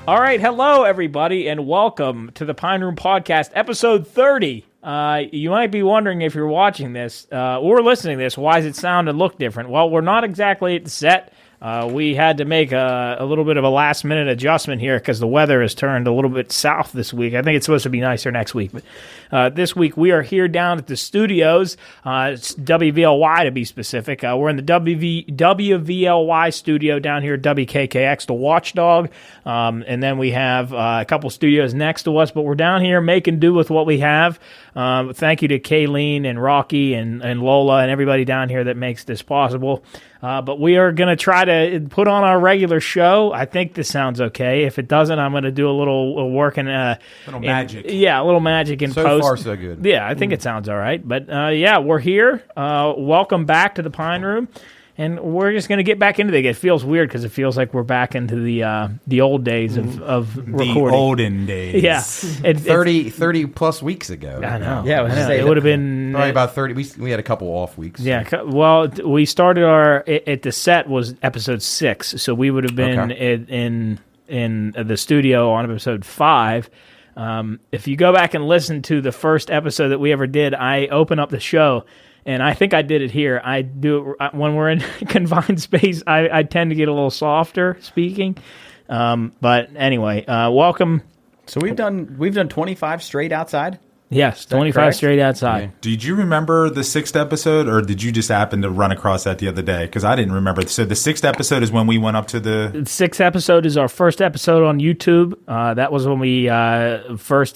All right, hello everybody, and welcome to the Pine Room Podcast, episode 30. You might be wondering if you're watching this or listening to this, why does it sound and look different? Well, we're not exactly at the set. We had to make a little bit of a last-minute adjustment here because the weather has turned a little bit south this week. I think it's supposed to be nicer next week, but this week we are here down at the studios. It's WVLY to be specific. We're in the WVLY studio down here at WKKX, the Watchdog, and then we have a couple studios next to us, but we're down here making do with what we have. Thank you to Kayleen and Rocky and Lola and everybody down here that makes this possible. But we are going to try to put on our regular show. I think this sounds okay. If it doesn't, I'm going to do a little work and magic. Yeah, a little magic in post. So far, so good. Yeah, I think it sounds all right. But yeah, we're here. Welcome back to the Pine Room. And we're just going to get back into it. It feels weird because it feels like we're back into the old days of recording. The olden days. Yeah. 30 plus weeks ago. I know. Yeah, it would have been... Probably about 30. We had a couple off weeks. Yeah, well, we started at the set was episode 6, so we would have been in the studio on episode 5. If you go back and listen to the first episode that we ever did, I open up the show... And I think I did it here. I do it when we're in confined space. I tend to get a little softer speaking. But anyway, welcome. So we've done 25 straight outside. Yes, 25 straight outside. Yeah. Did you remember the 6th episode, or did you just happen to run across that the other day? Because I didn't remember. So the 6th episode is when we went up to the 6th episode is our first episode on YouTube. That was when we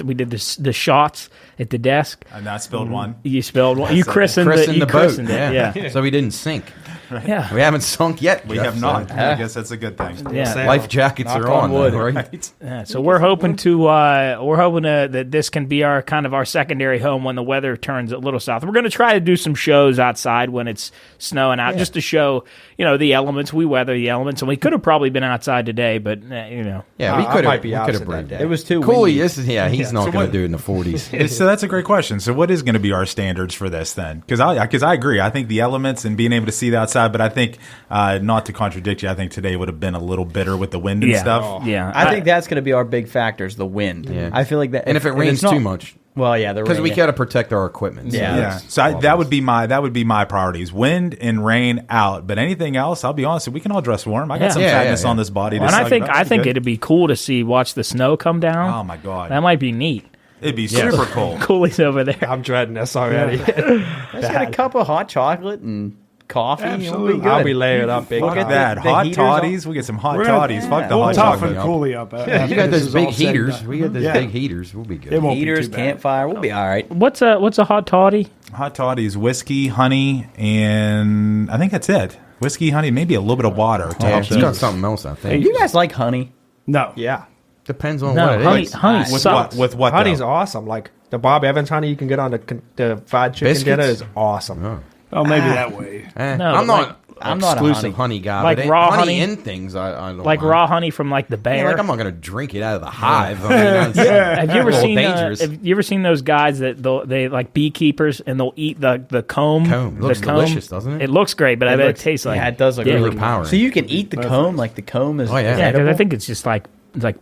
we did the shots at the desk. And I spilled one. You spilled one. You christened the boat. Yeah. So we didn't sink. Right. Yeah, we haven't sunk yet. We have not. I guess that's a good thing. Yeah, life jackets are on. Wood. Right? Yeah, so we're hoping that this can be our secondary home when the weather turns a little south. We're going to try to do some shows outside when it's snowing out, just to show the elements. We weather the elements, and we could have probably been outside today, but yeah, we could have brought that. It was too cool. windy. He's not going to do it in the 40s. So that's a great question. So what is going to be our standards for this then? Because I agree. I think the elements and being able to see the outside. But I think, not to contradict you, I think today would have been a little bitter with the wind and stuff. Oh. Yeah, I think that's going to be our big factor is the wind. Yeah. I feel like that, and if it rains too much, well, yeah, because we got to protect our equipment. Yeah. So that would be my priorities: wind and rain out. But anything else, I'll be honest, we can all dress warm. I got some fatness on this body. And I think it'd be cool to watch the snow come down. Oh my god, that might be neat. It'd be super cool. Coolies over there. I'm dreading this already. Let's get a cup of hot chocolate and coffee. Absolutely. We'll be good. I'll be layered up big. Look at that. Hot toddies. We'll get some hot toddies. Fuck the hot chocolate. Coolie up. You got those big heaters. We got those big heaters. We'll be good. Heaters, campfire. We'll be all right. What's a hot toddy? Hot toddy is whiskey, honey, and I think that's it. Whiskey, honey, maybe a little bit of water. It's got something else, I think. You guys like honey? No. Yeah. Depends on what it is. Honey sucks. With what? Honey's awesome. Like the Bob Evans honey you can get on the fried chicken dinner is awesome. Oh, maybe that way. No, I'm not not exclusive honey guy. Like but raw honey honey in things, I don't like mind. raw honey from like the bear. Yeah, like I'm not going to drink it out of the hive. I mean, Have you ever seen? dangerous. Have you ever seen those guys that they like beekeepers and they'll eat the comb? Comb. Looks delicious, doesn't it? It looks great, but I bet it tastes like it does look dick. really overpowering. So you can eat the comb, like the comb is. Oh, yeah. Yeah, because I think it's just like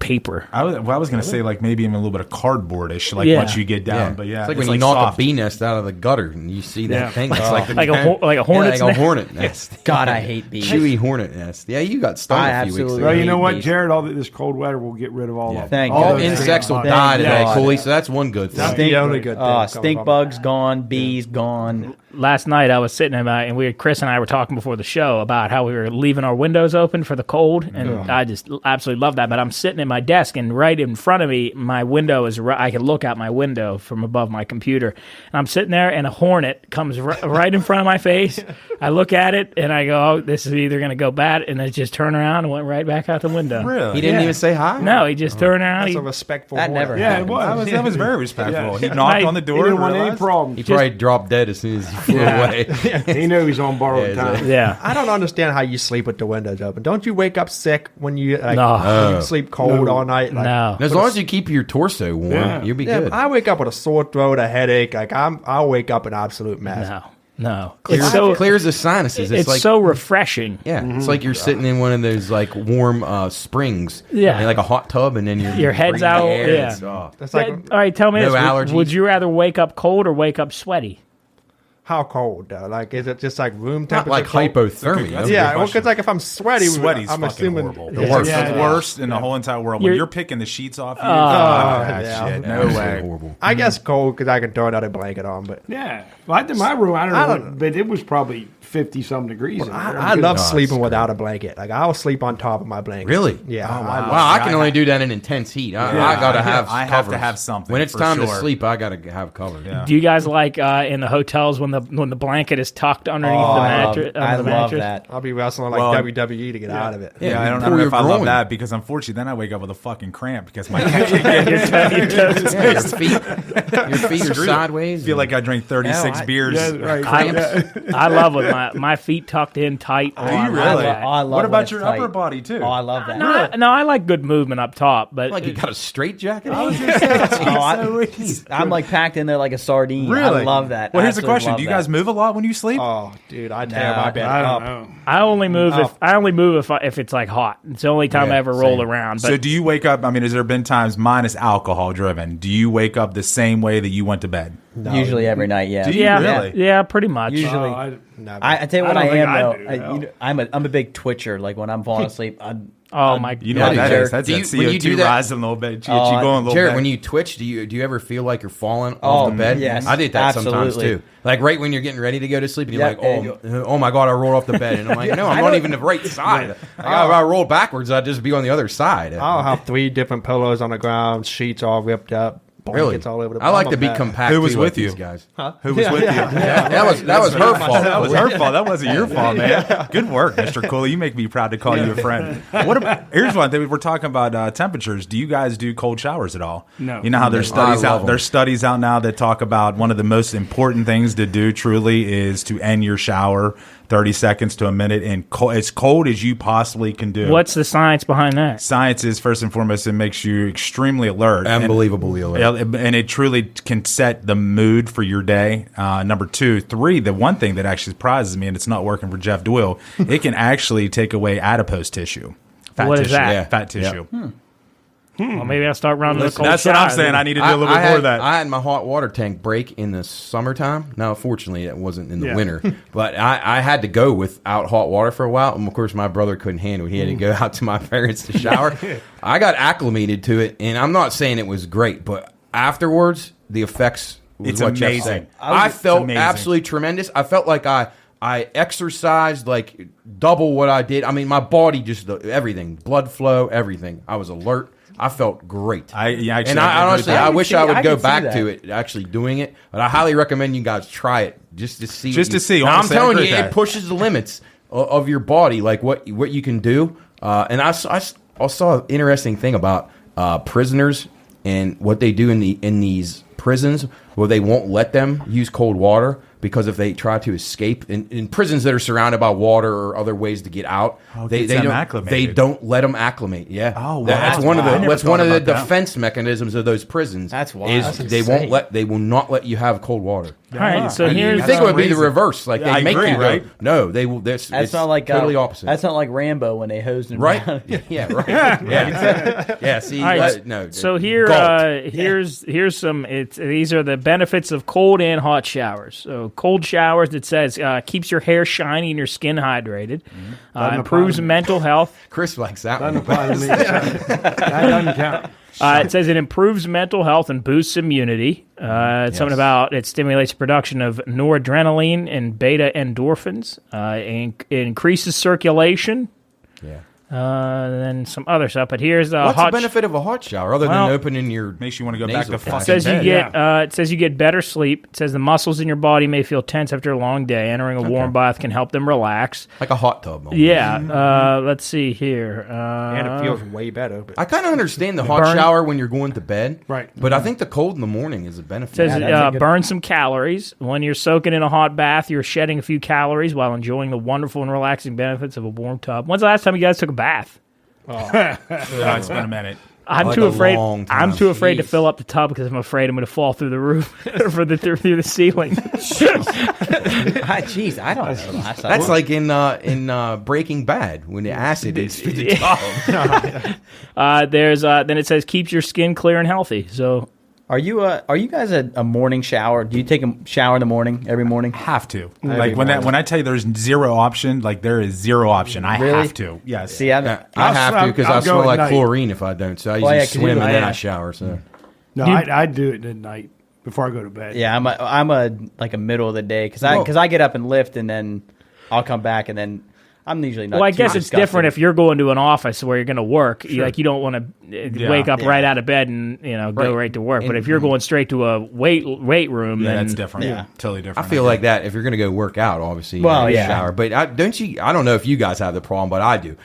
paper. I was going to say like maybe even a little bit of cardboardish, like once you get down. But it's like when you knock a bee nest out of the gutter and you see that thing. It's like a hornet's like a hornet nest. God, I hate bees. Chewy hornet nest. Yeah, you got stung a few weeks ago. Well, you know what, Jared? All this cold weather will get rid of all of them. Thank all God. insects will die today, Cooley. So that's one good thing. That's the only good thing. Stink bugs gone, bees gone. Last night I was sitting and Chris and I were talking before the show about how we were leaving our windows open for the cold, and I just absolutely love that. But I'm sitting at my desk, and right in front of me, my window is I can look out my window from above my computer, and I'm sitting there, and a hornet comes right in front of my face. I look at it, and I go, "Oh, this is either going to go bad," and I just turned around and went right back out the window. Really? He didn't even say hi? No, he just turned around. That's a respectful That hornet. never Yeah, happened. it was. That was very respectful. He Yeah. knocked on the He door. didn't and want any realized- problems. He probably dropped dead as soon as he flew away. He knew he was on borrowed time. Yeah. I don't understand how you sleep with the windows open. Don't you wake up sick when you No. you sleep cold all night? Like, No. As long as you keep your torso warm, you'll be Yeah, good. I wake up with a sore throat, a headache. Like I'll wake up an absolute mess. No. No. Clears the sinuses. It's like, so refreshing. Yeah, it's like you're sitting in one of those like warm springs. Yeah, in like a hot tub, and then your head's out. Yeah, that's like all right. Tell me no this: allergies. would you rather wake up cold or wake up sweaty? how cold though? Like, is it just like room Not temperature? like hypothermia. Yeah, well, because like if I'm sweaty, Sweaty's I'm fucking assuming horrible. The worst in the whole entire world. When you're picking the sheets off you, shit, no way. Horrible. I guess cold because I can throw another blanket on, but Yeah. Well, in my room, I don't know, but it was probably 50-some degrees. I love sleeping without a blanket. Like I'll sleep on top of my blanket. Really? Yeah. Wow, I can only do that in intense heat. I gotta have. I have to have something. When it's for time to sure. sleep, I gotta have cover. Yeah. Do you guys like in the hotels when the blanket is tucked underneath the mattress? I love that. I'll be wrestling like WWE to get out of it. Yeah, I don't pull know your if I love groin. that because unfortunately then I wake up with a fucking cramp because my Your feet are sideways. I feel like I drank 36 beers. I love with my feet tucked in tight. Do you really? I love What when about it's your tight. upper body too? Oh, I love that. No, I like good movement up top, but like you got a straight jacket. I'm like packed in there like a sardine. Really? I love that. Well, here's the Absolutely question: love Do you that. guys move a lot when you sleep? Oh, dude, I tear Nah, my bed I up. don't know. I only move if it's like hot. It's the only time I ever roll around. But So do you wake up? I mean, has there been times minus alcohol driven? Do you wake up the same way that you went to bed? Usually every night, yeah. Do you really? yeah, pretty much. Usually. Never. I tell you what I I, don't think am I though. do, no. I'm a big twitcher. Like when I'm falling asleep, You know what that is? That's that when you do CO2 that- rising a little bit. You going a little Jared, bit. when you twitch, do you ever feel like you're falling off the bed? yes, I did that sometimes absolutely. too. Like right when you're getting ready to go to sleep, and you're Yep, like, and oh my god, I rolled off the bed, and I'm like, no, I'm not even the right side. If I roll backwards, I'd just be on the other side. I'll have 3 different pillows on the ground, sheets all ripped up, blankets all over the. I like I'm to a be mess. compact. Who was too, with like these you? guys? Who was with you? That was her fault. That was her fault. That wasn't your fault, man. Good work, Mr. Cooley. You make me proud to call you a friend. Here's one thing. We're talking about temperatures. Do you guys do cold showers at all? No. You know how there's I studies love out. them. There's studies out now that talk about one of the most important things to do. Truly, is to end your shower 30 seconds to a minute and as cold as you possibly can do. What's the science behind that? Science is first and foremost. It makes you extremely alert. Unbelievably alert. And it truly can set the mood for your day. Number 2, 3, the one thing that actually surprises me, and it's not working for Jeff Doyle, it can actually take away adipose tissue. Fat What is tissue. that? Yeah. Fat tissue. Well, maybe I'll start running the cold That's what I'm shower. saying. I need to do a little bit more of that. I had my hot water tank break in the summertime. Now, fortunately, it wasn't in the Yeah. winter. But I had to go without hot water for a while. And, of course, my brother couldn't handle it. He had to go out to my parents to shower. I got acclimated to it, and I'm not saying it was great. But afterwards, the effects was It's what Jeff amazing. said. I felt amazing. absolutely tremendous. I felt like I exercised like double what I did. I mean, my body just, everything. Blood flow, everything. I was alert. I felt great. I And agree with honestly, that. I wish I would I go can see back that. to it, actually doing it. But I highly recommend you guys try it just to see. Just to see. Now, I'm Honestly, I telling agree you, with it that. pushes the limits of your body, like what you can do. And I saw an interesting thing about prisoners and what they do in these prisons where they won't let them use cold water. Because if they try to escape in prisons that are surrounded by water or other ways to get out, they don't let them acclimate. Yeah. Oh, wow. That's one of I the never thought the about that. defense mechanisms of those prisons. That's wild. is That's they will not let you have cold water. All right, so You here's think it would be the crazy. reverse, like they I make agree, you go. right? No, they will. That's it's not like totally opposite. That's not like Rambo when they hosed him right. around. Yeah, right. Yeah. See, All right, no. so here, gulp. here's some. These are the benefits of cold and hot showers. So cold showers, it says, keeps your hair shiny and your skin hydrated, improves mental health. Chris likes that Doesn't one. apply to me. That doesn't count. It says it improves mental health and boosts immunity. It's something about it stimulates the production of noradrenaline and beta endorphins. It increases circulation. Yeah. And then some other stuff. But here's the What's hot the benefit of a hot shower other Well, than opening your? Makes you want to go back nasal to cavity? fucking It says you bed. get. It says you get better sleep. It says the muscles in your body may feel tense after a long day. Entering a warm bath can help them relax. Like a hot tub. almost. Yeah. Let's see here. And it feels way better. But I kind of understand the hot Burn- shower when you're going to bed, Right. But I think the cold in the morning is a benefit. Says that's a good- burn some calories. When you're soaking in a hot bath, you're shedding a few calories while enjoying the wonderful and relaxing benefits of a warm tub. When's the last time you guys took a bath? It's been a minute. I'm Like too a afraid. long time. I'm too afraid to Jeez. fill up the tub because I'm afraid I'm going to fall through the roof through the ceiling. Jeez, I don't know. the last time. That's like in Breaking Bad when the acid is through the top. Then it says keeps your skin clear and healthy. So Are you guys a morning shower? Do you take a shower in the morning every morning? Have to. Like when I tell you there's zero option, like there is zero option. I Really? have to. Yes. See, I have to because I'll I go smell at like night. chlorine if I don't. So I usually yeah, 'cause you swim do- and then yeah. I shower. So No, I do it at night before I go to bed. Yeah, I'm a like a middle of the day because I get up and lift and then I'll come back and then I'm usually not. well, I too guess it's disgusting. different if you're going to an office where you're going to work. You don't want to wake up right out of bed and go right to work. But if you're going straight to a weight room, Yeah, then that's different. Yeah. Totally I different. feel like that if you're going to go work out, obviously, you Well, gotta yeah. shower. But I don't know if you guys have the problem, but I do.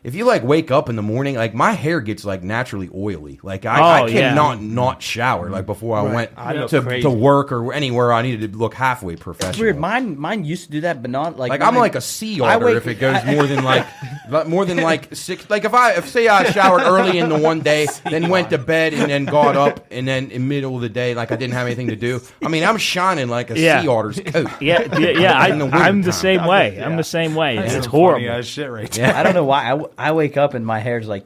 If you like wake up in the morning, like my hair gets like naturally oily. Like I cannot not shower like before I went to work or anywhere I needed to look halfway professional. It's weird. Mine used to do that, but not like. Like I'm like a sea otter wake- if it goes more than like 6. Like if say I showered early in the one day, then went to bed and then got up and then in middle of the day like I didn't have anything to do. I mean I'm shining like a sea otter's coat. Yeah. In the I'm the wintertime. same way. I'm the same way. It's Funny horrible. as shit right there. Yeah. I don't know why. I wake up and my hair's like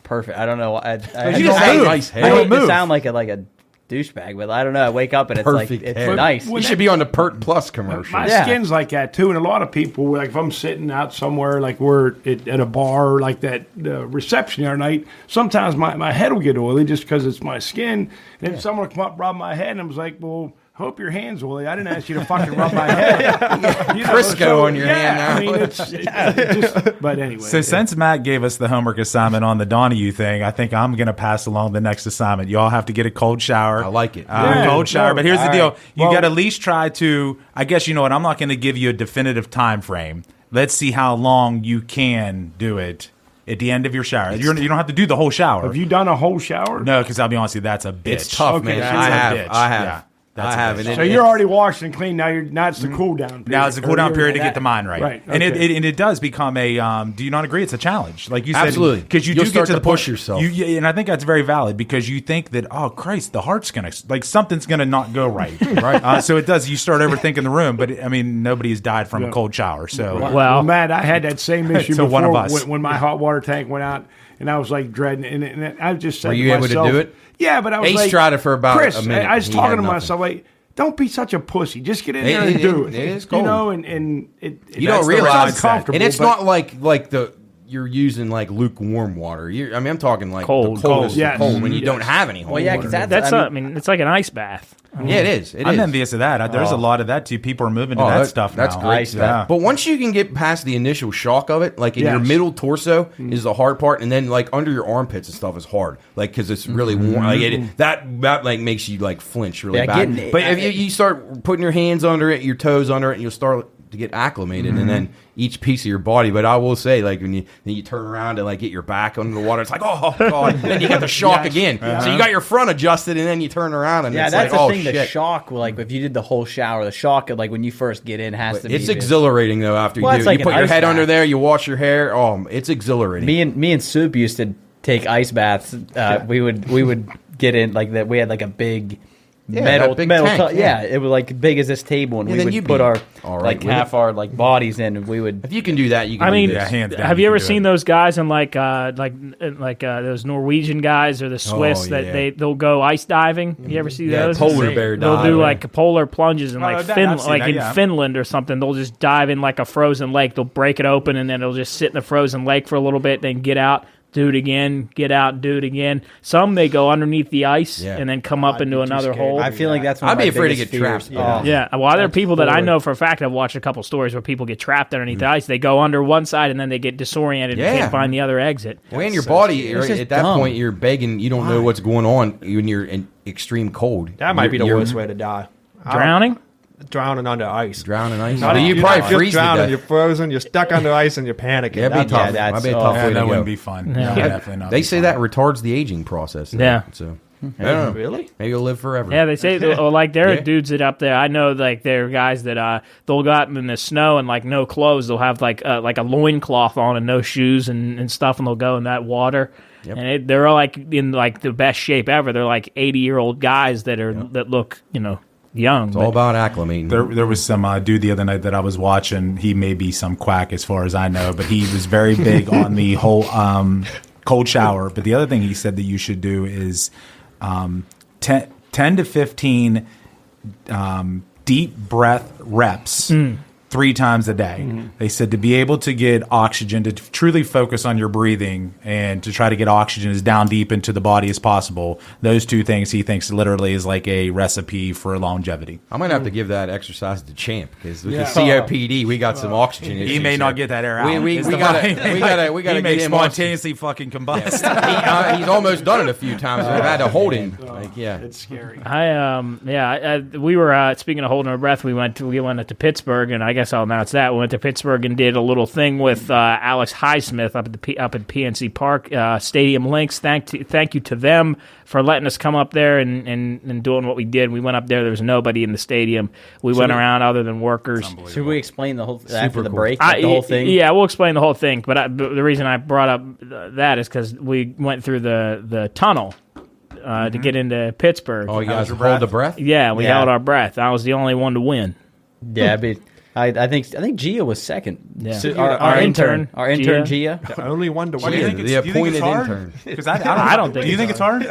perfect. I don't know. I you just don't sound- move. Nice hair. I You hate don't to move. sound like a douchebag, but I don't know. I wake up and it's Perfect like hair. it's nice. You should be on the Pert Plus commercial. My Yeah. skin's like that too, and a lot of people, like if I'm sitting out somewhere, like we're at a bar, like that reception the other night, sometimes my head will get oily just because it's my skin. And if someone come up, rub my head, and I was like, well, hope your hand's oily. I didn't ask you to fucking rub my head. Crisco on your hand now. I mean, it's just, but anyway. So since Matt gave us the homework assignment on the Donahue thing, I think I'm going to pass along the next assignment. Y'all have to get a cold shower. I like it. Cold shower. no, But here's the all deal. right. You Well- got to at least try to, I guess you know what, I'm not going to give you a definitive time frame. Let's see how long you can do it at the end of your shower. You don't have to do the whole shower. Have you done a whole shower? No, because I'll be honest with you, that's a bitch. It's tough, Okay, man. so I it's a have. bitch. I have. Yeah, that's I a have. bitch. And So it- you're already washed and clean. Now it's the cool down period. Now it's a cool down period to get the mind right. Right, And okay. it does become a, do you not agree? It's a challenge. Like you said. Absolutely. Because you You'll do start get to to the push point- yourself. and I think that's very valid because you think that, oh, Christ, the heart's going to, like something's going to not go right. Right. So it does. You start overthinking the room. But I mean, nobody's died from a cold shower. So Well, Matt, I had that same issue So before one of us. when my hot water tank went out, and I was like dreading it. And I just said Were to you able to myself, do it? Yeah, but I was Ace like, tried it for about Chris, a minute. I was He talking had to nothing. myself like, don't be such a pussy. Just get in there and do it. It is You cold. know, and it You don't it's realize comfortable. and it's but- not like you're using like lukewarm water. I mean, I'm talking like Cold. the coldest Cold. of cold when you Yes. don't have any. Well, yeah, water. because that's I mean, it's like an ice bath. Yeah, it is. It I'm is. envious of that. There's a lot of that too. People are moving to that stuff That's now. great. Yeah. But once you can get past the initial shock of it, like in your Yes. middle torso is the hard part, and then like under your armpits and stuff is hard, like because it's really warm. Like that like makes you like flinch really Yeah, bad. getting- But if you start putting your hands under it, your toes under it, and you'll start to get acclimated, and then each piece of your body. But I will say, like when you turn around to like get your back under the water, it's like oh god, and then you got the shock again. So you got your front adjusted, and then you turn around, and Yeah, it's that's like the oh thing. shit. The shock, like if you did the whole shower, the shock of like when you first get in has to be. It's exhilarating though. After Well, you it's do, like you put an your ice head bath. under there, you wash your hair. Oh, it's exhilarating. Me and Soup used to take ice baths. We would get in like that. We had like a big metal that big metal. tank, Yeah, it was like big as this table, and Yeah, we then would you'd put be our all right like with half our like bodies in, and we would. If you can do that, you can. I mean, do this. hands down, have you you can ever do seen it. those guys in like those Norwegian guys or the Swiss yeah. that they'll go ice diving? You ever see Yeah, those? polar bear They'll dive, do yeah. like polar plunges in like I've seen that, in yeah. Finland or something. They'll just dive in like a frozen lake. They'll break it open and then it'll just sit in the frozen lake for a little bit. Then get out. Do it again, get out, do it again. Some they go underneath the ice Yeah. and then come up into another hole. I feel like that's one I'd of be my afraid to biggest get fears. trapped, yeah. Oh. Yeah, well, there are people that I forward. know for a fact. I've watched a couple stories where people get trapped underneath the ice. They go under one side and then they get disoriented Yeah. and can't find the other exit. Well, and your body It's just at that dumb. point, you're begging. You don't know what's going on when you're in extreme cold. That might be the You're worst way to die. Drowning? Drowning under ice. Drowning ice. Not you you're probably not just freeze to drowning, death. you're frozen, you're stuck under ice, and you're panicking. Yeah, that'd be tough. that's- That'd be a oh, tough Yeah, way that to wouldn't go. be fun. Yeah. No, definitely not. They be say fun. that retards the aging process. Yeah. So Really? Maybe you'll live forever. Yeah, they say like there are Yeah. dudes that up there. I know like there are guys that they'll go out in the snow and like no clothes. They'll have like a loincloth on and no shoes and stuff, and they'll go in that water. Yep. And they're like in like the best shape ever. They're like 80-year-old guys that look young. It's all about acclimating. There was some dude the other night that I was watching. He may be some quack as far as I know, but he was very big on the whole cold shower. But the other thing he said that you should do is 10 to 15 deep breath reps 3 times a day. They said to be able to get oxygen, to truly focus on your breathing and to try to get oxygen as down deep into the body as possible. Those 2 things he thinks literally is like a recipe for longevity. I might have to give that exercise to Champ because with Yeah. the COPD, we got some oxygen issues. He may not get that air out. We It's the gotta body. we gotta He may get him oxygen. spontaneously fucking combust. He's almost done it a few times. I've had to hold him. It's scary. We were speaking of holding our breath. We went up to Pittsburgh, and I guess I'll announce that we went to Pittsburgh and did a little thing with Alex Highsmith up at PNC Park Stadium Links. Thank you to them for letting us come up there and doing what we did. We went up there. There was nobody in the stadium. We went around other than workers. Should we explain the whole after the cool. break? The whole thing? Yeah, we'll explain the whole thing. But the reason I brought up that is because we went through the tunnel to get into Pittsburgh. Oh, you guys your hold the breath? breath? Yeah, we Yeah. held our breath. I was the only one to win. Yeah, but I think Gia was second. Yeah. So Our our intern, intern Gia. The only one to Why do you win. think The it's, do you think it's appointed hard? intern. Because I don't think Do you it's think it's hard?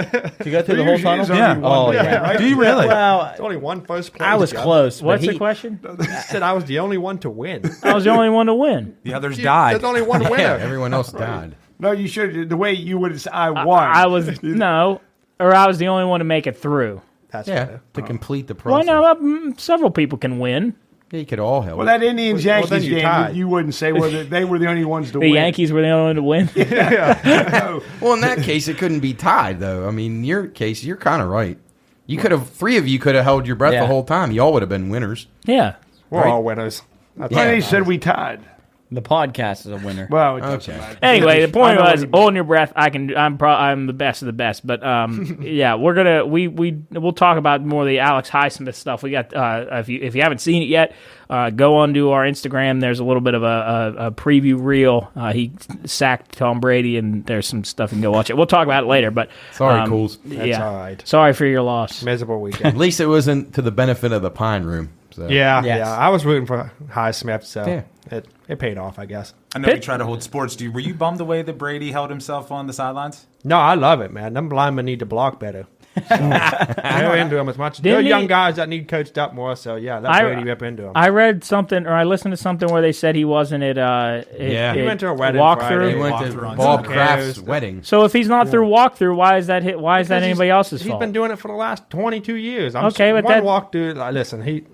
You got through the whole tunnel. Yeah. Oh yeah. Do you really? Well, There's only one first place. I was Jeff. close. but What's he- the question? I said I was the only one to win. I was the only one to win. The others died. There's only one winner. Yeah, everyone else died. No, you should. The way you would say, I won. I was I was the only one to make it through. That's Yeah, fair. to complete the Well, process. no, several people can win. Yeah, you could all help. Well, that Indians Well, Yankees then you game, tied. you wouldn't say whether they were the only ones to The win. Yankees were the only one to win. Well, in that case, it couldn't be tied, though. I mean, in your case, you're kind of right. You could have 3 of you could have held your breath Yeah. the whole time. Y'all would have been winners. Yeah. We're Right. all winners. That's Well, all. they said we tied. The podcast is a winner. Well, it doesn't Okay. matter. Anyway, the point I know what was he meant. holding your breath. I'm the best of the best. But yeah, we're gonna we'll talk about more of the Alex Highsmith stuff. We got if you haven't seen it yet, go onto our Instagram. There's a little bit of a preview reel. He sacked Tom Brady, and there's some stuff you can go watch it. We'll talk about it later. But Sorry, Cools. That's all right. Sorry for your loss. Miserable At weekend. least it wasn't to the benefit of the Pine Room. So. Yeah, Yes. yeah. I was rooting for Highsmith, so Yeah. it paid off, I guess. I know you try to hold sports. Were you bummed the way that Brady held himself on the sidelines? No, I love it, man. Them linemen need to block better. They're into them as much. There are Didn't young he- guys that need coached up more, so yeah, let Brady rip into them. I read something, or I listened to something where they said he wasn't at Yeah. He went to a wedding walkthrough. Friday. He went Walkthrough to on Bob Sunday. Kraft's wedding. So if he's not through walkthrough, why is that anybody else's He's fault? been doing it for the last 22 years. Okay, but one that- walkthrough. Like, listen,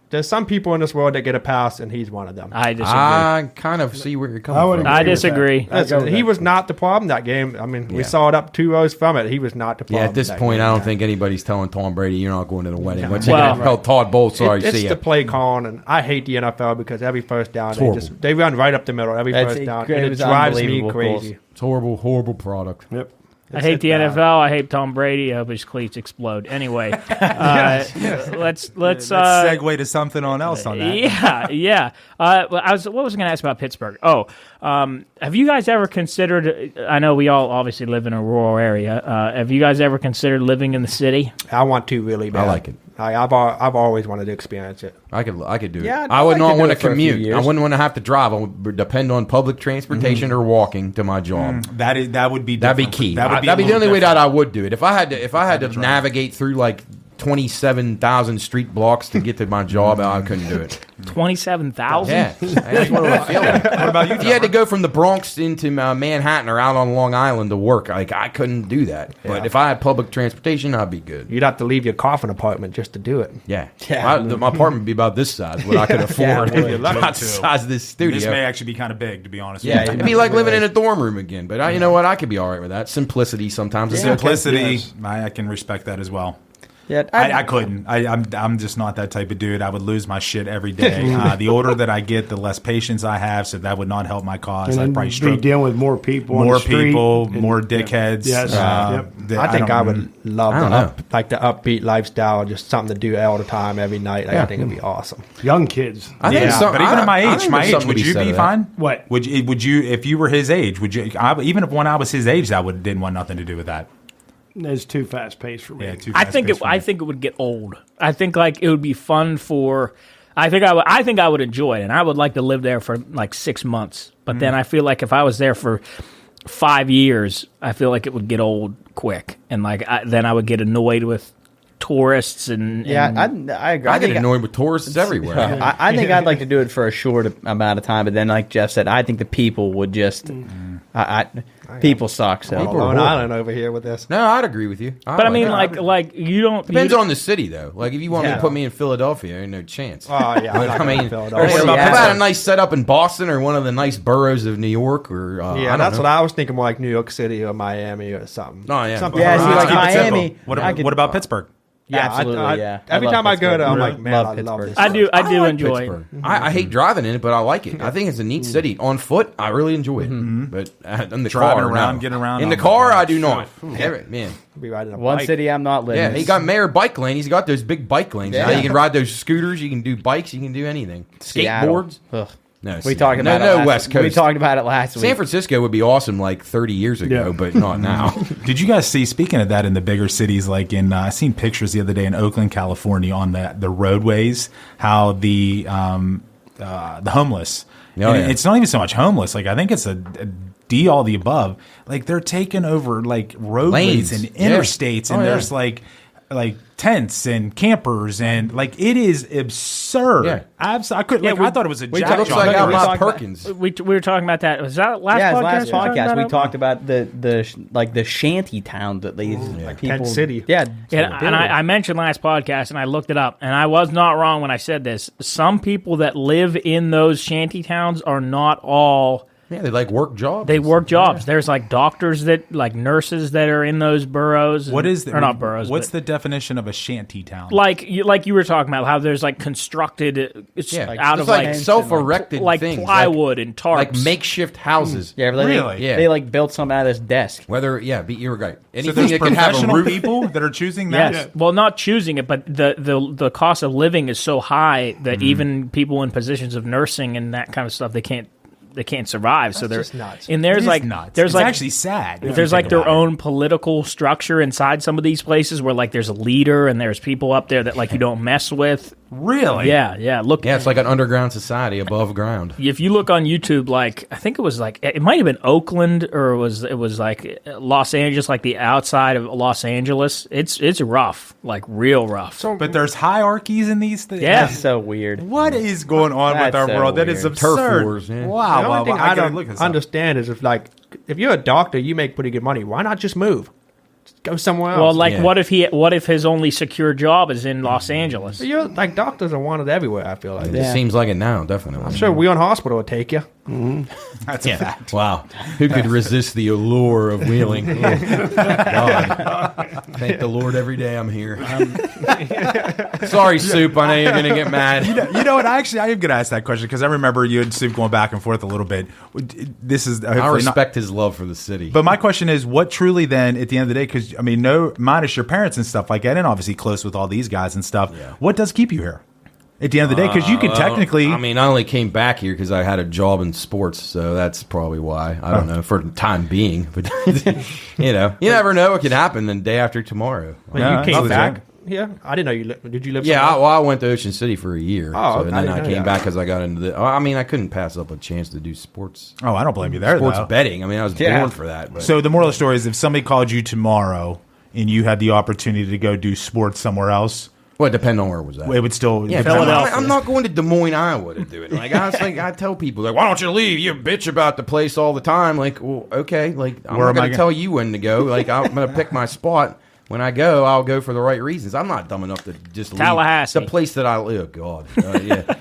there's some people in this world that get a pass, and he's one of them. I disagree. I kind of see where you're coming would from. I agree with disagree. Listen, he was not the problem that game. I mean, we saw it up 2-0 from it. He was not the problem. Yeah, at this that point, game. I don't think anybody's telling Tom Brady you're not going to the wedding. Once Well- you tell Todd Bowles, sorry, It's see the ya. play calling, and I hate the NFL because every first down horrible. they run right up the middle every That's first down, great. and It it was drives me unbelievable, crazy. Coles. It's horrible, horrible product. Yep. I hate the bad. NFL. I hate Tom Brady. I hope his cleats explode. Anyway, let's Let's segue to something else on that. yeah. What was I going to ask about Pittsburgh? Oh, have you guys ever considered? I know we all obviously live in a rural area. Have you guys ever considered living in the city? I want to really bad. I like it. I've always wanted to experience it. I could do it. Yeah, I'd I would like not to do want it to for a few commute. I years. wouldn't want to have to drive. I would depend on public transportation or walking to my job. That would be That'd be different. key. That would be, That'd be a the little only way that different. I would do it. If I had to navigate through like 27,000 street blocks to get to my job, I couldn't do it. 27,000. Yeah, that's what it would feel like. What about you? If you had to go from the Bronx into Manhattan or out on Long Island to work, like I couldn't do that. But if I had public transportation, I'd be good. You'd have to leave your coffin apartment just to do it. Yeah, Yeah. my apartment would be about this size, what I could afford. Yeah, About the size of this studio. This may actually be kind of big, to be honest Yeah, with it'd you. be like living in a dorm room again. But you know what? I could be all right with that. Simplicity sometimes. is okay. Simplicity, I can respect that as well. Yeah, I couldn't. I'm just not that type of dude. I would lose my shit every day. The older that I get, the less patience I have, so that would not help my cause. I'd probably be dealing with more people, on the street more dickheads. Yes. I think I would love the upbeat lifestyle, just something to do all the time, every night. I think it'd be awesome. Young kids. I think but even at my age, would you be fine? What would you if you were his age? Would you? Even if when I was his age, didn't want nothing to do with that. It's too fast paced for me. Yeah, I think it would get old. I think like it would be fun for. I think I would enjoy it, and I would like to live there for like 6 months. But then I feel like if I was there for 5 years, I feel like it would get old quick, and like then I would get annoyed with tourists and I agree. I get annoyed with tourists everywhere. I think I'd like to do it for a short amount of time, but then, like Jeff said, I think the people would just. People suck. So People are on an island over here with this. No, I'd agree with you. But I mean, like you don't. Depends on the city, though. Like if you want me to put me in Philadelphia, ain't no chance. Oh yeah, I mean, Philadelphia. if I had a nice setup in Boston or one of the nice boroughs of New York, or that's what I was thinking, more like New York City or Miami or something. Oh yeah, something yeah. See, like Miami. What about Pittsburgh? Yeah, absolutely. Every time I go there, I'm like, man, I love this. I do like enjoy. Pittsburgh. I hate driving in it, but I like it. I think it's a neat city. On foot, I really enjoy it. But in the Driving car, around, no. getting around In on the the car, bike. I do not. Man. I'll be riding a One bike. city I'm not living. Yeah, he got Mayor Bike Lane. He's got those big bike lanes. Yeah. Now you can ride those scooters. You can do bikes. You can do anything. Skateboards. Ugh. No, We talked about it. no last, West Coast. We talked about it last week. San Francisco would be awesome like 30 years ago, but not now. Did you guys see, speaking of that, in the bigger cities, like I seen pictures the other day in Oakland, California, on the roadways, how the homeless, it's not even so much homeless, like I think it's a D all the above, like they're taking over like roadways and interstates, and there's like tents and campers, and like it is absurd. Yeah. I thought it was a jack Looks job. like out talked my Perkins. We were talking about that. Was that last Yeah, podcast? last podcast we talked about the shanty towns that these like people. Tent City. Yeah, And I mentioned last podcast, and I looked it up, and I was not wrong when I said this. Some people that live in those shanty towns are not all. Yeah, they like work jobs. They work jobs. There's like doctors like nurses that are in those boroughs. What is or not boroughs? What's but the definition of a shanty town? like you were talking about how there's like constructed out of like like self-erected like things, plywood and tarps, like makeshift houses. yeah, Really? Yeah. They like built some out of this desk. Whether you're right. So Anything there's that can have a professional roof. people that are choosing that. Yes. Well, not choosing it, but the cost of living is so high that even people in positions of nursing and that kind of stuff, they can't survive. So they're just nuts. and there's It is like nuts. there's It's like actually sad. if there's you like think their about it. own political structure inside some of these places where like there's a leader and there's people up there that like you don't mess with. Really? Yeah. Look, Yeah, it's like an underground society above ground. if you look on YouTube, like I think it was like it might have been Oakland or it was like Los Angeles, like the outside of Los Angeles. It's rough, like real rough. But there's hierarchies in these things. Yeah. That's so weird. What is going on with That's our so world? That is weird. absurd. Turf wars, yeah. Wow. The only thing I I gotta look this don't up. understand is if you're a doctor, you make pretty good money. Why not just move? Just go somewhere else. Well, like Yeah. what if his only secure job is in Los Angeles? You're like doctors are wanted everywhere. I feel like. It seems like it now, definitely. I'm sure Wheeling Hospital would take you. That's a fact. Wow. Who could resist the allure of wheeling? Oh, God. Thank the Lord every day I'm here. Sorry, Soup. I know you're going to get mad. You know what? Actually, I am going to ask that question because I remember you and Soup going back and forth a little bit. This is I respect his love for the city. But my question is, what truly then, at the end of the day, because, I mean, no, minus your parents and stuff like that, and obviously close with all these guys and stuff, what does keep you here? At the end of the day, because you could technically... I mean, I only came back here because I had a job in sports, so that's probably why. I don't know, for the time being. But, you never know what can happen the day after tomorrow. But Yeah, you came that's back. Yeah, I didn't know you. Did you live? Yeah, somewhere? I went to Ocean City for a year. Oh, and I then didn't I know came that. back because I got into the... I mean, I couldn't pass up a chance to do sports. Oh, I don't blame you there, Sports though. betting. I mean, I was born for that. But. So the moral of the story is, if somebody called you tomorrow and you had the opportunity to go do sports somewhere else, well, it depends on where it was at. it would still... Yeah, depend on- Philadelphia. I'm not going to Des Moines, Iowa to do it. Like I tell people, like, why don't you leave? You bitch about the place all the time. Like, well, okay, like I'm Where not am I going to tell you when to go. Like, I'm going to pick my spot. When I go, I'll go for the right reasons. I'm not dumb enough to just leave Tallahassee. the place that I live. Oh God,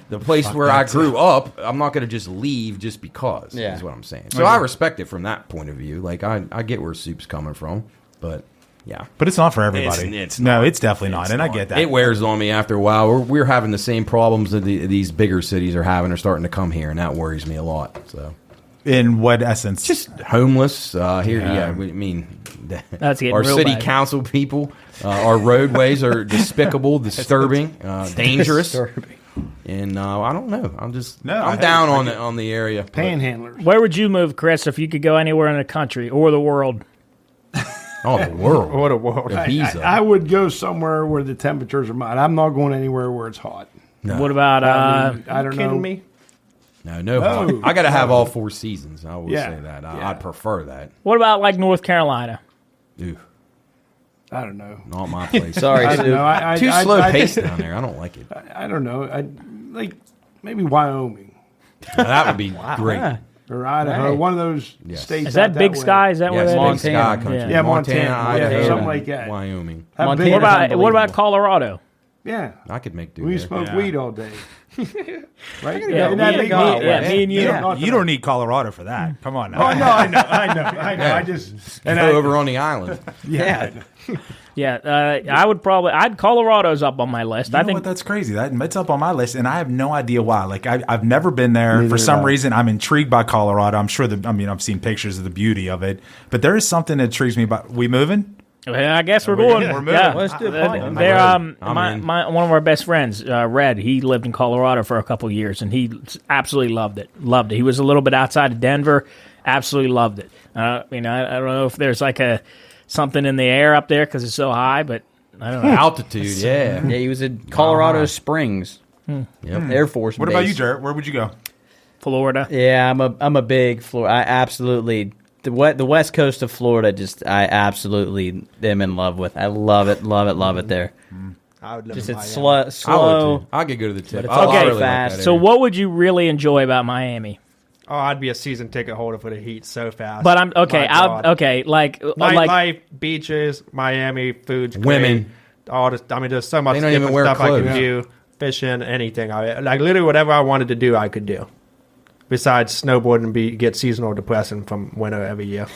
the place where I grew up. I'm not going to just leave just because. Yeah. Is what I'm saying. So I respect it from that point of view. Like I get where Soup's coming from, but Yeah. But it's not for everybody. It's no, not. it's definitely not. And I get that. It wears on me after a while. We're having the same problems that these bigger cities are having. Are starting to come here, and that worries me a lot. So, in what essence? just homeless here. Yeah, I mean, That's getting our real city bad. council people. Our roadways are despicable, disturbing, dangerous. And I don't know. I'm down on the area. Panhandlers. Where would you move, Chris, if you could go anywhere in the country or the world? Oh, the world. What a world. Ibiza. I would go somewhere where the temperatures are mild. I'm not going anywhere where it's hot. No. What about I don't know. Kidding me? No. I got to have all 4 seasons. I will Yeah. say that. Yeah. I'd prefer that. what about like North Carolina? Ew, I don't know. not my place. Sorry, I don't Sue. know. Too slow paced down there. I don't like it. I don't know. Like maybe Wyoming That would be great. or Idaho. Right. One of those Yes. states. Is that out Big way. Sky? Is that where Yes, that Big is? Sky Montana. country. Yeah, Montana. Idaho, Yeah, something like that. Wyoming. Have Montana. big- What about Unbelievable. Colorado? Yeah. I could make do We there. smoke Yeah. weed all day. Right? Yeah, Isn't that me big and- deal? yeah, me and you. You don't need Colorado for that. Come on now. Oh, no, I know. I just and Go over on the island. Yeah. Yeah, I'd Colorado's up on my list. You I know think what? That's crazy. It's up on my list, and I have no idea why. Like I've never been there. Neither For some have I. reason, I'm intrigued by Colorado. I'm sure that I've seen pictures of the beauty of it, but there is something that intrigues me about. We moving? I guess we're going. We're moving. Yeah, Let's do it, Paul. They're I'm one of our best friends, Red. He lived in Colorado for a couple years, and he absolutely loved it. Loved it. He was a little bit outside of Denver. Absolutely loved it. I don't know if there's like something in the air up there because it's so high, but I don't know. Altitude, yeah. Yeah, he was in Colorado Springs. Yep. Air Force What Base. about you, Jarrett? Where would you go? Florida. Yeah, I'm a big Florida. I absolutely the west coast of Florida. I absolutely am in love with. I love it there. I would live Just in it's Miami. slow. I could go to the tip. it's I okay really like fast. that So area. what would you really enjoy about Miami? Oh, I'd be a season ticket holder for the Heat so fast. But I'm okay. My God. Like Nightlife, beaches, Miami, food's great. Women. All this, I mean, there's so much They don't different even wear stuff I clothes. can do. Fishing, anything. Like literally whatever I wanted to do, I could do. Besides snowboarding, get seasonal depressing from winter every year.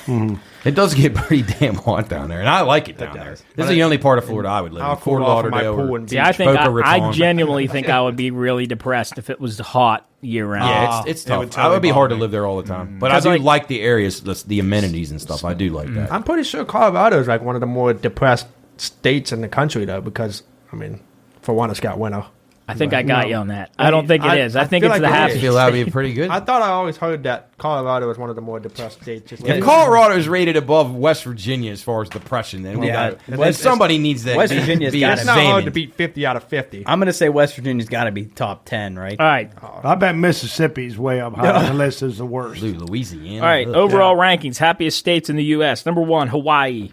It does get pretty damn hot down there, and I like it down there. This is the only part of Florida I would live I'll in. Fort fall off of my Lauderdale. pool or- and beach. see, I think Boca I Raton. genuinely think I would be really depressed if it was hot year round. Yeah, it's it tough. would It totally would be hard to bother me. live there all the time. But I 'Cause, do like- like the areas, the amenities and stuff. I do like that. I'm pretty sure Colorado is like one of the more depressed states in the country, though, because I mean, for one, it's got winter. I think I got No. you on that. I don't think it is. I think feel it's like the it I is. happy. feel that would be pretty good. I thought I always heard that Colorado was one of the more depressed states. Just If Colorado is rated above West Virginia as far as depression, then Yeah. then somebody needs to West be, Virginia's be got it's it. not hard to examined. beat 50 out of 50. I'm gonna say West Virginia's got to be top 10, right? All right. I bet Mississippi's way up high on the list is the worst. Dude, Louisiana. All right. Ugh. Overall rankings: happiest states in the U.S. Number 1, Hawaii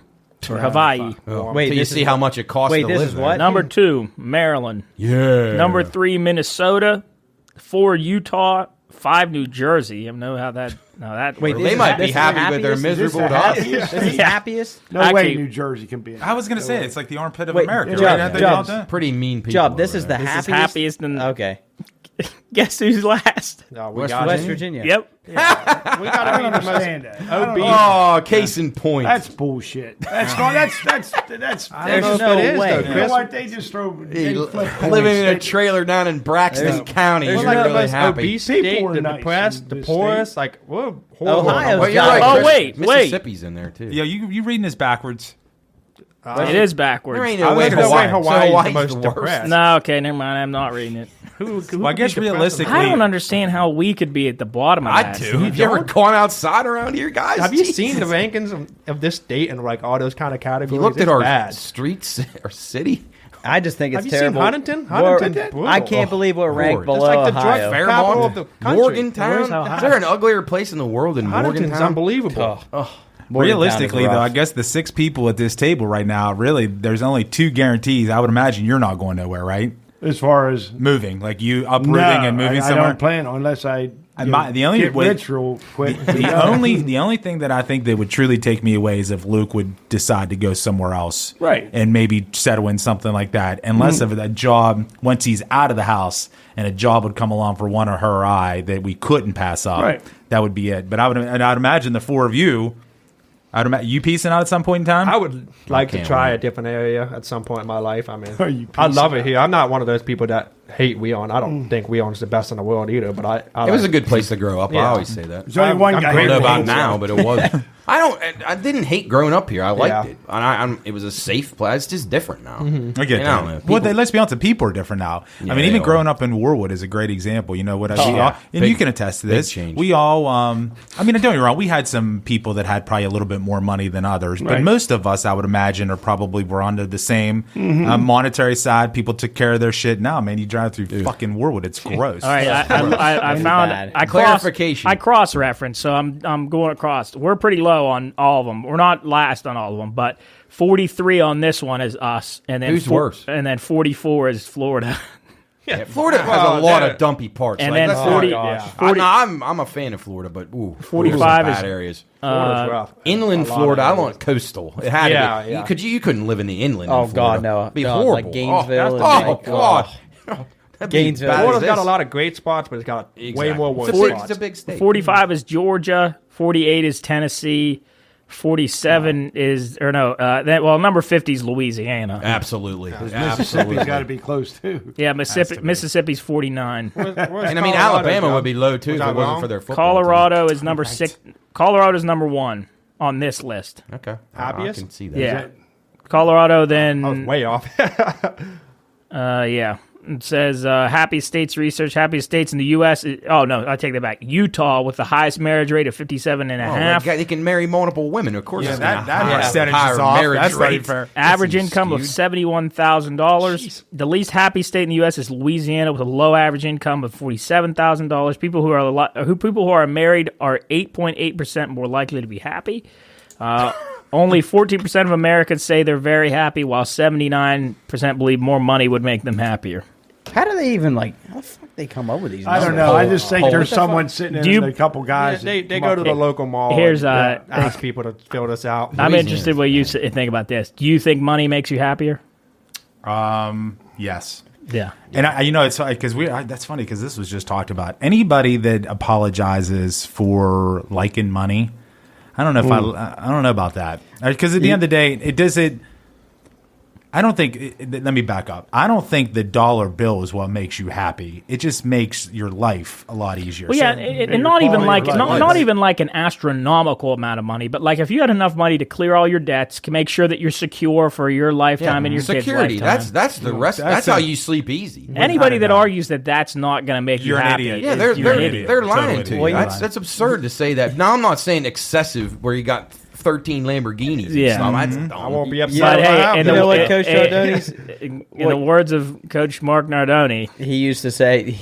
or Hawaii. Ugh. Wait, Till you this see is how what- much it costs wait, to this live is there. what? Number 2, Maryland. Yeah. Number 3, Minnesota. 4, Utah. 5, New Jersey. I don't know how that. No, that. Wait, Well, this they is might ha- be this is happy, but they're happiest? miserable Is to this us. happiest? This is happiest. No Actually- way New Jersey can be in. I was going to say it's like the armpit of Wait, America. Job, right? Aren't they Job, all done? Pretty mean people. Job, this over is the there. This is happiest. happiest in. Okay, Guess who's last? No, we West got West it. Virginia. Yep. We got I to don't be the most understand that. I don't obese. know. Oh, case in point. That's bullshit. That's not. That's. I don't There's know if no it is, way. though, You know Chris. what? They just throw. They flip coins. living in a They- trailer down in Braxton County. We're You're like the really most happy. obese People state, are the nice depressed, in the this poorest. state. Like, we're horrible. Ohio's Well, you're got right, Oh, Chris. wait. Mississippi's in there too. Yeah, you reading this backwards. It is backwards. There ain't I no way think the way Hawaii. Hawaii's Hawaii's the most the worst. depressed. No, okay, never mind. I'm not reading it. Who Well, I would guess be depressed realistically- I don't understand how we could be at the bottom of I that. do. Have you ever gone outside around here, guys? Have you Jesus. seen the rankings of this state and like all those kind of categories? You looked at It's our bad. streets, our city. I just think it's Have you seen terrible. Huntington? We're- Huntington's brutal. I can't believe we're ranked Lord. below It's like the drug Ohio. fair. Capital of the country. Morgantown. Where's Ohio? Is there an uglier place in the world than Huntington's Morgantown? unbelievable. Morgantown Realistically, is though, rough. I guess the 6 people at this table right now, really, there's only 2 guarantees. I would imagine you're not going nowhere, right? As far as Moving, like you uprooting no, and moving I somewhere. don't plan on unless I the only get way- rich real quick. The only thing that I think that would truly take me away is if Luke would decide to go somewhere else, Right. and maybe settle in something like that. Unless of that job, once he's out of the house, and a job would come along for one or her eye that we couldn't pass up, Right. that would be it. But I'd imagine the 4 of you You peacing out at some point in time? I would like to can't try wait. a different area at some point in my life. I mean, Are you I love peacing it here. I'm not one of those people that hate Weon. I don't think Weon's the best in the world either. But It was a good place to grow up. I Yeah. always say that. There's only one I'm guy. I don't who know about hates now, it. but it was. I didn't hate growing up here. I liked Yeah. it. And it was a safe place. It's just different now. I get And I don't that. know, Well, people- let's be honest. The people are different now. Yeah, I mean, they even are. growing up in Warwood is a great example. You know what? And Big- you can attest to this. big change. We all. I mean, don't get me wrong. We had some people that had probably a little bit more money than others, but Right. most of us, I would imagine, are probably were under the same monetary side. People took care of their shit. Now, man, you drive through fucking Warwood, it's gross. All right, I found bad. I Clarification. cross reference, so I'm going across. We're pretty low on all of them. We're not last on all of them, but 43 on this one is us, and then Who's worse? And then 44 is Florida. Yeah, Florida has Well, a lot yeah. of dumpy parts. And like, then let's 40 not- yeah. 40 I'm a fan of Florida, but 45 there's is- some bad areas. Florida's rough. Inland A lot Florida, of I areas. want coastal. It had Yeah, to be. yeah. You couldn't live in the inland. Oh, in Florida. God, no. It'd be No, horrible. like Gainesville Oh, and, oh, like, God. That'd be Gainesville. bad as Florida's got this. a lot of great spots, but it's got way Exactly. more worse It's a big- spots. It's a big state. 45 is Georgia. 48 is Tennessee. 47 is number 50 is Louisiana. Absolutely. Mississippi's got to be close too. Yeah, Mississippi's 49. And I mean, Alabama would be low too if Was I it wasn't wrong? for their football. Colorado is number 6. Colorado's number 1 on this list. team. Okay. Happiest? I can see that. Yeah. Colorado I was then way off. yeah. It says happiest states research, happiest states in the U.S. Oh, no, I take that back. Utah with the highest marriage rate of 57 and a Oh, half. they can marry multiple women. Of course, Yeah, it's gonna that have percentage higher is off. marriage That's rate. right fair. Average That's income of skewed. $71,000. The least happy state in the U.S. is Louisiana with a low average income of $47,000. People who are married are 8.8% more likely to be happy. Only 14% of Americans say they're very happy, while 79% believe more money would make them happier. How do they even, like, how the fuck they come up with these I don't numbers? know. I just think What there's the someone sitting Do in you- and a couple guys. they that go to the come up- local mall. Here's, and ask people to fill this out. I'm Louisiana interested is what you think about this. Do you think money makes you happier? Yes. Yeah. And it's because that's funny because this was just talked about. Anybody that apologizes for liking money, I don't know if I don't know about that because at the end of the day, it does it. I don't think. Let me back up. I don't think the dollar bill is what makes you happy. It just makes your life a lot easier. Well, yeah, So- and not even quality like of life. not even like an astronomical amount of money, but like if you had enough money to clear all your debts, to make sure that you're secure for your lifetime and your security. kids' lifetime. That's the rest. That's how you sleep easy. Anybody that know. argues that that's not going to make You're you an happy. idiot. Yeah, is- you're an they're idiot. they're lying Totally to idiot. you. That's absurd to say that. Now I'm not saying excessive where you got 13 Lamborghinis. Yeah. and stuff. That's I dumb. won't be upset. But if I hey, have in them. You know what, the, Coach Nardoni's? in the words of Coach Mark Nardoni, He used to say,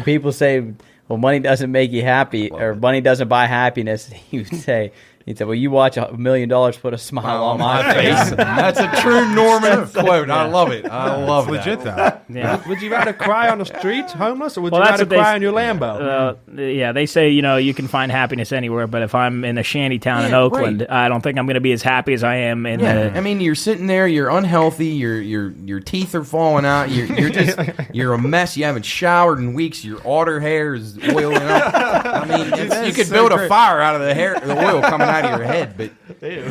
people say, well, money doesn't make you happy, or money doesn't buy happiness. He would say, well, you watch $1 million put a smile on my face. That's a true Norman quote. I love it. I love it. legit though. yeah. Would you rather cry on the streets, homeless, or would Well, you that's rather what they cry s- in your Lambo? Yeah, they say you can find happiness anywhere, but if I'm in a shanty town in Yeah, Oakland, right. I don't think I'm going to be as happy as I am in Yeah, the. I mean, you're sitting there, you're unhealthy, your teeth are falling out, you're a mess. You haven't showered in weeks. Your otter hair is oiling up. I mean, you could build a fire out of the oil coming out of your head, but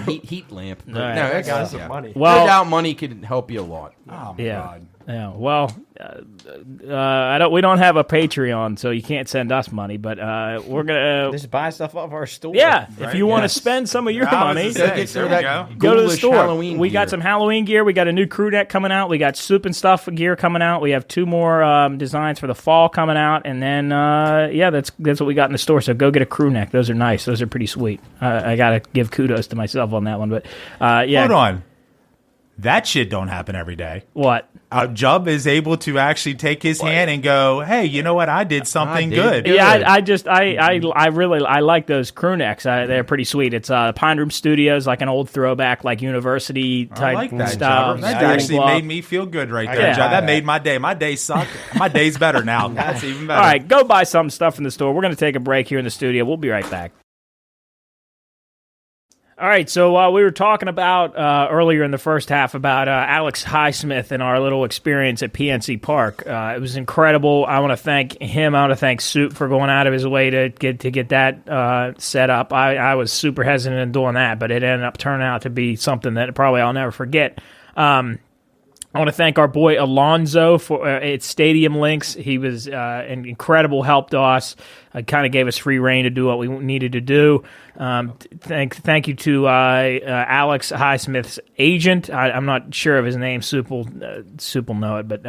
heat lamp. But Right. no, I that's got just some money. Well- without money could help you a lot. Oh my Yeah. god. Yeah, well, we don't have a Patreon, so you can't send us money. But we're gonna, Just buy stuff off our store. yeah. If you want to Yes. spend some of your I was money, to say, Get there some of we that go. go to the ghoulish store. Halloween We got gear. some Halloween gear. We got a new crew neck coming out. We got soup and stuff gear coming out. We have 2 more designs for the fall coming out, and then that's what we got in the store. So go get a crew neck. Those are nice. Those are pretty sweet. I gotta give kudos to myself on that one. But yeah, Hold on. That shit don't happen every day. what? Jub is able to actually take his hand and go, "Hey, you know what? I did something did good." good. Yeah, I really like those crew necks. They're pretty sweet. It's Pine Room Studios, like an old throwback, like university I type like that, style. Jub. That school actually block. made me feel good right there, Yeah. Jub. That made my day. My day sucked. My day's better now. That's even better. All right, go buy some stuff in the store. We're going to take a break here in the studio. We'll be right back. All right, so we were talking about earlier in the first half about Alex Highsmith and our little experience at PNC Park. It was incredible. I want to thank him. I want to thank Soup for going out of his way to get that set up. I was super hesitant in doing that, but it ended up turning out to be something that probably I'll never forget. I want to thank our boy Alonzo for at Stadium Links. He was an incredible help to us. Kind of gave us free reign to do what we needed to do. Thank you to Alex Highsmith's agent. I'm not sure of his name. Soup will know it, but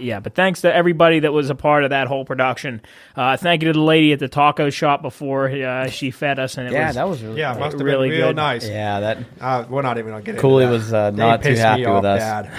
yeah. But thanks to everybody that was a part of that whole production. Thank you to the lady at the taco shop before she fed us, and that was must have really been real good. Nice. Yeah, that we're not even gonna get Cooley into that. was not too pissed happy me off with us. bad.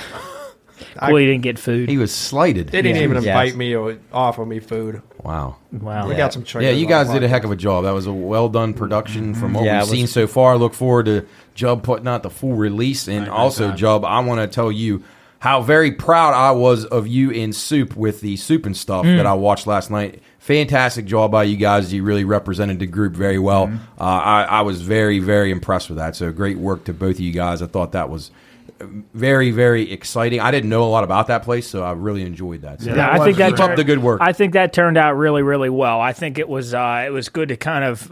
Cooley didn't get food. He was slighted. They didn't even Yes. invite me or offer me food. Wow. Wow. We got some Yeah, you guys did a heck of a job. That was a well done production from what Yeah, we've it was- seen so far. Look forward to Jubb putting out the full release. And also, Jubb, I want to tell you how very proud I was of you in Soup with the Soup and Stuff that I watched last night. Fantastic job by you guys. You really represented the group very well. I was very, very impressed with that. So great work to both of you guys. I thought that was very, very exciting. I didn't know a lot about that place, so I really enjoyed that. So Yeah, I think that keep up the good work. I think that turned out really, really well. I think it was good to kind of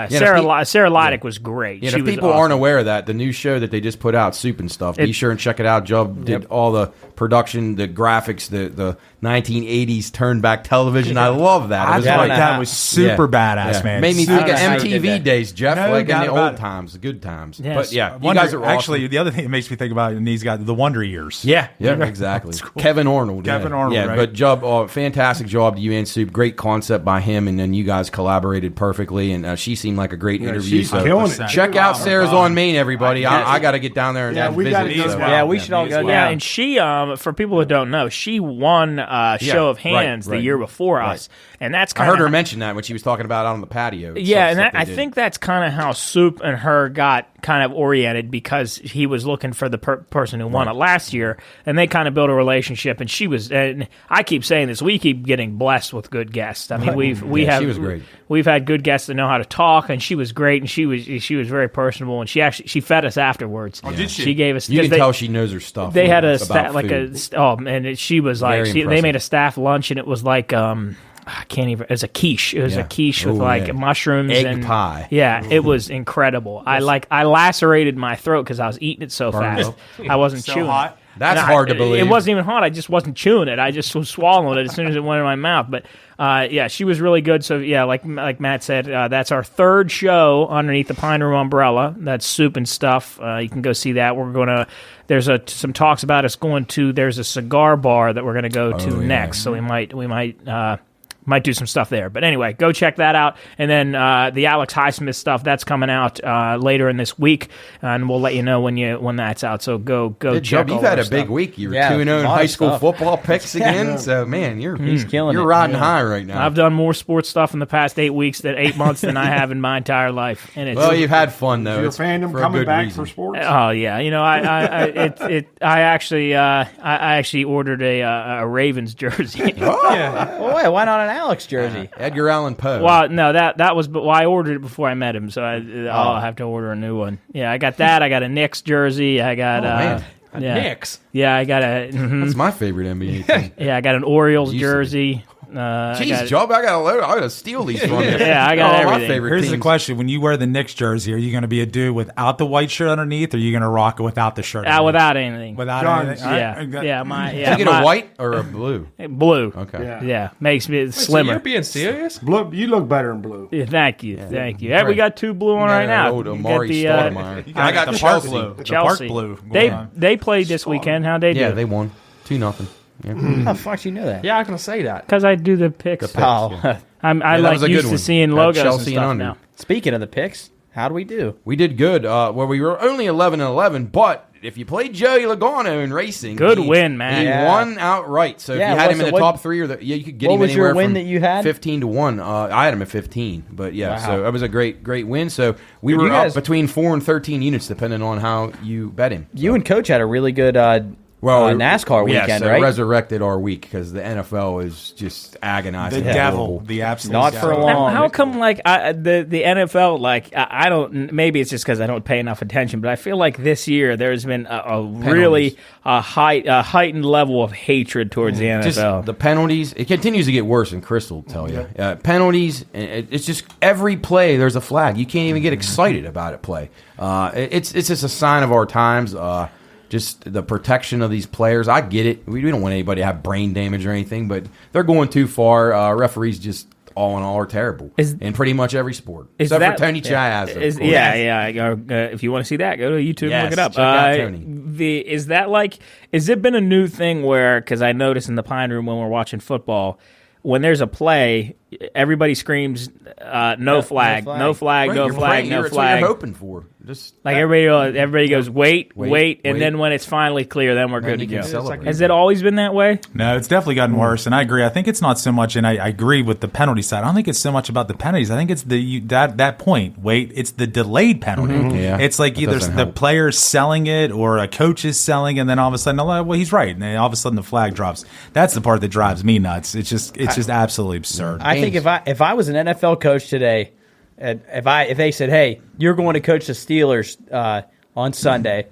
Sarah Lydic was great. Yeah, She if was people awesome. aren't aware of that, the new show that they just put out, Soup and Stuff, be sure and check it out. Jubb did all the production, the graphics, the 1980s turned back television. I love that. It I was thought like that was super badass, man. Made me Super think of how you did MTV that. days, Jeff, No like in doubt the about old it. times, the good times. Yes. But yeah, you Wonder- guys are awesome. actually, the other thing that makes me think about it, and these guys, the Wonder Years. Yeah, exactly. Cool. Kevin Arnold. Kevin Arnold, Yeah, right? but Jubb, fantastic job to you and Soup. Great concept by him, and then you guys collaborated perfectly, and she seemed like a great interview. she's So killing it. check out Sarah's on Main, everybody. I got to get down there and Yeah, we gotta visit. go so- as well. Yeah, we should all go. Yeah, down. and she, for people that don't know, she won Show of Hands right. the year before us, and that's I kind heard her mention that when she was talking about out on the patio. Yeah, and stuff they I did. think that's kind of how Soup and her got kind of oriented because he was looking for the person who won it last year, and they kind of built a relationship. And she was, and I keep saying this, we keep getting blessed with good guests. I mean, she was great. We've had good guests that know how to talk, and she was great, and she was very personable, and she fed us afterwards. Oh, did she? She gave us. You can they- tell she knows her stuff. They had a about staff like food. she was like Very they impressive. made a staff lunch, and it was like I can't even. It was a quiche. It was a quiche with Ooh, like yeah. mushrooms Egg and pie. Yeah, it was incredible. I lacerated my throat because I was eating it so fast. I wasn't So chewing. hot. it. That's And hard to believe. It wasn't even hot. I just wasn't chewing it. I just was swallowing it as soon as it went in my mouth. But yeah, she was really good. So yeah, like Matt said, that's our third show underneath the Pine Room umbrella. That's Soup and Stuff. You can go see that. We're gonna. There's some talks about us going to. There's a cigar bar that we're gonna go to next. So we might do some stuff there. But anyway, go check that out. And then the Alex Highsmith stuff, that's coming out later in this week, and we'll let you know when that's out. So go Hey, check Jubb, all you've had our a big stuff. week. You're Yeah, 2-0 in a lot high of school stuff. football picks again. So man, He's killing you're it. riding high right now. I've done more sports stuff in the past 8 months than I have in my entire life. And it's well, you've had fun though. Your It's fandom for a coming good back reason. for sports. oh yeah, I actually ordered a Ravens jersey. Well, wait, why not an Alex jersey? Edgar Allan Poe. Well, no, that was, but I ordered it before I met him, so I'll have to order a new one. Yeah, I got that. I got a Knicks jersey. I got man. yeah. Knicks. Yeah, I got a That's my favorite NBA team. yeah, I got an Orioles Used to be. jersey. I Jeez, got- Jubb, I gotta steal these from you. Yeah, I got All my everything. favorite Here's the teams. question: when you wear the Knicks jersey, are you going to be a dude without the white shirt underneath, or are you going to rock it without the shirt? underneath? without anything. Without John, anything? yeah, All right. yeah, Did you get a white or a blue? blue. Okay. Yeah. Yeah, makes me So slimmer. you're being serious? Blue, you look better in blue. Yeah, thank you. Hey, we got two blue on right now. Old You got Amari the, Stoudemire. You I got the Chelsea. Park blue. The Chelsea. Park blue. going on. They played this weekend. How'd they Yeah, do? they won 2-0. Yeah. How the fuck do you know that? Yeah, I was gonna say that. Because I do the picks. Oh, I that like was a good used to one. seeing Had logos Chelsea and and stuff under. now. speaking of the picks, how do we do? We did good. Well, we were only 11-11, but if you played Joey Logano in racing, Good he- win, man. He Yeah. won outright. So Yeah, if you had him in so the what- top three, or you could get what him was your anywhere win from that you had? 15-1. I had him at 15, but yeah, Wow. so it was a great win. So we Did were you guys- up between 4 and 13 units, depending on how you bet him. You and Coach had a really good NASCAR weekend, right? Resurrected our week because the NFL is just agonizing. The devil, the absolute Not devil. for long. How come the NFL I don't, maybe it's just because I don't pay enough attention, but I feel like this year there's been a really heightened level of hatred towards the NFL. Just the penalties, it continues to get worse, and Chris will tell you. Penalties, it's just every play there's a flag. You can't even get excited about it play. It's just a sign of our times. Just the protection of these players. I get it. We don't want anybody to have brain damage or anything, but they're going too far. Referees just all in all are terrible in pretty much every sport. Except for Tony Chaz. If you want to see that, go to YouTube and look it up. Check out Tony. Is it been a new thing where, because I noticed in the Pine Room when we're watching football, when there's a play, everybody screams, no flag, no flag, no flag, no That's flag. what you're hoping for. Everybody goes, wait, and then when it's finally clear, then we're good to go. Has it always been that way? No, it's definitely gotten worse, and I agree. I think it's not so much, and I agree with the penalty side. I don't think it's so much about the penalties. I think it's that point. Wait, it's the delayed penalty. Yeah, it's like either the player selling it or a coach is selling, and then all of a sudden, well, he's right, and then all of a sudden the flag drops. That's the part that drives me nuts. It's just absolutely absurd. I think if I was an NFL coach today, if they said, "Hey, you're going to coach the Steelers on Sunday,"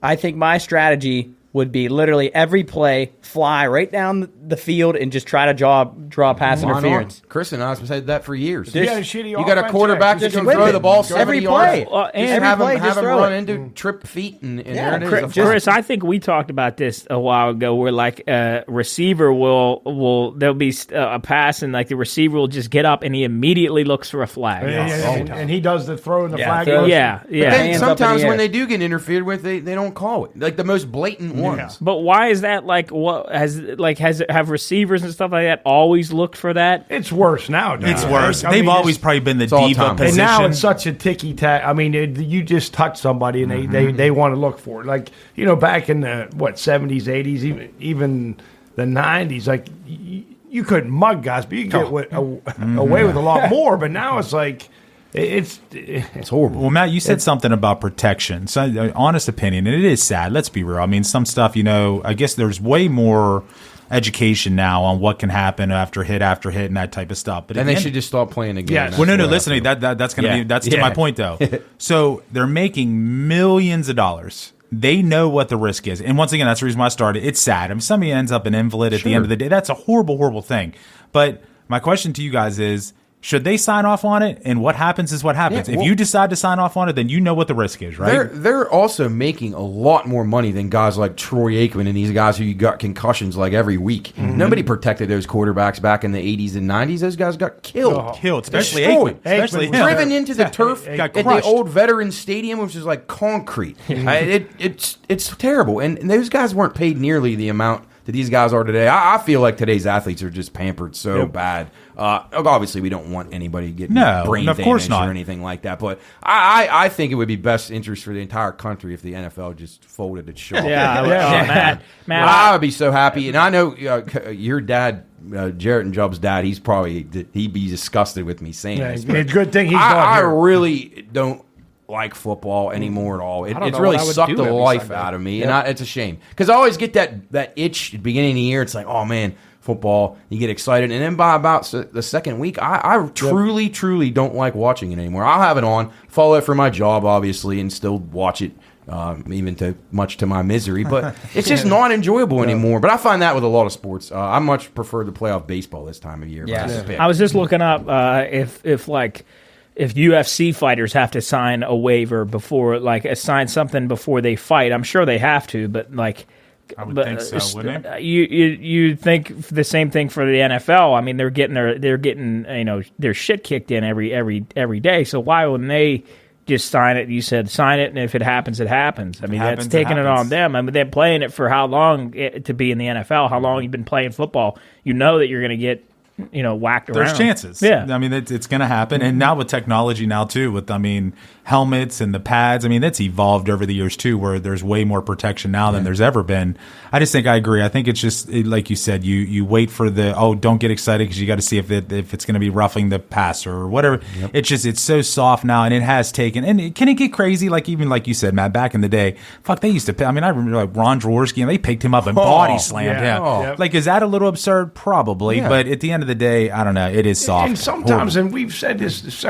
I think my strategy would be literally every play fly right down the field and just try to draw pass interference. Chris and I have said that for years. You got got a quarterback that can throw the ball 70 yards. Have him run into trip feet and there it is. Chris, I think we talked about this a while ago where like a receiver there'll be a pass and like the receiver will just get up and he immediately looks for a flag. And he does the throw and the flag. But then sometimes when they do get interfered with, they don't call it. Like the most blatant ones. But why is that have receivers and stuff like that always looked for that? It's worse now. It's worse. They've always probably been the diva position. And now it's such a ticky-tack. I mean, you just touch somebody and they want to look for it. Like, back in the, 70s, 80s, even the 90s, like, you couldn't mug guys, but you could get away with a lot more. But now it's like... It's horrible. Well, Matt, you said something about protection. So, honest opinion, and it is sad. Let's be real. I mean, some stuff, I guess there's way more education now on what can happen after hit, and that type of stuff. But they should just stop playing the game. Yes. Well, no. Listen, that's going to be to my point though. So they're making millions of dollars. They know what the risk is, and once again, that's the reason why I started. It's sad. I mean, somebody ends up an invalid at the end of the day. That's a horrible, horrible thing. But my question to you guys is, should they sign off on it? And what happens is what happens. If you decide to sign off on it, then you know what the risk is, right? They're also making a lot more money than guys like Troy Aikman and these guys who got concussions like every week. Nobody protected those quarterbacks back in the 80s and 90s. Those guys got killed. Especially Aikman. Especially him. Driven into the turf at the old Veterans Stadium, which is like concrete. It's terrible. And those guys weren't paid nearly the amount that these guys are today. I feel like today's athletes are just pampered so bad. Obviously, we don't want anybody getting brain damage or anything like that. But I think it would be best interest for the entire country if the NFL just folded its shoulders. Matt, I would be so happy. And I know your dad, Jarrett and Jubb's dad, he'd be disgusted with me saying this. It's a good thing he's not here. I really don't like football anymore at all. It's really sucked the life out of me, and it's a shame because I always get that itch at the beginning of the year. It's like, oh man, football, you get excited, and then by about the second week, I truly don't like watching it anymore. I'll have it on, follow it for my job, obviously, and still watch it, even much to my misery. But it's just not enjoyable anymore. But I find that with a lot of sports. I much prefer to play off baseball this time of year. I was just looking up if UFC fighters have to sign a waiver before, sign something before they fight. I'm sure they have to, but I would think so, wouldn't it? You think the same thing for the NFL? I mean, they're getting their shit kicked in every day. So why wouldn't they just sign it? You said sign it, and if it happens, it happens. I mean, that's taking it on them. I mean, they're playing it for how long to be in the NFL? How long you've been playing football? You know that you're going to get whacked around. There's chances. Yeah. I mean, it's going to happen. And now with technology now, too, with, helmets and the pads, that's evolved over the years, too, where there's way more protection now than there's ever been. I just think I agree. I think it's just, like you said, you wait for don't get excited because you got to see if it's going to be roughing the passer or whatever. Yep. It's so soft now, and it has taken. And can it get crazy? Like you said, Matt, back in the day, they used to, I remember like Ron Jaworski, and they picked him up and body slammed him. Yep. Like, is that a little absurd? Probably. Yeah. But at the end of the day, I don't know. It is soft. And sometimes, and we've said this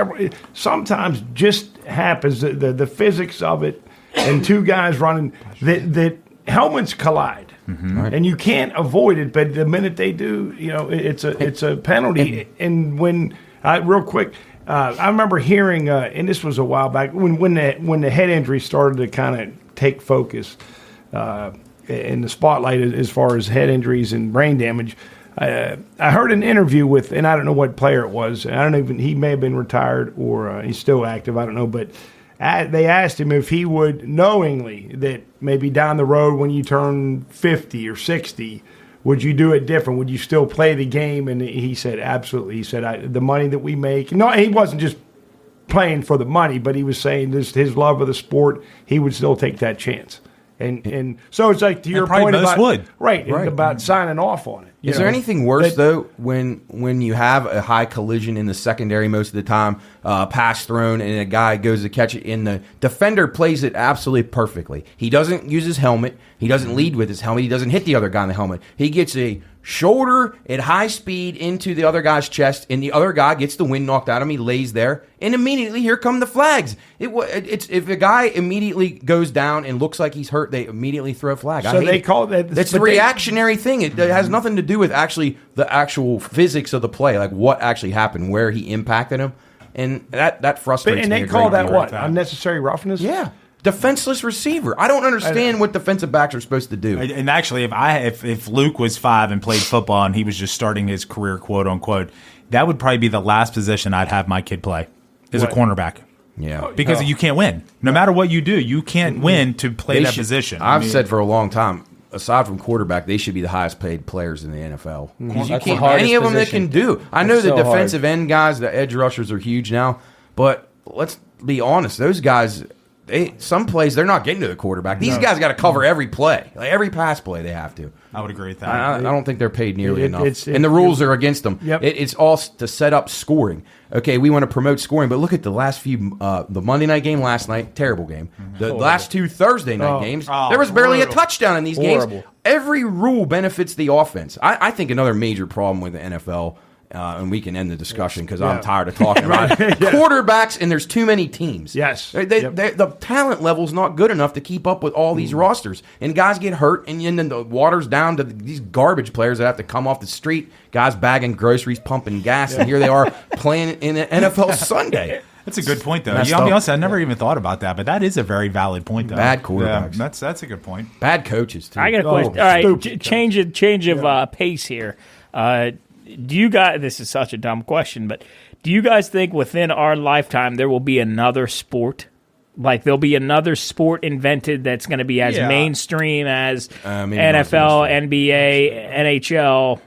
sometimes just happens, the physics of it, and two guys running, that helmets collide. Mm-hmm. Right. And you can't avoid it, but the minute they do, it's a penalty. And when, real quick, I remember hearing, and this was a while back, when the head injury started to kind of take focus in the spotlight as far as head injuries and brain damage. I heard an interview with, and I don't know what player it was. I don't even, he may have been retired or he's still active. I don't know, but they asked him if he would knowingly that maybe down the road when you turn 50 or 60, would you do it different? Would you still play the game? And he said, absolutely. He said, the money that we make. No, he wasn't just playing for the money, but he was saying this, his love of the sport, he would still take that chance. And so it's like to your point about right about signing off on it. Is there anything worse though when you have a high collision in the secondary most of the time, pass thrown, and a guy goes to catch it, and the defender plays it absolutely perfectly. He doesn't use his helmet. He doesn't lead with his helmet. He doesn't hit the other guy in the helmet. He gets a shoulder at high speed into the other guy's chest, and the other guy gets the wind knocked out of him. He lays there, and immediately here come the flags. It's if a guy immediately goes down and looks like he's hurt, they immediately throw a flag. So they call that. That's a reactionary thing. It has nothing to do with actually the actual physics of the play, like what actually happened, where he impacted him, and that frustrates me. And they call that what? Unnecessary roughness? Yeah. Defenseless receiver. I don't understand what defensive backs are supposed to do. And actually, if Luke was 5 and played football and he was just starting his career, quote unquote, that would probably be the last position I'd have my kid play is a cornerback. Yeah, because you can't win. No matter what you do, you can't win to play that position. I've said for a long time, aside from quarterback, they should be the highest paid players in the NFL. Because you can't any of them that can do. I know the defensive end guys, the edge rushers are huge now, but let's be honest, those guys. Some plays they're not getting to the quarterback. These guys got to cover every play, like every pass play. They have to. I would agree with that. I don't think they're paid nearly enough, and the rules are against them. Yep. It's all to set up scoring. Okay, we want to promote scoring, but look at the last few. The Monday night game last night, terrible game. The last 2 Thursday night games, there was barely a touchdown in these games. Every rule benefits the offense. I think another major problem with the NFL. And we can end the discussion because I'm tired of talking about it. Quarterbacks, and there's too many teams. Yes. The talent level's not good enough to keep up with all these rosters. And guys get hurt, and then the water's down to these garbage players that have to come off the street, guys bagging groceries, pumping gas, and here they are playing in an NFL Sunday. That's a good point, though. I'll be honest, I never even thought about that, but that is a very valid point, though. Bad quarterbacks. Yeah, that's a good point. Bad coaches, too. I got a question. All right, change of pace here. Do you guys? This is such a dumb question, but do you guys think within our lifetime there will be another sport? Like there'll be another sport invented that's going to be as mainstream as NFL, NBA, NHL?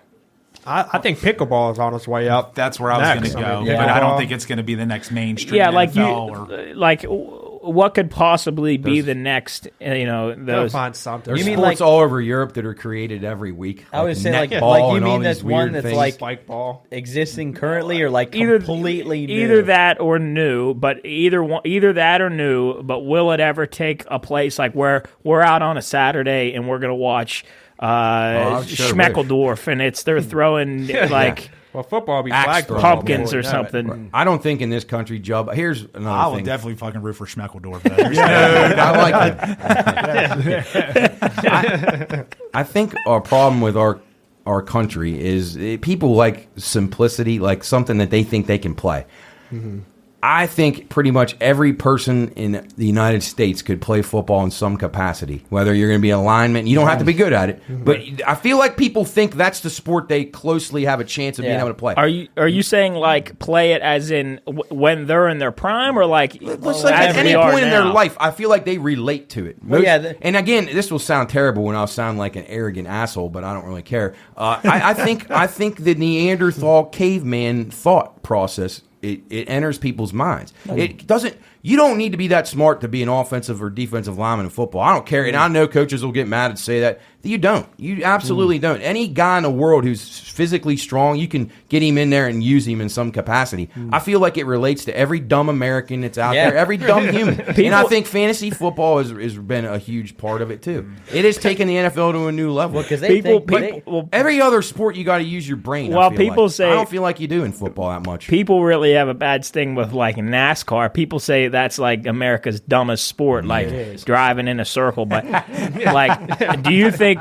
I think pickleball is on its way up. That's where I was going to go, but I don't think it's going to be the next mainstream. Yeah, NFL what could possibly be the next? Those find something. There's sports all over Europe that are created every week. I would say netball you and mean all that's these one weird that's things. like spike ball existing currently or like completely new? Either that or new, but either that or new. But will it ever take a place like where we're out on a Saturday and we're going to watch Schmeckeldorf and they're throwing Well, football will be flag pumpkins or something. I don't think in this country, Jubb. Here's another thing. I will definitely fucking root for Schmeckeldorf. I like it. I think our problem with our country is people like simplicity, like something that they think they can play. Mm-hmm. I think pretty much every person in the United States could play football in some capacity. Whether you're going to be a lineman, you don't have to be good at it. But I feel like people think that's the sport they closely have a chance of being able to play. Are you saying like play it as in when they're in their prime, or like It's like at any point in their life, I feel like they relate to it. And again, this will sound terrible and I'll sound like an arrogant asshole, but I don't really care. I think the Neanderthal caveman thought process, it enters people's minds. It doesn't. You don't need to be that smart to be an offensive or defensive lineman in football. I don't care. And I know coaches will get mad and say that. You don't. You absolutely don't. Any guy in the world who's physically strong, you can get him in there and use him in some capacity. I feel like it relates to every dumb American that's out there, every dumb human. And I think fantasy football has been a huge part of it, too. It has taken the NFL to a new level. Because every other sport, you got to use your brain. Well, people say... I don't feel like you do in football that much. People really have a bad sting with, like, NASCAR. People say that's, like, America's dumbest sport, like driving in a circle. But, like,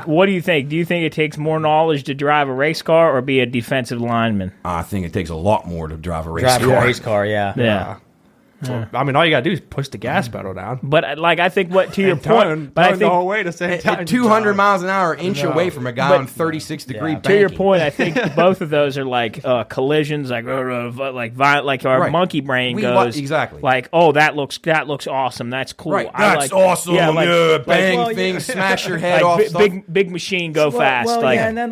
what do you think? Do you think it takes more knowledge to drive a race car or be a defensive lineman? I think it takes a lot more to drive a race car. Yeah. So, I mean, all you got to do is push the gas pedal down. But, like, I think to your point... But I think the whole way to say 200 miles an hour, inch away from a guy on 36-degree to your point, I think both of those are like collisions, like our monkey brain goes exactly. Like, oh, that looks awesome. That's cool. Right. That's awesome. Yeah, bang things, smash your head off. Big machine go fast. Well, like, and then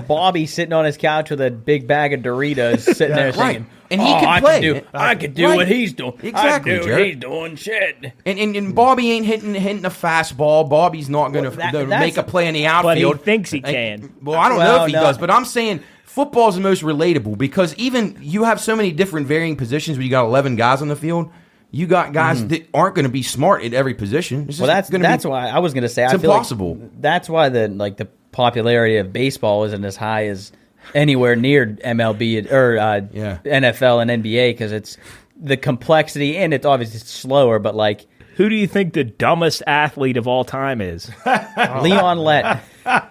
Bobby sitting on his couch with a big bag of Doritos, sitting there singing. And he can play. I could do what he's doing. Exactly, I could do what he's doing. Shit. And Bobby ain't hitting a fastball. Bobby's not going to make a play in the outfield. But he thinks he can. Well, I don't know if he does, but I'm saying football is the most relatable because even you have so many different varying positions where you got 11 guys on the field. You got guys that aren't going to be smart at every position. That's why I was going to say it's impossible. That's why the popularity of baseball isn't as high as anywhere near MLB or NFL and NBA because it's the complexity and it's obviously slower. But like, who do you think the dumbest athlete of all time is? Leon Lett.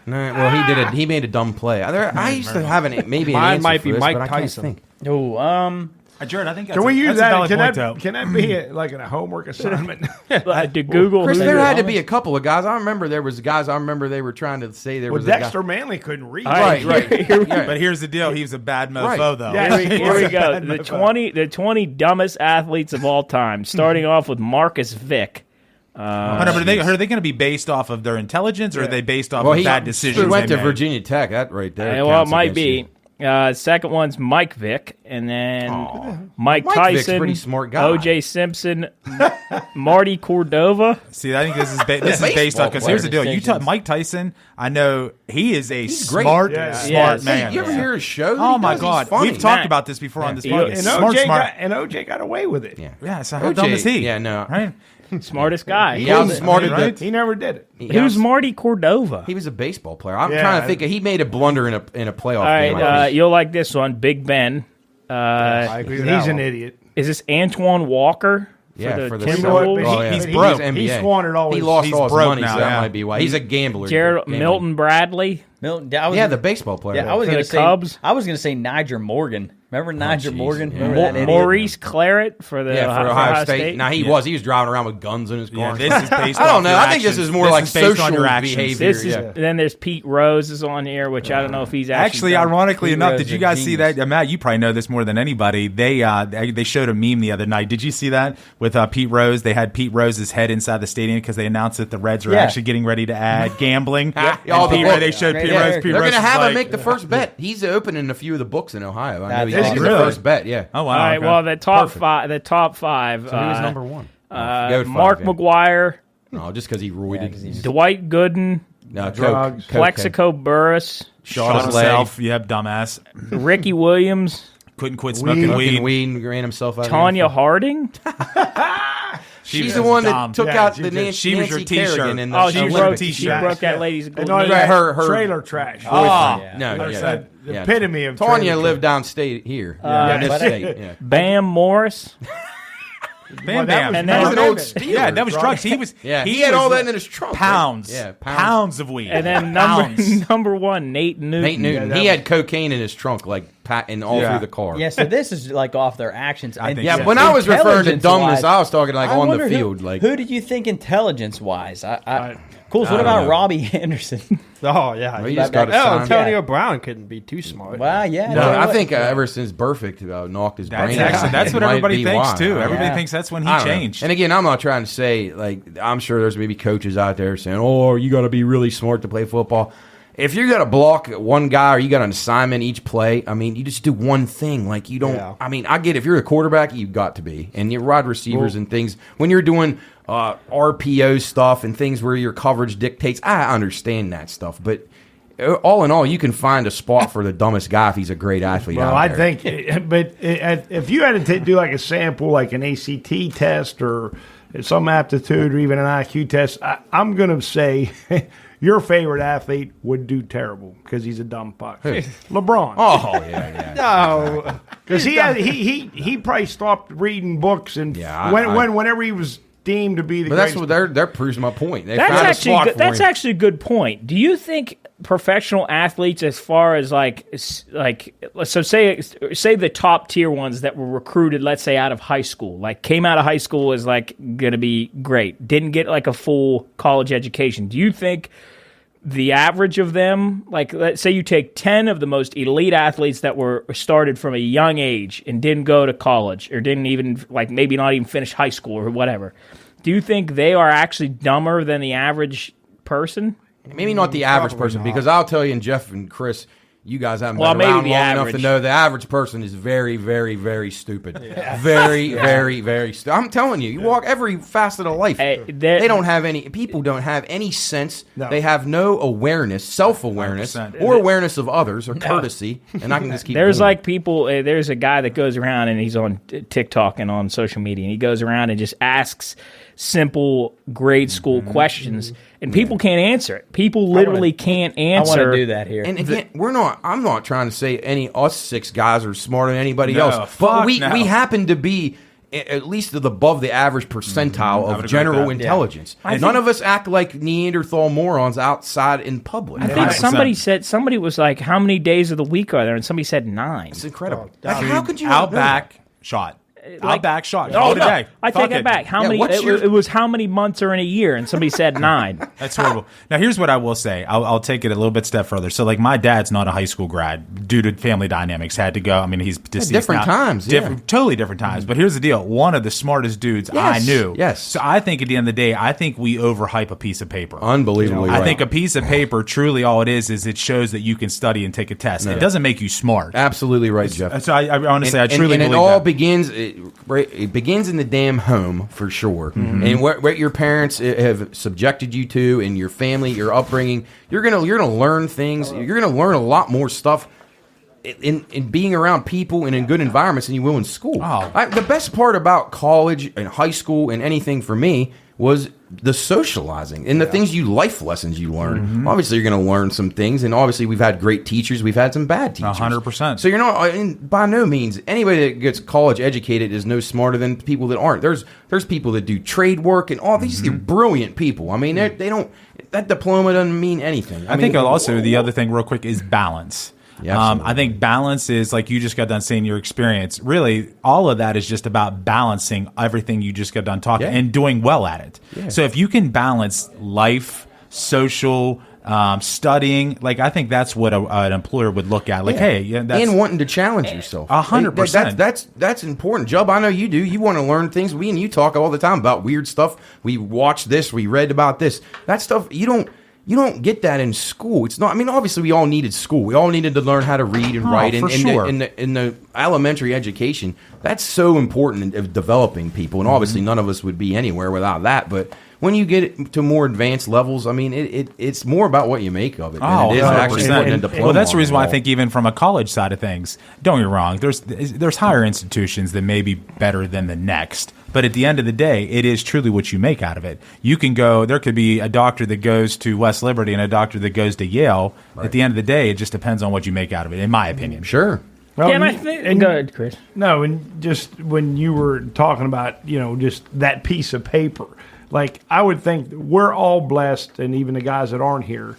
Well, he made a dumb play. I used to have maybe an Mine answer might for be this, Mike but I can't Tyson. think. Jared, I think can we use that? Can Can that be a homework assignment? To Google. Chris, there had to be a couple of guys. I remember there was guys. I remember they were trying to say there was Dexter a guy. Manley couldn't read. Right. But here's the deal: he was a bad mofo, though. Yeah. Here we go. The 20 dumbest athletes of all time. Starting off with Marcus Vick. Are they going to be based off of their intelligence, or are they based off of bad decisions? He went to made? Virginia Tech. That right there. Well, it might be. Second one's Mike Vick, and then Mike Tyson, Vick's a pretty smart guy. O.J. Simpson, Marty Cordova. See, I think this is based on because here's the deal. Mike Tyson, I know he is a smart man. Hey, you ever hear his show? Oh my God, we've talked about this before on this podcast. And OJ got away with it. Yeah. So how dumb is he? Yeah, no. Right. Smartest guy. He outsmarted right? He never did it. Who's Marty Cordova? He was a baseball player. I'm trying to think. He made a blunder in a playoff game. All right, you'll like this one. Big Ben. I agree with he's an idiot. Is this Antoine Walker? For the Timberwolves? He's broke. He squandered all his. He lost all his money, now, so that might be why. He's a gambler. Milton Bradley. The baseball player. Yeah, I was going to say Cubs. I was going to say Niger Morgan. Remember Niger Morgan? Yeah. Maurice Claret for Ohio State. Now he was driving around with guns in his car. This is based. I don't know. I think this is more like social behavior. Then there's Pete Rose is on here, which I don't know if he's actually ironically enough. Did you guys see that? Matt, you probably know this more than anybody. They showed a meme the other night. Did you see that with Pete Rose? They had Pete Rose's head inside the stadium because they announced that the Reds are actually getting ready to add gambling. They showed Pete Rose. They're going to have him make the first bet. He's opening a few of the books in Ohio. I know he's the first bet. Yeah. Oh wow. All right. Well, the top five. So who was number one? Mark McGuire. No, just because he roided. Dwight Gooden. No, drugs. Plexico Burris. Shot himself. You have dumbass. Ricky Williams. Couldn't quit smoking weed. Ran himself out. Tanya Harding. She's the one that took out the Nancy. She was your T-shirt. She broke that lady's her trailer trash. The epitome of Tanya lived downstate here. In this state. Bam Morris. Bam Bam. And That was then- an old Steelers, Yeah, that was right? drugs. He was. He had was all that like in his trunk. Pounds. Right? Yeah, pounds of weed. And then Pounds. number one, Nate Newton. Nate Newton. that He was- had cocaine in his trunk, like and all through the car. Yeah, so this is like off their actions. I think Yeah, so. when I was referring to dumbness, Intelligence-wise, I was talking like I on the wonder field. Who, Like who did you think intelligence-wise? Cool. So what don't about know. Robbie Anderson? Oh yeah. Well, you just got to Oh, sign. Antonio Brown couldn't be too smart. Wow, yeah. No, I what- think ever since Perfect knocked his That's brain actually out. that's it what might everybody be thinks why. too. Everybody Yeah. thinks that's when he I don't know. changed. And again, I'm not trying to say like I'm sure there's maybe coaches out there saying, "Oh, you got to be really smart to play football." If you got to block one guy or you got an assignment each play, I mean, you just do one thing. Like you don't. Yeah. I mean, I get if you're a quarterback, you've got to be, and your wide receivers and things when you're doing RPO stuff and things where your coverage dictates. I understand that stuff, but all in all, you can find a spot for the dumbest guy if he's a great athlete. Well, out I there. think, but if you had to do like a sample, like an ACT test or some aptitude or even an IQ test, I'm going to say your favorite athlete would do terrible because he's a dumb fuck. LeBron. Oh yeah. No. Because he probably stopped reading books and Yeah, whenever he was deemed to be the But that's greatest. what that proves my point. They That's found a actually spot good. for That's him. actually a good point. Do you think professional athletes, as far as like so say the top tier ones that were recruited, let's say out of high school, like came out of high school is like going to be great, didn't get like a full college education. Do you think the average of them, like let's say you take 10 of the most elite athletes that were started from a young age and didn't go to college or didn't even like maybe not even finish high school or whatever, do you think they are actually dumber than the average person? Maybe not the average person, because I'll tell you, and Jeff and Chris, you guys haven't Well, been maybe around the long enough to average. know the average person is very, very, very stupid. Very, very, very stupid. I'm telling you, you walk every facet of life. Hey, They don't have any, people don't have any sense. No. They have no awareness, self-awareness, 100%. or awareness of others, or courtesy. And I can just keep There's going. like people, there's a guy that goes around and he's on TikTok and on social media, and he goes around and just asks simple grade school questions, and people can't answer it. People literally can't I answer. want to do that here. And again, I'm not trying to say us six guys are smarter than anybody No, else, fuck but we no. happen to be at least above the average percentile would of agree general with that. intelligence. None of us act like Neanderthal morons outside in public. I think 100%. somebody was like, "How many days of the week are there?" And somebody said 9. It's incredible. Like, how could you Outback shot. Outback shot. All Oh, no, day. I Fuck take it back. How Yeah, many? what's your- It was how many months are in a year? And somebody said 9. That's horrible. Now, here's what I will say. I'll take it a little bit step further. So, like, my dad's not a high school grad due to family dynamics. Had to go. I mean, he's deceased different now. times, yeah. Totally different times. But here's the deal. One of the smartest dudes I Yes, knew. yes. So I think at the end of the day, I think we overhype a piece of paper. Unbelievably I right. think a piece of paper, truly all it is it shows that you can study and take a test. It doesn't make you smart. Absolutely right, Jeff. So I honestly, I truly and believe it all that. begins. It begins in the damn home for sure, and what your parents have subjected you to, and your family, your upbringing. You're gonna learn things. You're gonna learn a lot more stuff in being around people and in good environments than you will in school. Oh. The best part about college and high school and anything for me was the socializing and the things life lessons you learn. Obviously, you're going to learn some things, and obviously, we've had great teachers. We've had some bad teachers. 100%. So you're not, and by no means, anybody that gets college educated is no smarter than people that aren't. There's people that do trade work and all these. They're brilliant people. I mean, they don't. That diploma doesn't mean anything. I think also the other thing, real quick, is balance. Yeah, absolutely. I think balance is, like you just got done saying your experience. Really, all of that is just about balancing everything you just got done talking and doing well at it. Yeah. So if you can balance life, social, studying, like I think that's what an employer would look at. Like, hey, that's, and wanting to challenge yourself. 100%. That's important. Job, I know you do. You want to learn things. We and you talk all the time about weird stuff. We watched this. We read about this. That stuff you don't get that in school. It's not. I mean, obviously, we all needed school. We all needed to learn how to read and write. for sure. In the elementary education, that's so important of developing people. And obviously, none of us would be anywhere without that. But when you get it to more advanced levels, I mean, it's more about what you make of it than it is actually 100%. putting a diploma. Well, that's the on reason why I wall. think even from a college side of things, don't get me wrong, there's higher institutions that may be better than the next. But at the end of the day, it is truly what you make out of it. You can go, there could be a doctor that goes to West Liberty and a doctor that goes to Yale. Right. At the end of the day, it just depends on what you make out of it, in my opinion. Sure. Well, And I think, go ahead, Chris. No, and just when you were talking about, just that piece of paper, like I would think we're all blessed, and even the guys that aren't here,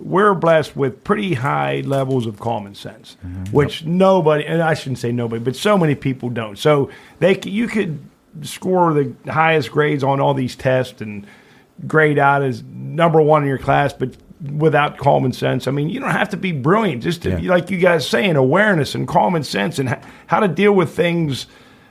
we're blessed with pretty high levels of common sense, which nobody, and I shouldn't say nobody, but so many people don't. So you could score the highest grades on all these tests and grade out as number one in your class, but without common sense. I mean, you don't have to be brilliant. Just to, like you guys saying, awareness and common sense and how to deal with things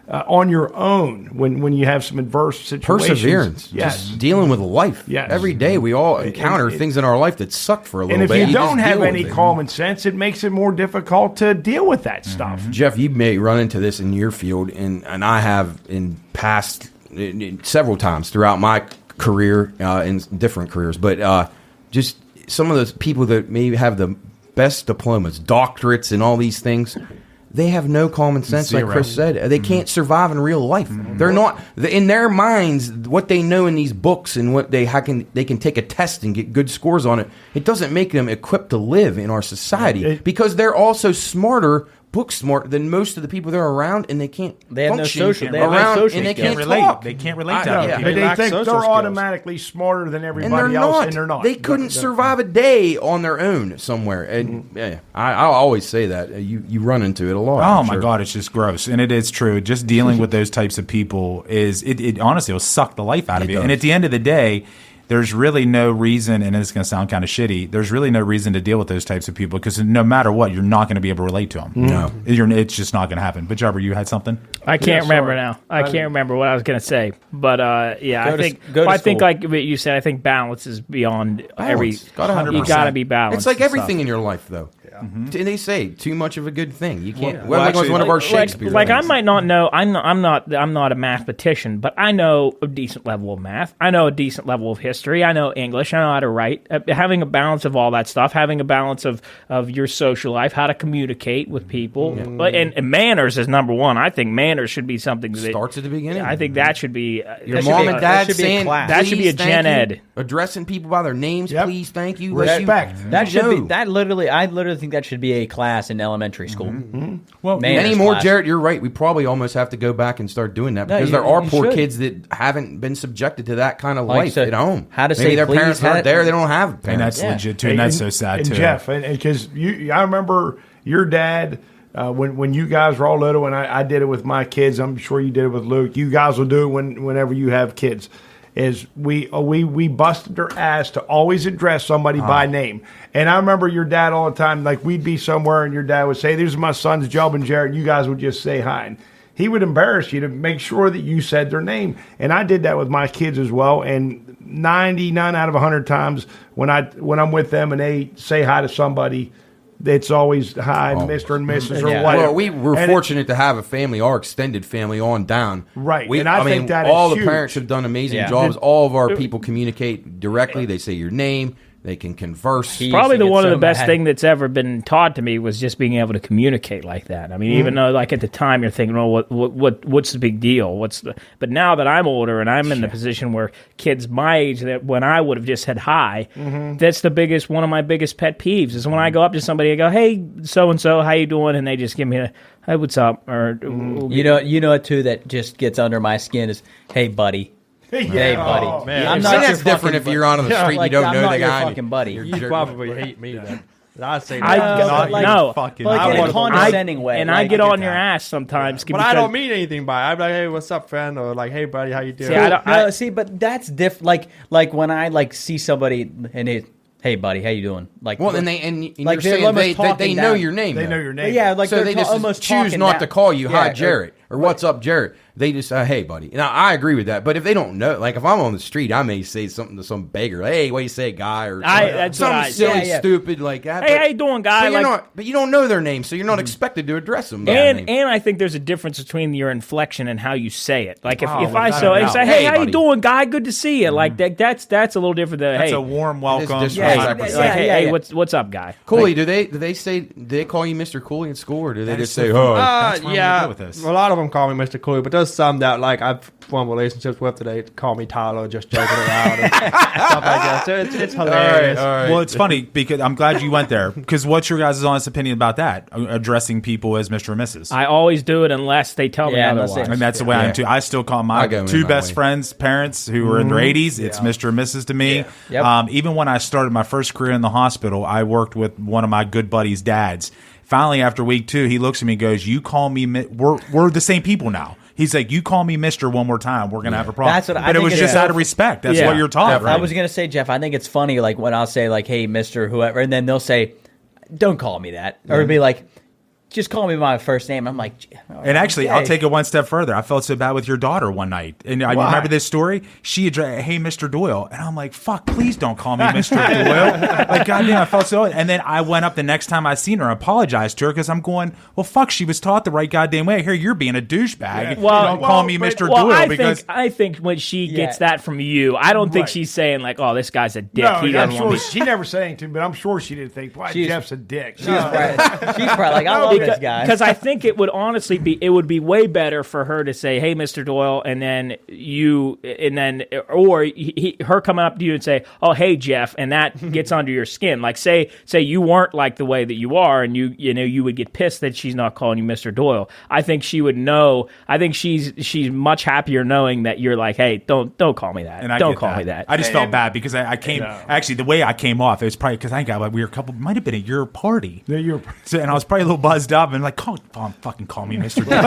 on your own when you have some adverse situations. Perseverance. Yes. Just dealing with life. Yes. Every day we all encounter things in our life that suck for a little And bit. if you just don't have deal any with it. common sense, it makes it more difficult to deal with that stuff. Jeff, you may run into this in your field, and I have in several times throughout my career, in different careers, but just some of those people that maybe have the best diplomas, doctorates, and all these things, they have no common sense. Zero. Like Chris said, they can't survive in real life. They're not in their minds. What they know in these books and what they can take a test and get good scores on it. It doesn't make them equipped to live in our society because they're also smarter. Book smart than most of the people they're around, and they can't. They have no function social- they have no around, social and they skills. can't relate. talk. They can't relate to I- other yeah. people. But they lack think social they're skills. automatically smarter than And everybody they're else, not. and they're not. They couldn't survive a day on their own somewhere. And I always say that you run into it a lot. Oh I'm my sure. God, it's just gross, and it is true. Just dealing with those types of people is it honestly will suck the life out of It you. does. And at the end of the day, there's really no reason, and it's going to sound kind of shitty. There's really no reason to deal with those types of people because no matter what, you're not going to be able to relate to them. No. It's just not going to happen. But Jabber, you had something. I can't remember sorry. now. I can't remember what I was going to say. But yeah, Go I to- think go to I think school. like what you said. I think balance is beyond every. Gotta have You 100%. got to be balanced. It's like and everything stuff. in your life, though. And they say too much of a good thing. You can't. Well, Well, that was actually, one of our Like Shakespeare. I things. might not know. I'm not a mathematician, but I know a decent level of math. I know a decent level of history. I know English. I know how to write. Having a balance of all that stuff. Having a balance of your social life, how to communicate with people, and manners is number one. I think manners should be something that starts at the beginning. I think that should be Your that should mom be and a- dad should be a saying class. That should be a "Please, gen thank you," ed. addressing people by their names. Yep. Please, thank you. Respect. That should be No. I literally think that should be a class in elementary school. Well, Manners Anymore, class. Jarrett, you're right. We probably almost have to go back and start doing that No, because you- there are you poor should. kids that haven't been subjected to that kind of Like life so- at home. how to Maybe say their please, parents how aren't to- there. They don't have and parents. that's legit too, and that's so sad and too. Jeff, and because I remember your dad when you guys were all little, and I did it with my kids. I'm sure you did it with Luke. You guys will do it whenever you have kids. Is we busted their ass to always address somebody by name. And I remember your dad all the time. Like we'd be somewhere, and your dad would say, "This is my sons, Job and Jared." You guys would just say hi. And he would embarrass you to make sure that you said their name. And I did that with my kids as well. And 99 out of 100 times when I'm with them and they say hi to somebody, it's always hi, Mr. and Mrs. or Yeah. whatever. Well, we were And fortunate to have a family, our extended family, on down. Right, We, and I think mean, that all is the huge. parents have done amazing Yeah. jobs. All of our people communicate directly. They say your name. They can converse. Probably the Get one of so the best mad. thing that's ever been taught to me was just being able to communicate like that. I mean, even though like at the time you're thinking, "Oh, what's the big deal? But now that I'm older and I'm in the position where kids my age that when I would have just said hi, that's one of my biggest pet peeves is when I go up to somebody and go, "Hey, so and so, how you doing?" and they just give me a, "Hey, what's up?" or You know too that just gets under my skin is, "Hey, buddy." Hey, buddy. Oh, man. I'm See, not that's your different fucking if you're on the Yeah, street. like, you don't I'm know not the your guy. fucking buddy. You're You jerking. probably hate me then. I'd say I- that. Not like- you fucking. like in a I- condescending way. and like, I get I get on your that. ass sometimes. But I don't mean anything by it. I'm like, hey, what's up, friend? Or like, hey, buddy, how you doing? See, I don't- No, see, but that's different. Like when I see somebody and they, "Hey, buddy, how you doing?" Like, Well, and you're Like, they're saying almost they talking know down. your name. They though. know your name. yeah, like So they're they just almost choose talking not down. to call you, "Hi, Yeah, Jarrett," or "What's up, Jarrett?" They just, "Hey, buddy." Now, I agree with that. But if they don't know, like if I'm on the street, I may say something to some beggar, "Hey, what do you say, guy?" Or that's what something I- silly, yeah. stupid like that. Hey, but, how you doing, guy? But, you're Like- not, but you don't know their name, so you're not expected to address them. by their name. And I think there's a difference between your inflection and how you say it. Like if I without so a if I doubt. say, "Hey, Hey, how you buddy." doing, guy? Good to see you." Like that's a little different than That's hey, a warm welcome. disrespectful. like, Yeah, hey, yeah, hey, yeah. what's up, guy? Cooley, do they call you Mr. Cooley in school, or do they That just is say, so "Oh"? That's why I'm yeah, gonna go with this. a lot of them call me Mr. Cool, but there's some that like I've formed relationships with that they call me Tyler, just joking around and stuff like that. So it's hilarious. All right. Well, it's funny because I'm glad you went there. Because what's your guys' honest opinion about that? Addressing people as Mr. and Mrs. I always do it unless they tell me unless otherwise. And that's the way I am too. I still call my I go in two that best way. friends parents who were in their 80s. It's Mr. and Mrs. to me. Yep. Even when I started my first career in the hospital, I worked with one of my good buddies' dads. Finally, after week 2, he looks at me and goes, "You call me. We're the same people now." He's like, "You call me Mister one more time, we're gonna have a problem." That's what I but it think was it's just so- out of respect. That's Yeah. what you're taught, right? I was gonna say, Jeff, I think it's funny, like when I'll say, like, "Hey, Mister," whoever, and then they'll say, "Don't call me that," or it'll be like, "Just call me by my first name." I'm like, And actually, I'll okay. take it one step further. I felt so bad with your daughter one night. And I remember this story. She addressed, "Hey, Mr. Doyle." And I'm like, "Fuck, please don't call me Mr. Doyle." Like, goddamn, I felt so. And then I went up the next time I seen her and apologized to her because I'm going, well, fuck, she was taught the right goddamn way. Here, you're being a douchebag. Don't call me Mr. Doyle because. I think when she gets that from you, I don't think Right. she's saying like, "Oh, this guy's a dick." No, He I'm doesn't want sure me. she never said anything to me, but I'm sure she didn't think, "Why, Jeff's a dick." she's probably like, "I love this guy." Because I think it would honestly be way better for her to say, "Hey, Mr. Doyle," and then her coming up to you and say, "Oh, hey, Jeff," and that gets under your skin. Like say you weren't like the way that you are, and you would get pissed that she's not calling you Mr. Doyle. I think she would know. I think she's much happier knowing that you're like, "Hey, don't call me that. And I Don't get call that. me that." I just felt bad because I came. Actually, the way I came off, it was probably because I got like we were a couple. Might have been at your party. Yeah, you're- So, and I was probably a little buzzed up and like, fucking call me Mr. Doyle.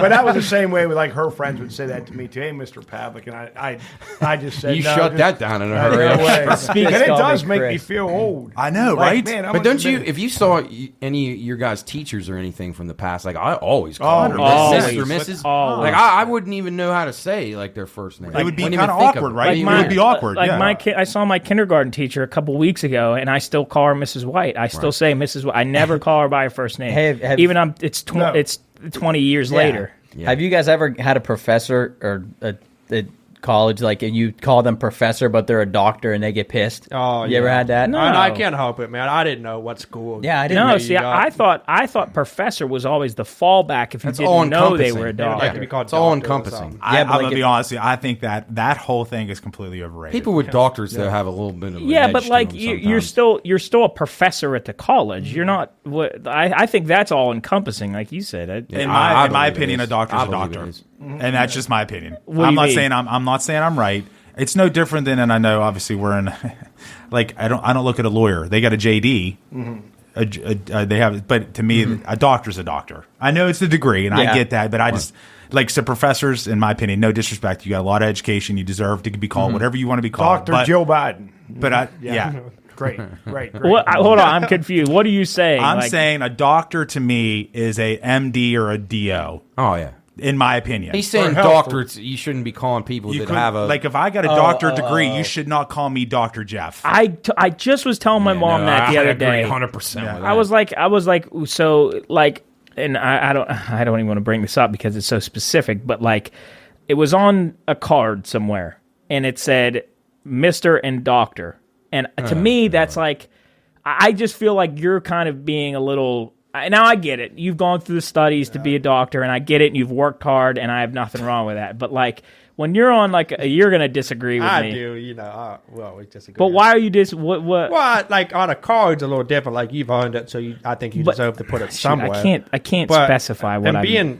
but that was the same way with like her friends would say that to me too. "Hey, Mr. Pavlik," and I just said, You "No, shut just- that down in a no hurry. way." Speak And it call does me make me Chris. feel old. I know, Like, right? man, But don't you, if you saw any of your guys' teachers or anything from the past, like I always called her always. Mrs. or Mrs. Always. Like I wouldn't even know how to say like their first name. It would be Wouldn't kind even of think awkward, it. right? Wouldn't It even- would be awkward. Like yeah. I saw my kindergarten teacher a couple weeks ago, and I still call her Mrs. White. I still say Mrs. White. I never call her by her first name. Have- It's 20 years later. Have you guys ever had a professor or a college, like, and you call them professor, but they're a doctor and they get pissed? Oh, You ever had that? No. I can't help it, man. I didn't know what school. Yeah, I didn't know No, you see, got- I thought professor was always the fallback if you That's all didn't know they encompassing. were a They would like to doctor. be called It's all doctor or encompassing. something. I'm Yeah, but gonna like be if- honest with you. I think that whole thing is completely overrated. People with doctors though have a little bit of an Yeah, edge but to like them you're sometimes. still a professor at the college. You're not. I think that's all encompassing, like you said. in I my believe it opinion, a is. doctor's I a believe doctor, it is. and that's just my opinion. do I'm you not mean? saying I'm not saying I'm right. It's no different than, and I know obviously we're in, like I don't look at a lawyer. They got a JD. They have, but to me, a doctor's a doctor. I know it's a degree, and I Yeah. get that, but I just like so professors. In my opinion, no disrespect, you got a lot of education. You deserve to be called whatever you want to be called. Dr. But, Joe Biden. but yeah. Great. Hold on, I'm confused. What are you saying? I'm Like, saying a doctor to me is a MD or a DO. Oh yeah. In my opinion, He's saying health- doctorates. You shouldn't be calling people you that could, have a like if I got a doctorate degree, you should not call me Dr. Jeff. I just was telling my mom that the other day. 100%. I was like, so like, and I don't even want to bring this up because it's so specific, but like, it was on a card somewhere, and it said Mr. and Doctor, and to me, that's like, I just feel like you're kind of being a little. Now I get it. You've gone through the studies to be a doctor, and I get it, and you've worked hard, and I have nothing wrong with that. But like, when you're on like, you're gonna disagree with I me. do, well, we disagree. But why are you what? Well, like on a card, it's a little different. Like you've earned it, so I think you But- deserve to put it Shoot, somewhere. I can't But- specify what and I'm being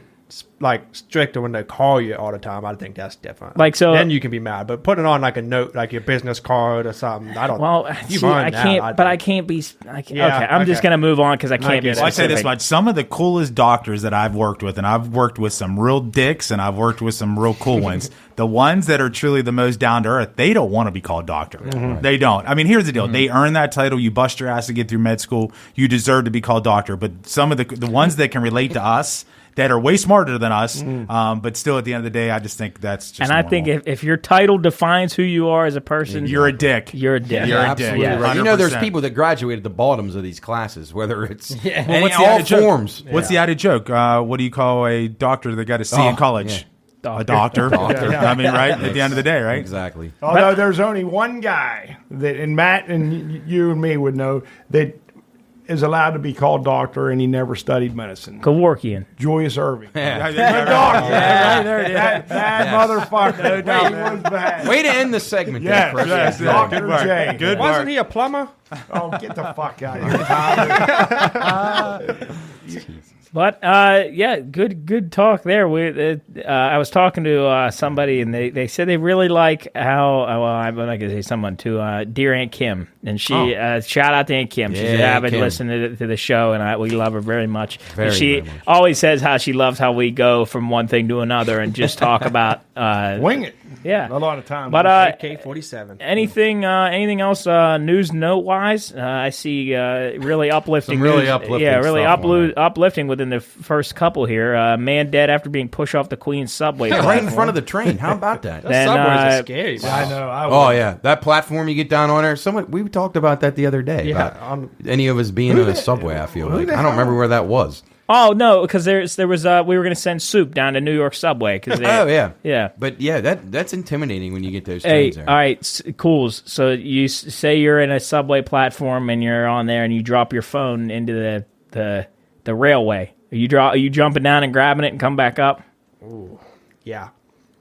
like stricter when they call you all the time. I think that's different. Like, so- then you can be mad. But putting on like a note, like your business card or something. I don't. Well, you've see, earned I that, can't, but think. I can't be. Yeah, okay, I'm just okay. gonna move on because I can't be. get it. Well, I say this specific. much: some of the coolest doctors that I've worked with, and I've worked with some real dicks, and I've worked with some real cool ones. The ones that are truly the most down to earth, they don't want to be called doctor. They don't. I mean, here's the deal: they earn that title. You bust your ass to get through med school. You deserve to be called doctor. But some of the ones that can relate to us, that are way smarter than us, but still at the end of the day, I just think that's just. And I think if your title defines who you are as a person, you're a dick. you're a dick. You're a dick. Absolutely Yeah. right. You know, there's 100%. people that graduated at the bottoms of these classes, whether it's Well, what's all the added joke? forms. What's the added joke? What do you call a doctor that got a C in college? A doctor. I mean, right? At the end of the day, right? Exactly. Although there's only one guy that, and Matt and you and me would know that is allowed to be called doctor, and he never studied medicine. Kevorkian. Julius Irving. Yeah. That motherfucker. He was bad. Way to end the segment. there, Chris. Yes. Dr. J. Good Wasn't work. he a plumber? Oh, get the fuck out of here. But good talk there. I was talking to somebody, and they said they really like how. Well, I'm not gonna say someone to dear Aunt Kim, and she shout out to Aunt Kim. She's an avid listener to the show, and we love her very much. Very, she very much. always says how she loves how we go from one thing to another and just talk about Wing it. yeah. A lot of times. But AK-47. anything else news note wise? I see really uplifting. Some really news. uplifting Yeah, really stuff on it. uplifting within the first couple here. Man dead after being pushed off the Queens subway. Yeah, right in front of the train. How about that? Those Then, subways are scary. I know. Oh yeah, that platform you get down on there. We talked about that the other day. Yeah, about any of us being in a subway. I feel like I don't remember where that was. Oh no, because there was we were going to send soup down to New York subway. Cause Oh yeah, yeah. But yeah, that's intimidating when you get those Hey, trains there. all right, cools. So you say you're in a subway platform and you're on there and you drop your phone into the railway. Are you jumping down and grabbing it and come back up? Yeah.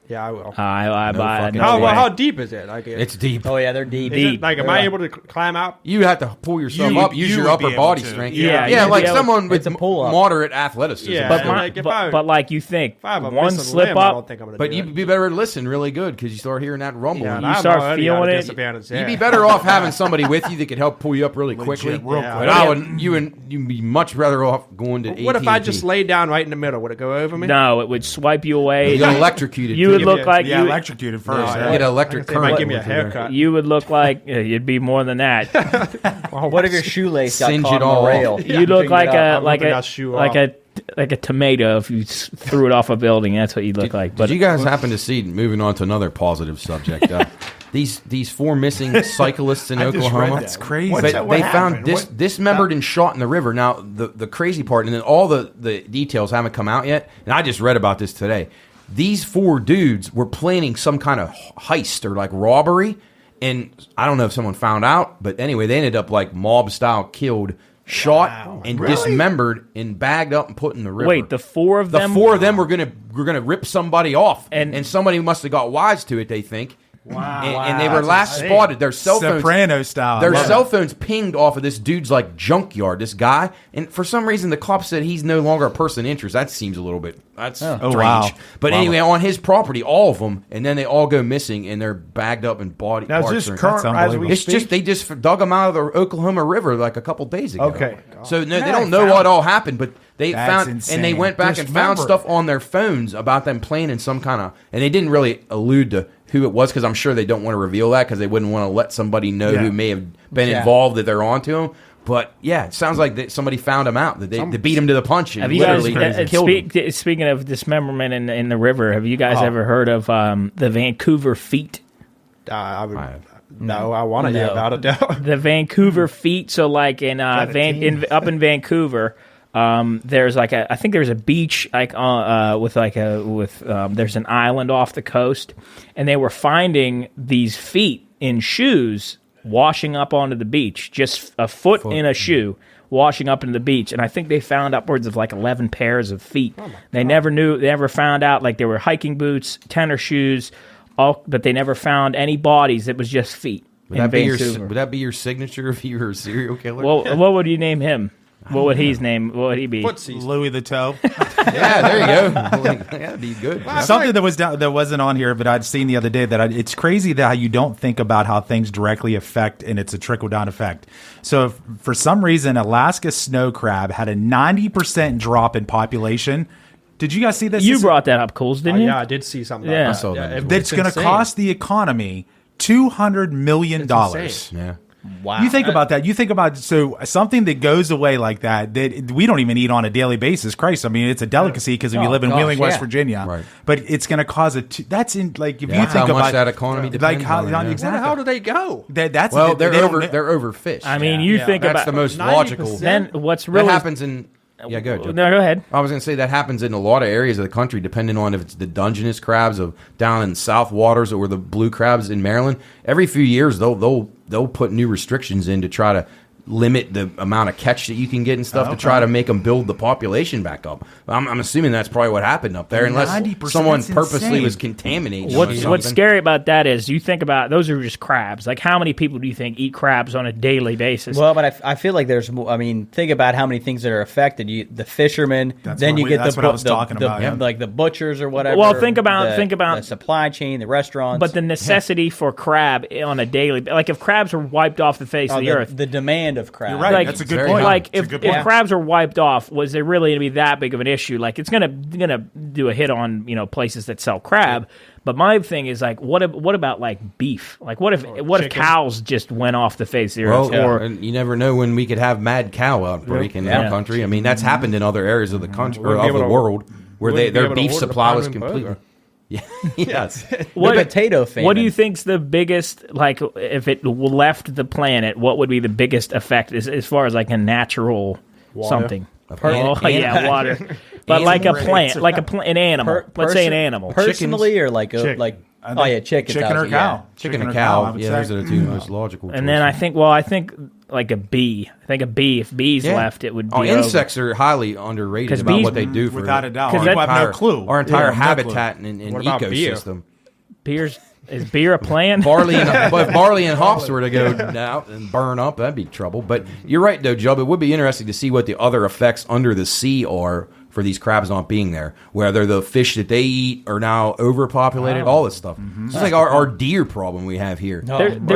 Yeah, I will. How How deep is it? Like, It's deep. Oh yeah, they're deep. is it, like, am I able to climb out? You have to pull yourself You up. would- Use you your would upper be able body to. strength. Yeah, yeah, you'd like be able- someone with it's a pull-up. moderate athleticism. Yeah, But like, if I- but like you think If I have a one missing slip limb, I don't up, think I'm gonna But do you'd it. be better listen really good because you start hearing that rumble. Yeah, and and you I'm start already feeling at a it. disadvantage, you'd yeah. be better off having somebody with you that could help pull you up really quickly. Legit, real Yeah. quick. But you'd be much better off going to What if I AT&T. just lay down right in the middle? Would it go over me? no, it would swipe you away. You get electrocuted. You would too. look like Yeah, you. electrocuted first. You yeah. get an electric They might current. give me a with you there. haircut. You would look like you'd be more than that. What if your shoelace got Singe caught it on all the off. rail? You look Pick it like up. a I'm like hoping a I'll shoe like off. a tomato if you threw it off a building. That's what you'd look like. But Did you guys happen to see? Moving on to another positive subject. These 4 missing cyclists in I just read Oklahoma. that. That's crazy. What's But that- what they found happened? dismembered and shot in the river. Now the crazy part, and then all the details haven't come out yet. And I just read about this today. These 4 dudes were planning some kind of heist or like robbery, and I don't know if someone found out, but anyway, they ended up like mob style killed, shot and dismembered and bagged up and put in the river. wait, the 4 of the them. 4 of them were gonna rip somebody off, And- and somebody must have got wise to it. They think. Wow. And they were last spotted. Their cell phones. Soprano style. Their I love cell it. phones pinged off of this dude's like junkyard, this guy, and for some reason the cops said he's no longer a person of interest. That seems a little bit strange. wow. But Wow. anyway, on his property, all of them, and then they all go missing, and they're bagged up in body Now, is parts. this or- current That's as we unbelievable. It's speak? just they just dug them out of the Oklahoma River like a couple days ago. Okay. So no, they Yeah, don't I know found what all happened, but they That's found insane. and they went back and found Dismembered. stuff on their phones about them playing in some kind of, and they didn't really allude to who it was because I'm sure they don't want to reveal that because they wouldn't want to let somebody know Yeah. who may have been Yeah. involved that they're onto them. But yeah, it sounds like that somebody found them out. That they beat him to the punch and Have you guys literally killed him. speaking of dismemberment in the river? Have you guys ever heard of the Vancouver Feet? I would. No, I want to hear about it. Though. The Vancouver Feet. So like in that a team? up in Vancouver, there's like I think there's a beach like there's an island off the coast, and they were finding these feet in shoes washing up onto the beach, just a foot in a shoe washing up into the beach, and I think they found upwards of like 11 pairs of feet. They never found out, like, there were hiking boots, tennis shoes, but they never found any bodies. It was just feet. Would that be your signature if you were a serial killer? Well, what would you name him? What would his name? What would he be? Footsies. Louis the Toe. yeah, there you go. Yeah, that'd be good. Something that wasn't on here, but I'd seen the other day that it's crazy that how you don't think about how things directly affect, and it's a trickle down effect. So if, for some reason, Alaska snow crab had a 90% drop in population. Did you guys see this? You brought that up, Cools, didn't you? Yeah, I did see something. Yeah. About I saw that as well. That's going to cost the economy $200 million. It's insane. Yeah. Wow. You think about that. You think about something that goes away like that we don't even eat on a daily basis. Christ, I mean, it's a delicacy because we live in Wheeling, West Virginia. Right. But it's going to cause that's in like if you That's think how much about that economy depends like how on it, yeah. exactly Where the hell do they go? that's Well, they they're don't- overfished. I mean, you think That's about the most 90%. logical. Then what's That really happens in. Yeah, go ahead, Joe. No, go ahead. I was going to say that happens in a lot of areas of the country, depending on if it's the Dungeness crabs of down in South Waters or the blue crabs in Maryland. Every few years, they'll put new restrictions in to try to limit the amount of catch that you can get and stuff to try to make them build the population back up. I'm assuming that's probably what happened up there, unless 90%, someone that's purposely insane. was contaminating. What's scary about that is you think about those are just crabs. Like how many people do you think eat crabs on a daily basis? Well, but I feel like there's more. I mean, think about how many things that are affected. The fishermen, then you get that's what I was talking about, yeah. like the butchers or whatever. Well, think about the supply chain, the restaurants. But the necessity for crab on a daily, like if crabs were wiped off the face of the earth, the demand of crab. You're right. Like, That's a good point. Like That's if a good point. crabs are wiped off, was there really going to be that big of an issue? Like it's gonna do a hit on places that sell crab. But my thing is like, what about like beef? Like what if cows just went off the face of the earth? And you never know when we could have mad cow outbreak in our country. I mean, that's happened in other areas of the country or of the world where their beef supply was completely. Yeah. Yes. What potato famine. What do you think's the biggest, like, if it left the planet, what would be the biggest effect as far as like a natural something? Water. But like a plant, an animal. Let's say an animal. Personally, or like chickens. Chicken or cow. Chicken and cow. Yeah, those are the two most logical. And then I think like a bee. I think a bee. If bees left, it would be. Insects are highly underrated about what they do for without a doubt. Because I have no clue. Our entire habitat and ecosystem. Is beer a plant? But if barley and hops were to go out and burn up, that'd be trouble. But you're right, though, Job. It would be interesting to see what the other effects under the sea are for these crabs not being there. Whether the fish that they eat are now overpopulated, all this stuff. It's like our deer problem we have here.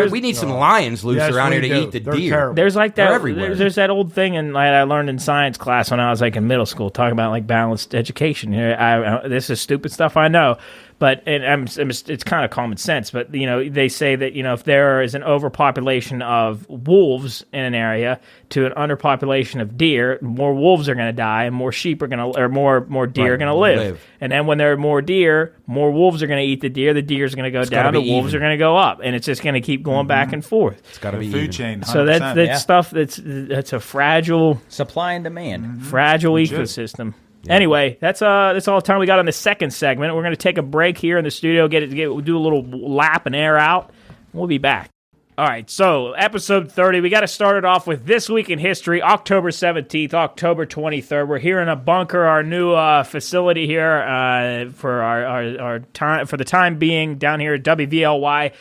We need some lions loose around here to eat the deer. Terrible. There's like that. Everywhere. There's that old thing, and I learned in science class when I was like in middle school, talking about like balanced education. This is stupid stuff, I know. But it's kind of common sense. But they say that if there is an overpopulation of wolves in an area to an underpopulation of deer, more wolves are going to die, and more sheep are going to, or more deer are going to live. And then when there are more deer, more wolves are going to eat the deer. The deer's going to go down. The wolves are going to go up, and it's just going to keep going back and forth. It's got to be food chain. 100%. So that's stuff that's a fragile supply and demand, fragile ecosystem. Yeah. Anyway, that's all the time we got on the second segment. We're going to take a break here in the studio, do a little lap and air out. We'll be back. All right, so episode 30, we got to start it off with This Week in History, October 17th, October 23rd. We're here in a bunker, our new facility here for our time, for the time being, down here at WVLY.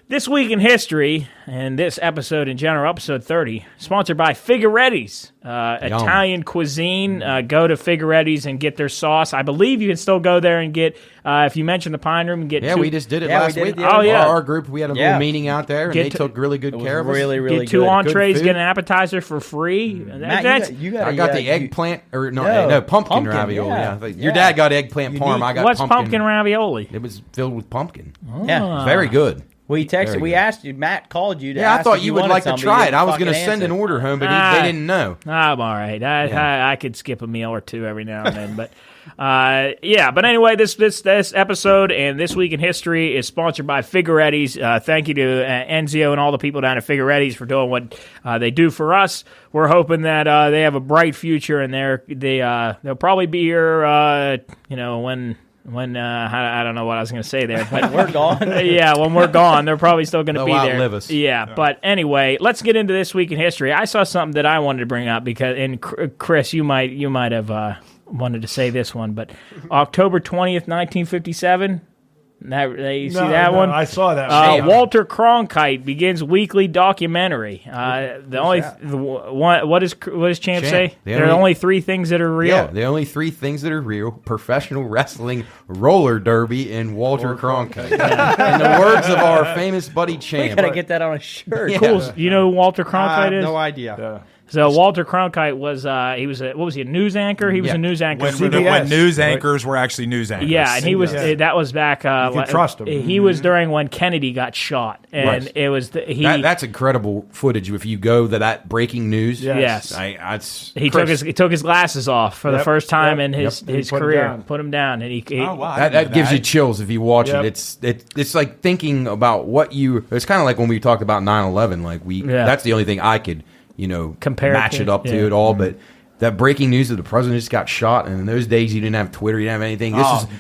This Week in History, and this episode in general, episode 30, sponsored by Figueretti's, Italian cuisine. Go to Figueretti's and get their sauce. I believe you can still go there and get, if you mention the Pine Room, and get we just did it last week. Yeah. Our group, we had a little meeting out there, and they took really good care of us. Really get two entrees, get an appetizer for free. Matt, I got the eggplant, pumpkin ravioli. Yeah. Your dad got eggplant parm. I got pumpkin ravioli? It was filled with pumpkin. Yeah. Very good. We texted. We asked you. Matt called you. I thought you would like to try it. I was going to send an order home, but they didn't know. I'm all right. I could skip a meal or two every now and then, but But anyway, this episode and This Week in History is sponsored by Figueretti's. Thank you to Enzio and all the people down at Figueretti's for doing what they do for us. We're hoping that they have a bright future, and they'll probably be here. When I don't know what I was going to say there, but we're gone. When we're gone, they're probably still going to be there. Outlive us. But anyway, let's get into This Week in History. I saw something that I wanted to bring up and Chris, you might have wanted to say this one, but October 20th, 1957. See that one? I saw that. Walter Cronkite begins weekly documentary. What does Champ say? There are only three things that are real. Yeah, the only three things that are real: professional wrestling, roller derby, and Walter Cronkite. In the words of our famous buddy Champ. We gotta get that on a shirt. Yeah. Cool. You know who Walter Cronkite is? No idea. Yeah. So Walter Cronkite was a news anchor? He was a news anchor. When news anchors were actually news anchors. Yeah, and he was. That was back. You could trust him. He was during when Kennedy got shot, and it was that's incredible footage. If you go to that breaking news, yes, he took his glasses off for the first time in his career. Put him down, and that gives you chills if you watch it. It's like thinking about what you. It's kind of like when we talked about 9/11. Like that's the only thing I could. Compare match it up to it all, but that breaking news that the president just got shot, and in those days you didn't have Twitter, you didn't have anything.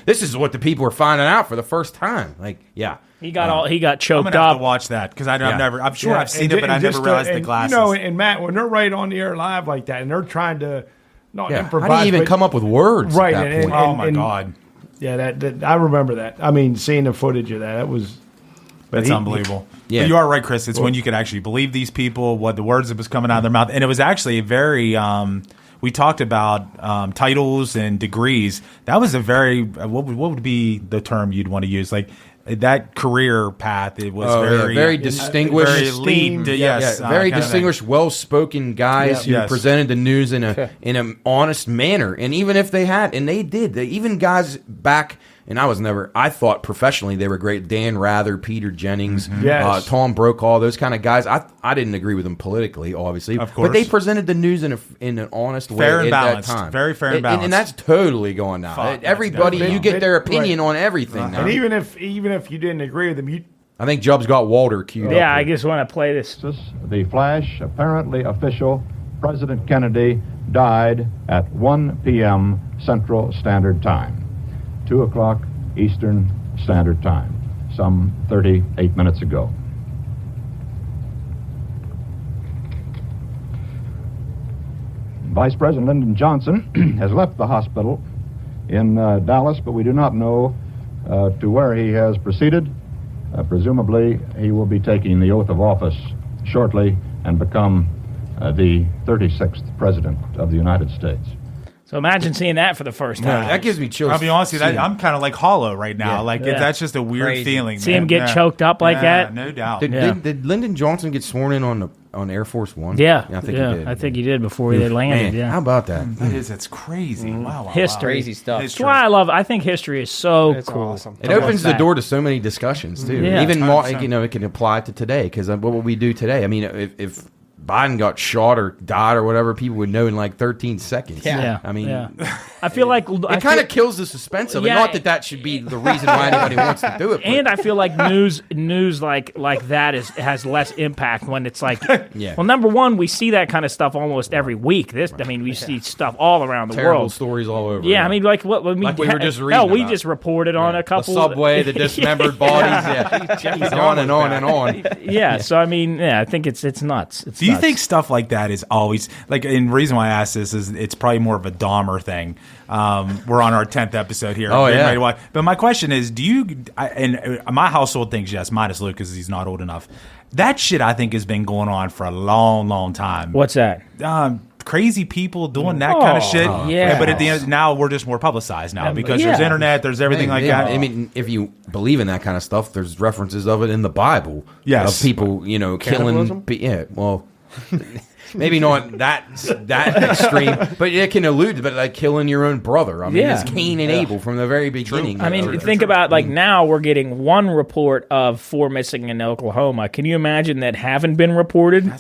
This is what the people are finding out for the first time. Like, yeah. He got choked I'm gonna have up. to watch that because I'm sure I've seen it, but I never realized the glasses. You know, and Matt, when they're right on the air live like that, and they're trying to improvise, how do you even come up with words? Right, at that point? Oh my God. Yeah, that I remember that. I mean, seeing the footage of that, That's unbelievable. Yeah. But you are right, Chris. It's when you could actually believe these people, what the words that was coming out of their mouth. And it was actually a very, we talked about titles and degrees. That was a very, what would be the term you'd want to use? Like that career path, it was very distinguished. Very elite. Yes. Very distinguished, well-spoken guys who presented the news in an honest manner. And even if they did, even guys back... And I thought professionally they were great. Dan Rather, Peter Jennings, Tom Brokaw, those kind of guys. I didn't agree with them politically, obviously. Of course. But they presented the news in an honest way fair and at balanced. that time. Very fair and balanced. And that's totally going now. Everybody, you get their opinion on everything now. And even if you didn't agree with them, I think Jubb's got Walter queued up. Yeah, I just want to play this. The flash, apparently official, President Kennedy died at 1 p.m. Central Standard Time. 2 o'clock Eastern Standard Time, some 38 minutes ago. Vice President Lyndon Johnson has left the hospital in Dallas, but we do not know to where he has proceeded. Presumably, he will be taking the oath of office shortly and become the 36th President of the United States. So imagine seeing that for the first time. That gives me chills. I'll be honest with you, I'm kind of like hollow right now. Yeah. That's just a weird feeling. See him get choked up like that? No doubt. Did Lyndon Johnson get sworn in on Air Force One? Yeah. I think he did. I think he did before they landed. Man, how about that? That's crazy. Wow. History. Crazy stuff. That's why I think history is so cool. Awesome. It opens the door to so many discussions too. Yeah. Even 100%. it can apply to today because what would we do today? I mean, if Biden got shot or died or whatever, people would know in like 13 seconds. Yeah. I mean, I feel like it kind of kills the suspense of it. Not that should be the reason why anybody wants to do it. But. And I feel like news like that has less impact when it's like. Well, number one, we see that kind of stuff almost every week. We see stuff all around the Terrible world. Stories all over. Yeah, I mean, like what we were just reading. We just reported on a couple. The subway, the dismembered bodies. He's on and on and on. Yeah. So I mean, I think it's nuts. Do you think stuff like that is always like? And the reason why I ask this is it's probably more of a Dahmer thing. We're on our 10th episode here. Oh yeah. But my question is, do you? And my household thinks yes, minus Luke because he's not old enough. That shit I think has been going on for a long, long time. What's that? Crazy people doing that kind of shit. Yeah. But at the end, now we're just more publicized now because there's internet, there's everything like that. I mean, if you believe in that kind of stuff, there's references of it in the Bible. Yes. Of people, killing. Yeah. Well. Maybe not that extreme, but it can allude to like killing your own brother. I mean, it's Cain and Abel from the very beginning. I mean, think about like now we're getting one report of 4 missing in Oklahoma. Can you imagine that haven't been reported?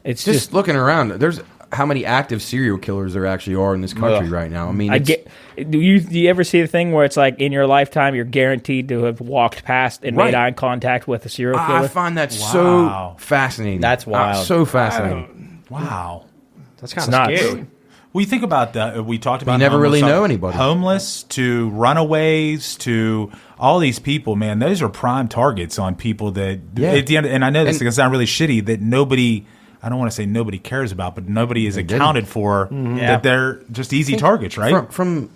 It's just looking around. There's how many active serial killers there actually are in this country right now. I mean, do you ever see the thing where it's like in your lifetime you're guaranteed to have walked past and made eye contact with a serial killer? I find that so fascinating. That's wild. So fascinating. Wow. That's kind of scary. We think about that. We talked about you never really know anybody. Homeless to runaways to all these people, man. Those are prime targets on people that at the end. And I know this is going to sound really shitty that nobody. I don't want to say nobody cares about, but nobody is accounted for that they're just easy targets, right? From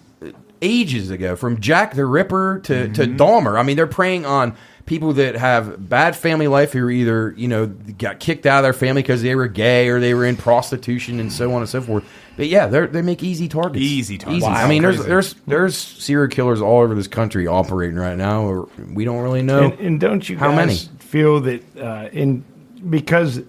ages ago, from Jack the Ripper to Dahmer. I mean, they're preying on people that have bad family life who are either, got kicked out of their family because they were gay or they were in prostitution and so on and so forth. But yeah, they make easy targets. Easy targets. Wow, I mean, there's serial killers all over this country operating right now. Or we don't really know. And don't you how guys many feel that because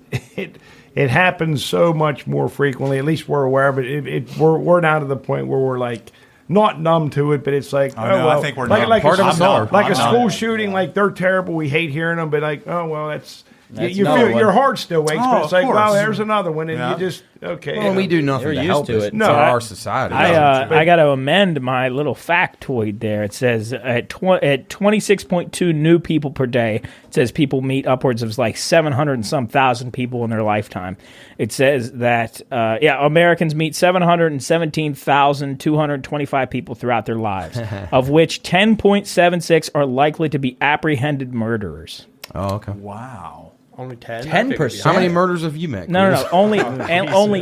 it happens so much more frequently. At least we're aware of it. We're now to the point where we're like not numb to it, but it's like I think we're like part of us are. Like a school shooting, like they're terrible. We hate hearing them, but like that's your heart still wakes, but it's like, course. wow, there's another one, and Yeah. you just okay. Well, we do nothing They're to used help to us. it. No, So our society. I got to amend my little factoid there. It says at 26.2 new people per day, it says people meet upwards of like 700 and some thousand people in their lifetime. It says that, Americans meet 717,225 people throughout their lives, of which 10.76 are likely to be apprehended murderers. Oh, okay. Wow. Only 10? 10%. How many murders have you met? No, Chris? only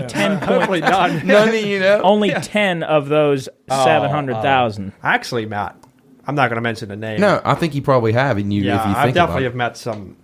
10 Hopefully none. None, you know. only 10 of those 700,000. Actually, Matt, I'm not going to mention the name. No, I think you probably have. And you, Yeah, if you I think definitely about have met some.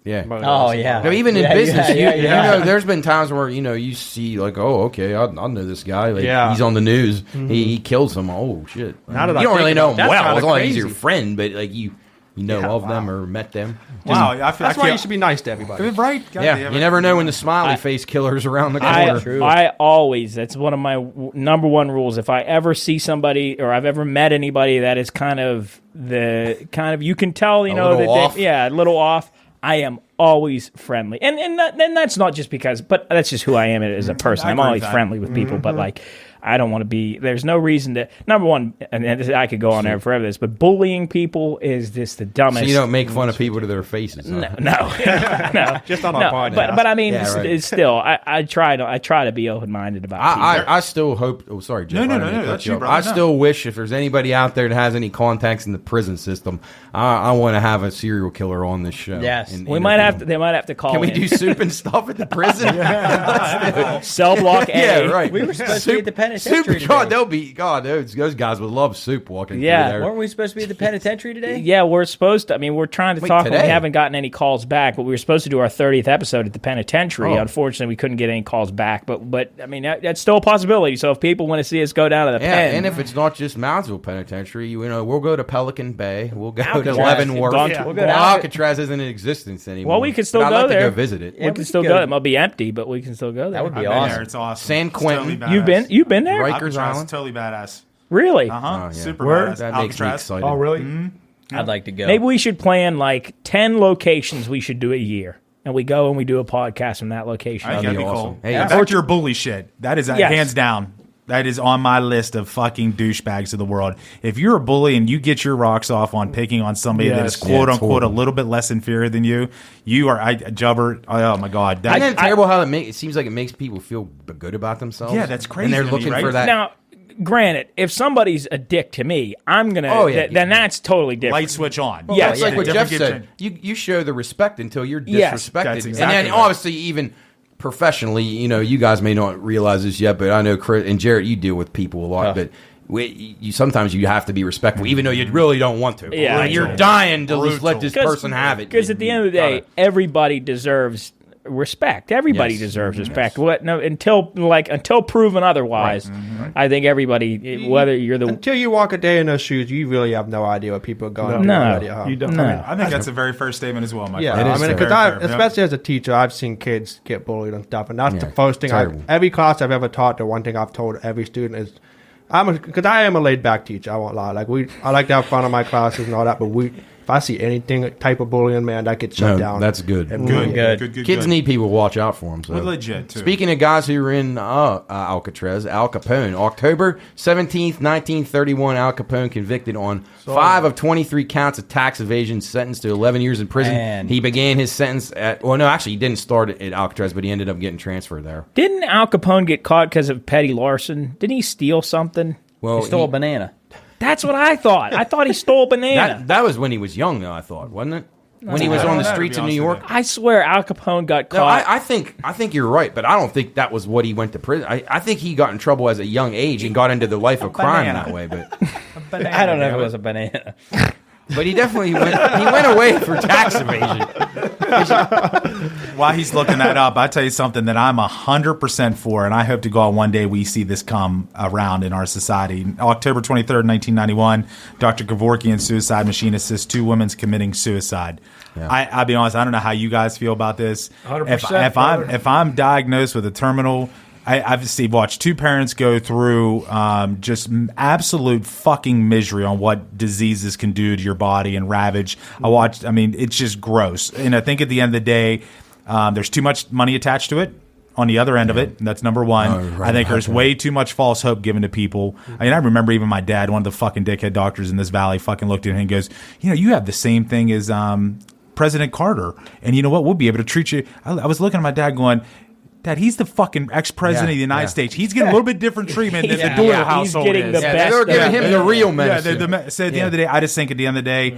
it. Yeah. murders. Oh, yeah. No, even in Yeah, business, yeah, you yeah. know, there's been times where you see like, oh, okay, I know this guy. Like, Yeah. he's on the news. He killed someone. Oh shit! Now that I you don't think really know about it, him that's well. kinda It's not like he's crazy. your friend, but like you know Yeah, of them wow. or met them. Wow. I feel, That's why you should be nice to everybody. Right. God Yeah, damn you it. never know when the smiley face killer's around the corner. I always, that's one of my number one rules. If I ever see somebody or I've ever met anybody that is kind of you can tell, you know, little that off. a little off, I am always friendly. And that's not just because, but that's just who I am as a person. I I'm agree always with that. friendly with people, but like, I don't want to be, there's no reason to, number one, and I could go on there forever this, but bullying people is just the dumbest. So you don't make fun of people to their faces. Huh? No. Just on our podcast. But I mean, Yeah, right. it's still, I try to be open minded about people. I still hope. Oh, sorry, Jeff. No, I didn't mean to cut that's you you, off. brother. I No. still wish if there's anybody out there that has any contacts in the prison system, I want to have a serial killer on this show. Yes. and We interview might have him. to. They might have to call. Can we in. do soup and stuff at the prison? cell block A? Yeah, right. We were supposed to be at the penitentiary Soup, today. God, those guys would love soup walking Yeah. through there. Weren't we supposed to be at the penitentiary today? Yeah, we're supposed to. I mean, we're trying to Wait, talk. And today? we haven't gotten any calls back, but we were supposed to do our 30th episode at the penitentiary. Oh. Unfortunately, we couldn't get any calls back. But I mean, that's still a possibility. So if people want to see us go down to the Yeah, pen, and if it's not just Moundsville Penitentiary, we'll go to Pelican Bay. We'll go to Alcatraz. Leavenworth. Yeah. We'll go to Alcatraz isn't in existence anymore. well, we could still But I'd go like there. to go visit it. we can still could go. go. It might be empty, but we can still go there. That would be I've been awesome. there. It's awesome. San It's Quentin. totally You've been there? Rikers Alcatraz, Island. totally badass. Really? Uh huh. Oh, yeah. Super Where? badass. That makes me Alcatraz. excited. Oh, really? I'd like to go. Maybe we should plan like 10 locations we should do a year, and we go and we do a podcast from that location. I think That'd that'd be be awesome. cool. Hey, Back yeah. to your bully shit. That is Yes. hands down. That is on my list of fucking douchebags of the world. If you're a bully and you get your rocks off on picking on somebody that is Yes. quote Yeah, unquote a totally. little bit less inferior than you, you are jubber. Oh my god, Isn't that, it terrible how it seems like it makes people feel good about themselves? Yeah, that's crazy And they're to me, looking right? for that. Now, granted, if somebody's a dick to me, I'm gonna. Oh, yeah. then that's totally different. light switch on. Yeah, It's like what Jeff Different said. You show the respect until you're Yes. disrespected. That's And exactly then right. obviously even professionally, you guys may not realize this yet, but I know Chris and Jarrett, you deal with people a lot, but you sometimes you have to be respectful, even though you really don't want to. Yeah, Like, you're absolutely. dying to just let Brutal. this person have it. Because at the end of the day, everybody deserves respect. Everybody Yes. deserves respect. What? No, until proven otherwise, I think everybody, whether you're the Until you walk a day in those shoes, you really have no idea what people are going through. No. already, huh? You don't. No. I mean, I think that's the very first statement as well, my Yeah, friend. It I is mean, fair. because Very fair, especially as a teacher, I've seen kids get bullied and stuff, and that's Yeah, the first thing. terrible. Every class I've ever taught, the one thing I've told every student is, because I am a laid back teacher. I won't lie. Like I like to have fun in my classes and all that, but if I see anything type of bullying, man, that gets shut No, down. that's good. Good. Kids need people to watch out for them. So. Well, legit, too. Speaking of guys who were in Alcatraz, Al Capone, October 17th, 1931, Al Capone convicted on 5 of 23 counts of tax evasion, sentenced to 11 years in prison. Man. He began his sentence he didn't start at Alcatraz, but he ended up getting transferred there. didn't Al Capone get caught because of petty larceny? Didn't he steal something? Well, He stole a banana. That's what I thought. I thought he stole a banana. that was when he was young, though, I thought, wasn't it? When he was on the to streets be of New honest with York? I swear Al Capone got No, caught. I think you're right, but I don't think that was what he went to prison. I think he got in trouble as a young age and got into the life of crime banana. that way. But I don't know if it was a banana. but he definitely went away for tax evasion. While he's looking that up, I tell you something that I'm 100% for, and I hope to God one day we see this come around in our society. October 23rd, 1991, Dr. Kevorkian's suicide machine assists 2 women committing suicide. Yeah. I'll be honest, I don't know how you guys feel about this. 100%, If I'm diagnosed with a terminal I've watched two parents go through just absolute fucking misery on what diseases can do to your body and ravage. It's just gross. And I think at the end of the day, there's too much money attached to it. On the other end of it, that's number one. I think there's way too much false hope given to people. I remember even my dad, one of the fucking dickhead doctors in this valley, fucking looked at him and goes, you have the same thing as President Carter, and you know what? We'll be able to treat you. I was looking at my dad going, Dad, he's the fucking ex-president of the United States. He's getting a little bit different treatment than the Doyle household He's getting is. the best. They're giving him the real medicine. So at the end of the day, I just think at the end of the day,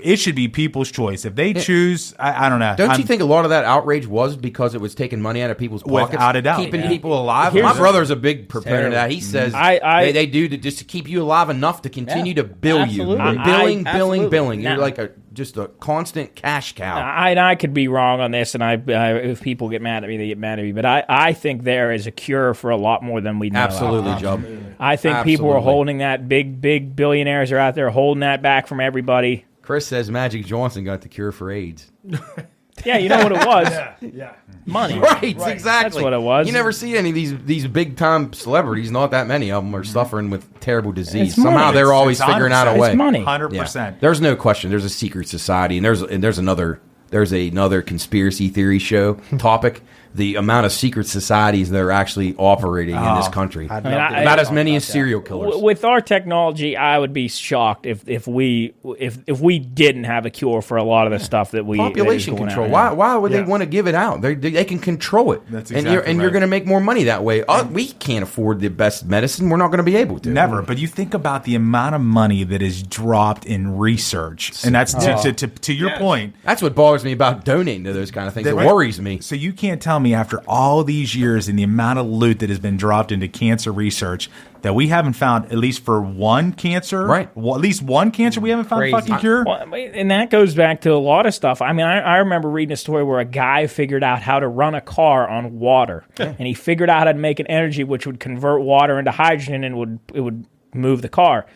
it should be people's choice. If they choose, I don't know. Don't you think a lot of that outrage was because it was taking money out of people's pockets? Without a doubt. Keeping people alive? My brother's a big proponent of that. He says they do just to keep you alive enough to continue to bill you. Billing. You're like just a constant cash cow. I could be wrong on this, and if people get mad at me, they get mad at me. But I think there is a cure for a lot more than we know. Absolutely, Job. I think people are holding that. Big billionaires are out there holding that back from everybody. Chris says Magic Johnson got the cure for AIDS. Yeah, you know what it was? Yeah. Money. Right, exactly. That's what it was. You never see any of these big time celebrities. Not that many of them are suffering with terrible disease. It's money. Somehow they're always figuring out a way. It's money. 100%. Yeah. There's no question. There's a secret society, and there's another conspiracy theory show topic. The amount of secret societies that are actually operating in this country. About as many as serial killers. With our technology, I would be shocked if we didn't have a cure for a lot of the stuff that we population control. Why would they want to give it out? They can control it. That's exactly and you're going to make more money that way. We can't afford the best medicine. We're not going to be able to. Never. But you think about the amount of money that is dropped in research, and that's to your point. That's what bothers me about donating to those kind of things. It worries me. So you can't tell me after all these years and the amount of loot that has been dropped into cancer research that we haven't found, at least for one cancer, right? Well, at least one cancer we haven't found a fucking cure. Well, and that goes back to a lot of stuff. I mean, I remember reading a story where a guy figured out how to run a car on water, and he figured out how to make an energy which would convert water into hydrogen and it would move the car.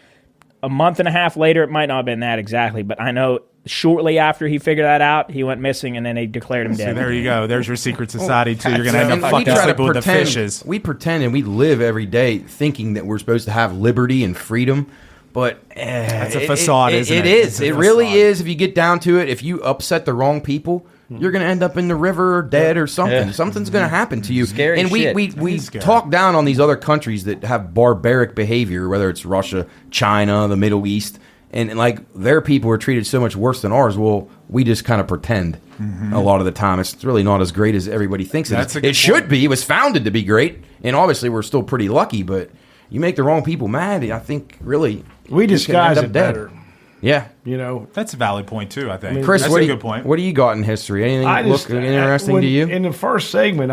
A month and a half later, it might not have been that exactly, but I know shortly after he figured that out, he went missing, and then they declared him dead. So there you go. There's your secret society, too. You're going to end up fucking sleeping with the fishes. We pretend and we live every day thinking that we're supposed to have liberty and freedom, but that's a facade, isn't it? It is. It really is. If you get down to it, if you upset the wrong people, you're going to end up in the river or dead or something. Yeah. Something's going to happen to you. Scary and we talk down on these other countries that have barbaric behavior, whether it's Russia, China, the Middle East, and like their people are treated so much worse than ours. Well, we just kind of pretend a lot of the time. It's really not as great as everybody thinks it is. It should be. It was founded to be great, and obviously we're still pretty lucky, but you make the wrong people mad, I think really we disguise it better. Yeah, that's a valid point too. I think, Chris, that's a good point. What do you got in history? Anything look interesting to you? In the first segment,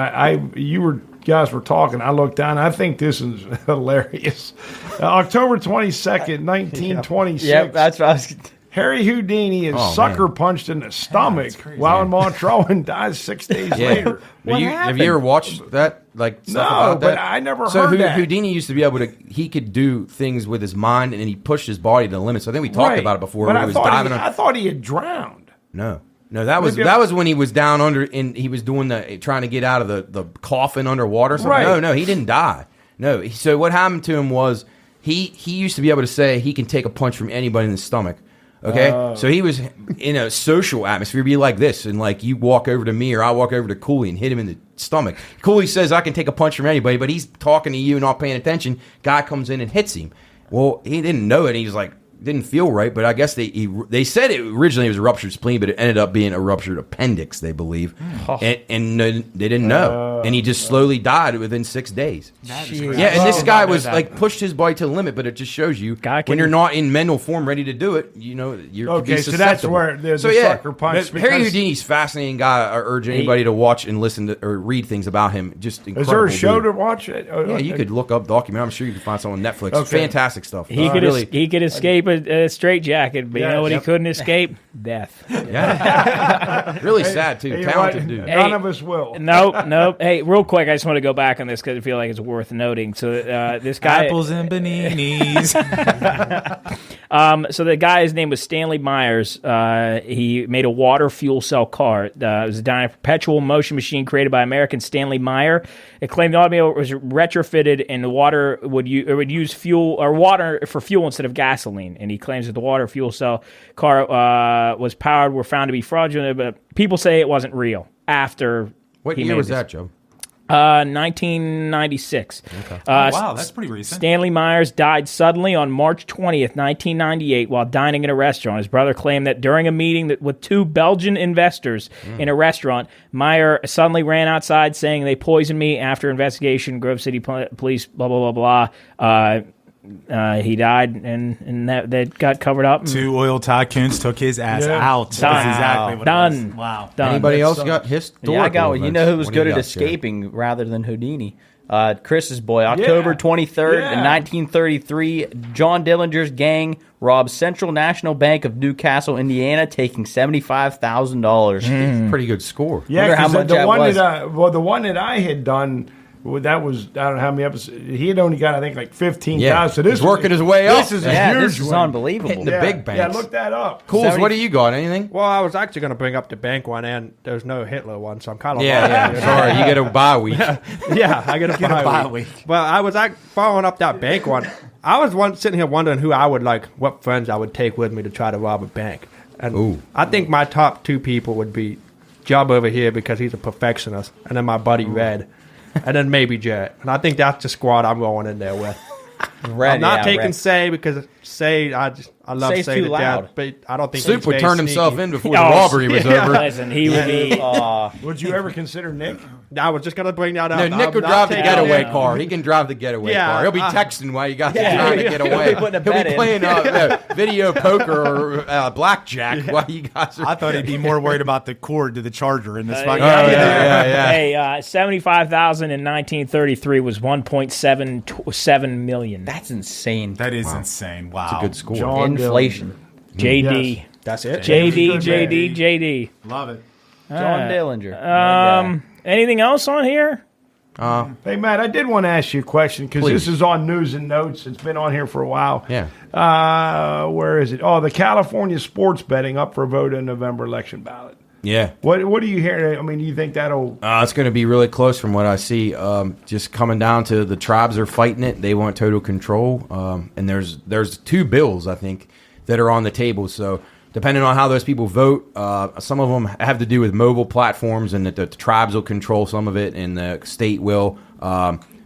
guys were talking. I looked down. I think this is hilarious. October 22nd, 1926. Yep, that's what I was. Harry Houdini is sucker punched in the stomach while in Montreal and dies 6 days later. Have you ever watched that? Like stuff about that? But I never heard that. Houdini used to be able to. He could do things with his mind, and he pushed his body to the limit. So I think we talked about it before. But when he was diving. I thought he had drowned. No, that was when he was down under, and he was doing trying to get out of the coffin underwater. Right. No, he didn't die. No. So what happened to him was he used to be able to say he can take a punch from anybody in the stomach. Okay, so he was in a social atmosphere, be like this, and like you walk over to me or I walk over to Cooley and hit him in the stomach. Cooley says I can take a punch from anybody, but he's talking to you, not paying attention. Guy comes in and hits him. Well, he didn't know it. He's like, didn't feel right, but I guess they said it originally was a ruptured spleen, but it ended up being a ruptured appendix, they believe, and they didn't know, and he just slowly died within 6 days. And this guy was like pushed his body to the limit, but it just shows you when you're not in mental form, ready to do it, you're okay. So that's where there's a sucker punch. Harry Houdini's fascinating guy. I urge anybody to watch and listen to or read things about him. Just incredible. Is there a show to watch it? Yeah, you could look up documentary. I'm sure you can find some on Netflix. Okay. Fantastic stuff. He could escape a straitjacket, but you know what he couldn't escape? Death. Yeah. Really sad, too. Talented dude. None of us will. Nope. Hey, real quick, I just want to go back on this because I feel like it's worth noting. So this guy... Apples and bananas. So the guy, his name was Stanley Myers. He made a water fuel cell car. It was a perpetual motion machine created by American Stanley Meyer. It claimed the automobile was retrofitted and the water would use fuel or water for fuel instead of gasoline. And he claims that the water fuel cell car was powered were found to be fraudulent, but people say it wasn't real after. What he year made was this. that, Joe? 1996. Okay. Wow, that's pretty recent. Stanley Myers died suddenly on March 20th, 1998, while dining in a restaurant. His brother claimed that during a meeting with two Belgian investors in a restaurant, Meyer suddenly ran outside saying they poisoned me. After investigation, Grove City Police, blah, blah, blah, blah. He died, and that got covered up. Two oil tycoons took his ass out. That's Done. exactly what Done. it was. Wow. Done. Anybody else got historical? Yeah, I got one. You know who was What do you good at got, escaping rather than Houdini? Chris's boy, October 23rd in 1933, John Dillinger's gang robbed Central National Bank of Newcastle, Indiana, taking $75,000. Pretty good score. Yeah, Wonder how because much the that one was. the one that I had done, well, that was, I don't know how many episodes. He had only got, I think, like 15,000. Yeah, So this he's working his way up. This is a Yeah, huge this is one. unbelievable. Hitting the big banks. Yeah, look that up. Cools, what do you got? Anything? Well, I was actually going to bring up the bank one, and there's no Hitler one, so I'm kind of Yeah. Sorry, you get a bye week. Yeah, I get a bye week. Well, I was following up that bank one. I was sitting here wondering who I would what friends I would take with me to try to rob a bank. And Ooh. I think my top two people would be Job over here because he's a perfectionist, and then my buddy Red, and then maybe Jarrett. And I think that's the squad I'm going in there with. I'm not taking Say because Say, I love Say's Say too to loud. death, but I don't think Soup he's would very turn sneaky. himself in before the robbery was over. Listen, he would be. Would you ever consider Nick? I was just going to bring that up. No, Nick I'm would not drive the taking getaway him. car. He can drive the getaway Yeah, car. He'll be texting while you guys are Yeah, trying to he'll get be away. putting a He'll bet be in. playing video poker or blackjack while you guys are. I thought he'd be more worried about the cord to the charger in this fucking. yeah. Hey, 75,000 in 1933 was 1.77 million. That's insane. That is insane. Wow. It's a good score. John Inflation. JD. Yes. That's it. JD. Love it. John Dillinger. Anything else on here? Hey, Matt, I did want to ask you a question because Please. this is on News and Notes. It's been on here for a while. Yeah. Where is it? Oh, the California sports betting up for a vote in November election ballot. Yeah. What do you hear? I mean, do you think that'll... It's going to be really close from what I see. Just coming down to the tribes are fighting it. They want total control. And there's two bills, I think, that are on the table. So depending on how those people vote, some of them have to do with mobile platforms and that the tribes will control some of it and the state will.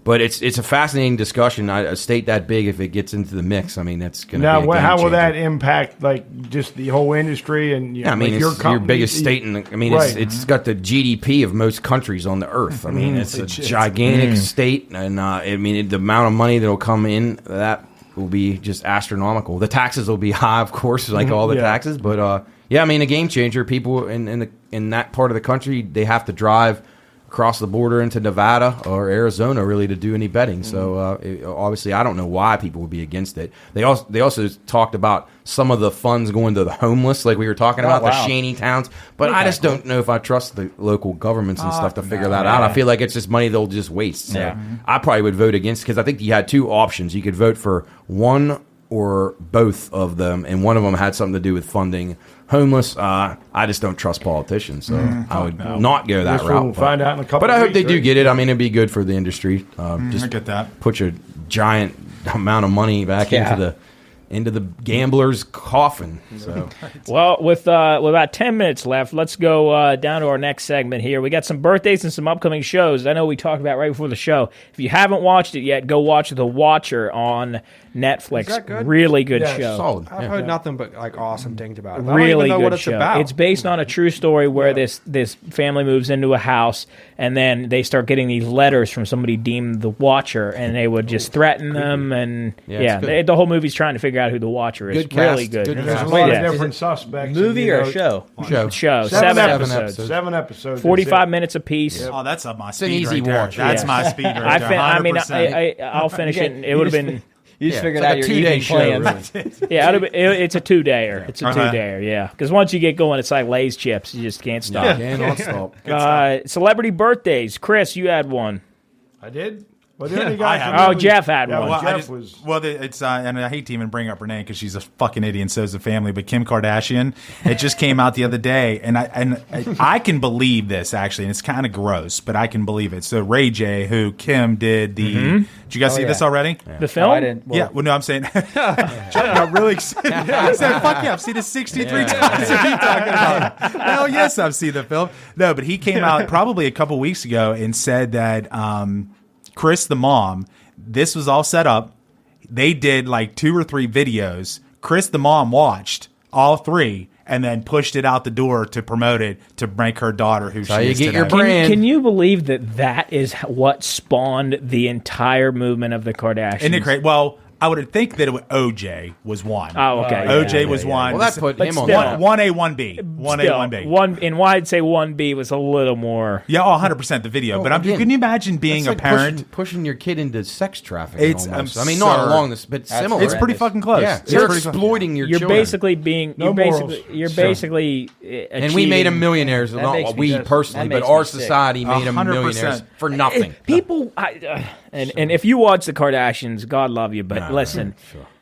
But it's a fascinating discussion. A state that big, if it gets into the mix, I mean, that's going to Now, be a game how will changer. that impact, like, just the whole industry and Yeah, I mean, like it's your biggest state, I mean, Right. it's got the GDP of most countries on the earth. I mean, it's a gigantic state, and I mean, the amount of money that will come in that will be just astronomical. The taxes will be high, of course, like all the taxes, but yeah, I mean, a game changer. People in that part of the country, they have to drive across the border into Nevada or Arizona really to do any betting. So obviously, I don't know why people would be against it. They also talked about some of the funds going to the homeless, like we were talking about, the shanty towns. But I just don't know if I trust the local governments and stuff to figure that out. I feel like it's just money they'll just waste. So I probably would vote against because I think you had two options. You could vote for one or both of them, and one of them had something to do with funding homeless. I just don't trust politicians, so I would not go that route. We'll find out in a couple But I of hope they weeks, do right? get it. I mean, it'd be good for the industry. I get that. Put your giant amount of money back into the gambler's coffin. So Well, with about 10 minutes left, let's go down to our next segment here. We got some birthdays and some upcoming shows. I know we talked about right before the show. If you haven't watched it yet, go watch The Watcher on Netflix. Is that good? Really good Yeah, show. solid. I've Yeah. heard nothing but awesome things about it. I don't Really even know good what it's show. about. It's based on a true story where this family moves into a house and then they start getting these letters from somebody deemed the Watcher, and they would just threaten them. And Yeah, it's good. the whole movie's trying to figure out who the Watcher is. Good cast, Really good. good There's a cast. lot Yeah. of different suspects. Movie and, or show? Show. Seven Seven episodes. episodes. 7 episodes. 45 minutes apiece. Oh, that's up my an speed easy right there. watch. That's Yeah. my speed right there. I mean, 100%. I'll finish it. And it would have been. You just figured It's like out a your 2-day evening show, plans. really. Yeah, it's a 2-dayer. It's a Okay. 2-dayer, yeah. Because once you get going, it's like Lay's chips. You just can't stop. Cannot stop. Celebrity birthdays. Chris, you had one. I did? Well, the only guy Oh, Jeff had one. Well, Jeff was. Well, it's and I hate to even bring up her name because she's a fucking idiot and so is the family. But Kim Kardashian, it just came out the other day, and I can believe this actually, and it's kind of gross, but I can believe it. So Ray J, who Kim did the, did you guys see this already? The film? I didn't. Yeah, well, no, I'm saying, Chuck got really excited. I said, fuck yeah, I've seen it 63 times. What are you talking about? Hell yes, I've seen the film. No, but he came out probably a couple weeks ago and said that Chris, the mom, this was all set up. They did like 2 or 3 videos. Chris, the mom, watched all 3 and then pushed it out the door to promote it to make her daughter who she how you is get today. your brand. Can you believe that is what spawned the entire movement of the Kardashians? Isn't it great? Well, I would think that OJ was one. Oh, okay. OJ was one. Well, that put him on still- top. 1A, 1B. 1A, 1B. And why I'd say 1B was a little more. Yeah, 100% the video. But again, can you imagine being That's a like parent? pushing your kid into sex trafficking. It's almost. I absurd. mean, not along this, but similar. It's pretty fucking close. Yeah, It's you're pretty fucking- exploiting your You're children. basically being. No morals. You're basically. And we made them achieving- millionaires. That Not makes me we just- personally, that but makes our me sick. society made them 100%. millionaires for nothing. People, and if you watch the Kardashians, God love you, but listen.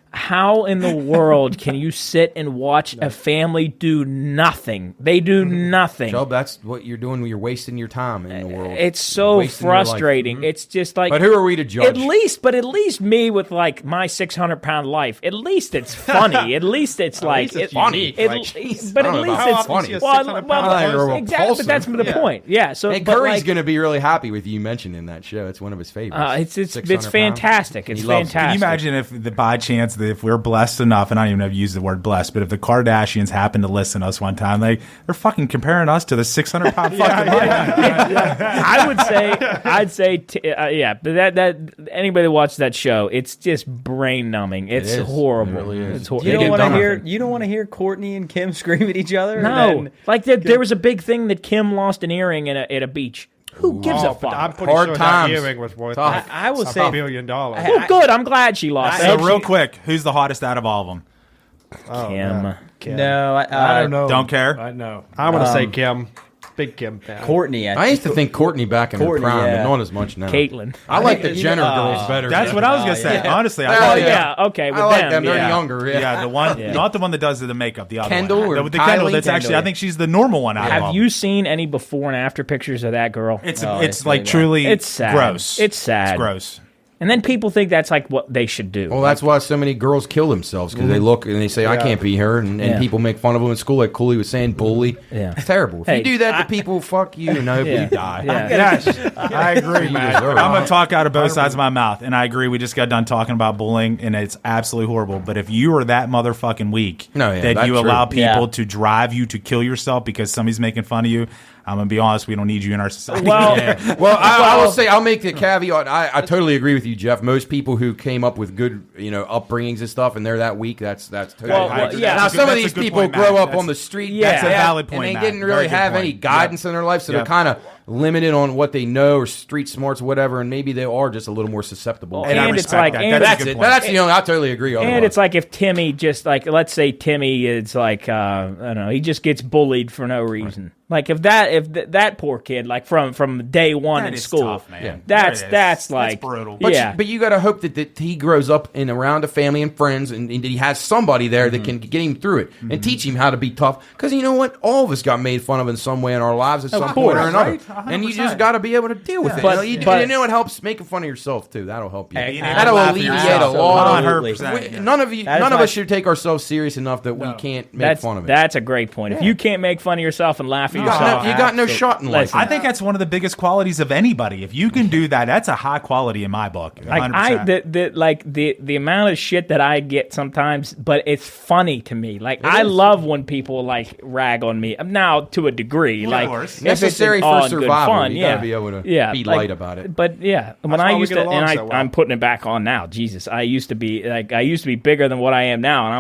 How in the world can you sit and watch a family do nothing? They do nothing. Joe, that's what you're doing. You're wasting your time in the world. It's so Wasting your life. frustrating. It's just like. But who are we to judge? At least me with like my 600-pound life. At least it's funny. At least it's like least it's funny. But I at don't least know about it's funny. How Well, often do you see a 600-pound person? exactly. But that's the point. Yeah. So And but Curry's like, going to be really happy with you mentioning that show. It's one of his favorites. it's 600 pounds. fantastic. It's He loves it. fantastic. Can you imagine if by chance that if we're blessed enough, and I don't even know if you use the word blessed, but if the Kardashians happen to listen to us one time, they're fucking comparing us to the 600-pound fucking I'd say, yeah. But that anybody that watches that show, it's just brain numbing. It's is. horrible. It really is. It's horrible. They You don't get want to done hear. with it. You don't want to hear Courtney and Kim scream at each other. No, And then- like there was a big thing that Kim lost an earring at a beach. Who gives a Oh, but fuck? I'm pretty Hard sure times. that earring was worth Tough. I will $1 say. billion. Well, good. I'm glad she lost. So it. real quick, who's the hottest out of all of them? Kim. No, I don't know. Don't care? I know. I'm going to say Kim. Big Kim fan. Courtney. I used to think Courtney back in her Courtney, prime, yeah. but not as much now. Caitlyn. I like the Jenner girls better. That's what I was gonna say. yeah. Honestly, Oh, I Yeah. Okay. With I like them. them. They're yeah. younger. Yeah. the one, Yeah. not the one that does the makeup. The other Kendall one. or the Kendall. Kylie? That's actually, I think she's the normal one out of all. Have you seen any before and after pictures of that girl? It's Oh, it's it's like really bad. truly It's sad. gross. It's sad. It's gross. And then people think that's like what they should do. Well, that's why so many girls kill themselves because they look and they say, "I can't be her," and Yeah. people make fun of them in school, like Cooley was saying, "Bully." Yeah. It's terrible. If Hey, you do that to people, fuck you, and I hope Yeah. you die. Yeah. Yes, I agree, man. deserve it. I'm gonna talk out of both sides of my mouth, and I agree. We just got done talking about bullying, and it's absolutely horrible. But if you are that motherfucking weak No, yeah, that that's you true. allow people Yeah. to drive you to kill yourself because somebody's making fun of you, I'm gonna be honest. We don't need you in our society. Well, Well, I will say, I'll make the caveat. I totally agree with you, Jeff. Most people who came up with good, upbringings and stuff, and they're that weak, that's totally. Well, I- yeah. Now, That's a some of good- these that's a good people point, grow Matt. up That's- on the street. Yeah. That's a valid point, and they Matt. didn't Very really good have point. any guidance in their life, so they're kind of limited on what they know or street smarts or whatever, and maybe they are just a little more susceptible. And I and it's respect like, that. and That's a that's good it. point. That's I totally agree. And otherwise. it's like if Timmy just like, let's say Timmy is like, I don't know, he just gets bullied for no reason. Like if that poor kid, like from day one That in is school, tough, man. Yeah. that's That is. like brutal. But yeah. but you got to hope that he grows up in around a family and friends, and he has somebody there that can get him through it and teach him how to be tough. Because you know what, all of us got made fun of in some way in our lives at some point course, or another, right? and you 100%. just got to be able to deal with it. But- you but- know what helps? Making fun of yourself too. That'll help you. Being able to That'll laugh at alleviate yourself. a lot. of 100%. None of you, That is none of my- us should take ourselves serious enough that we can't make that's fun of it. that's a great point. If you can't make fun of yourself and laugh at You yourself, got no shot in life. Listen, I think that's one of the biggest qualities of anybody. If you can do that, that's a high quality in my book. 100%. like the amount of shit that I get sometimes, but it's funny to me. Like I love when people like rag on me. Now to a degree, Of like course. if Necessary it's for all in good survival. fun, You yeah, gotta be able to be like, light about it. But yeah, when why I we used get to, along and so well. I'm putting it back on now. Jesus, I used to be bigger than what I am now, and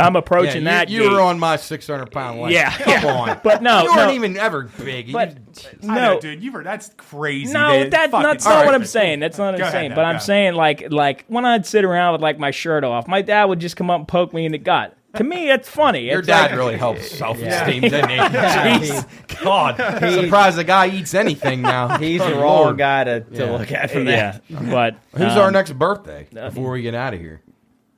I'm approaching Yeah, that. you were gate. on my 600-pound weight. Yeah, Come on. But no, You weren't no. even ever big. But I know, no, dude, that's crazy. no, that's Fucking- not All what right. I'm saying. That's not what Go I'm ahead saying. now, But go I'm ahead. saying like when I'd sit around with like my shirt off, my dad would just come up and poke me in the gut. To me, it's funny. Your It's dad like- really helps self-esteem, didn't he? Jeez, God. Surprised the guy eats anything now. He's the Good wrong Lord. guy to look at for that. Yeah, but Who's our next birthday before we get out of here?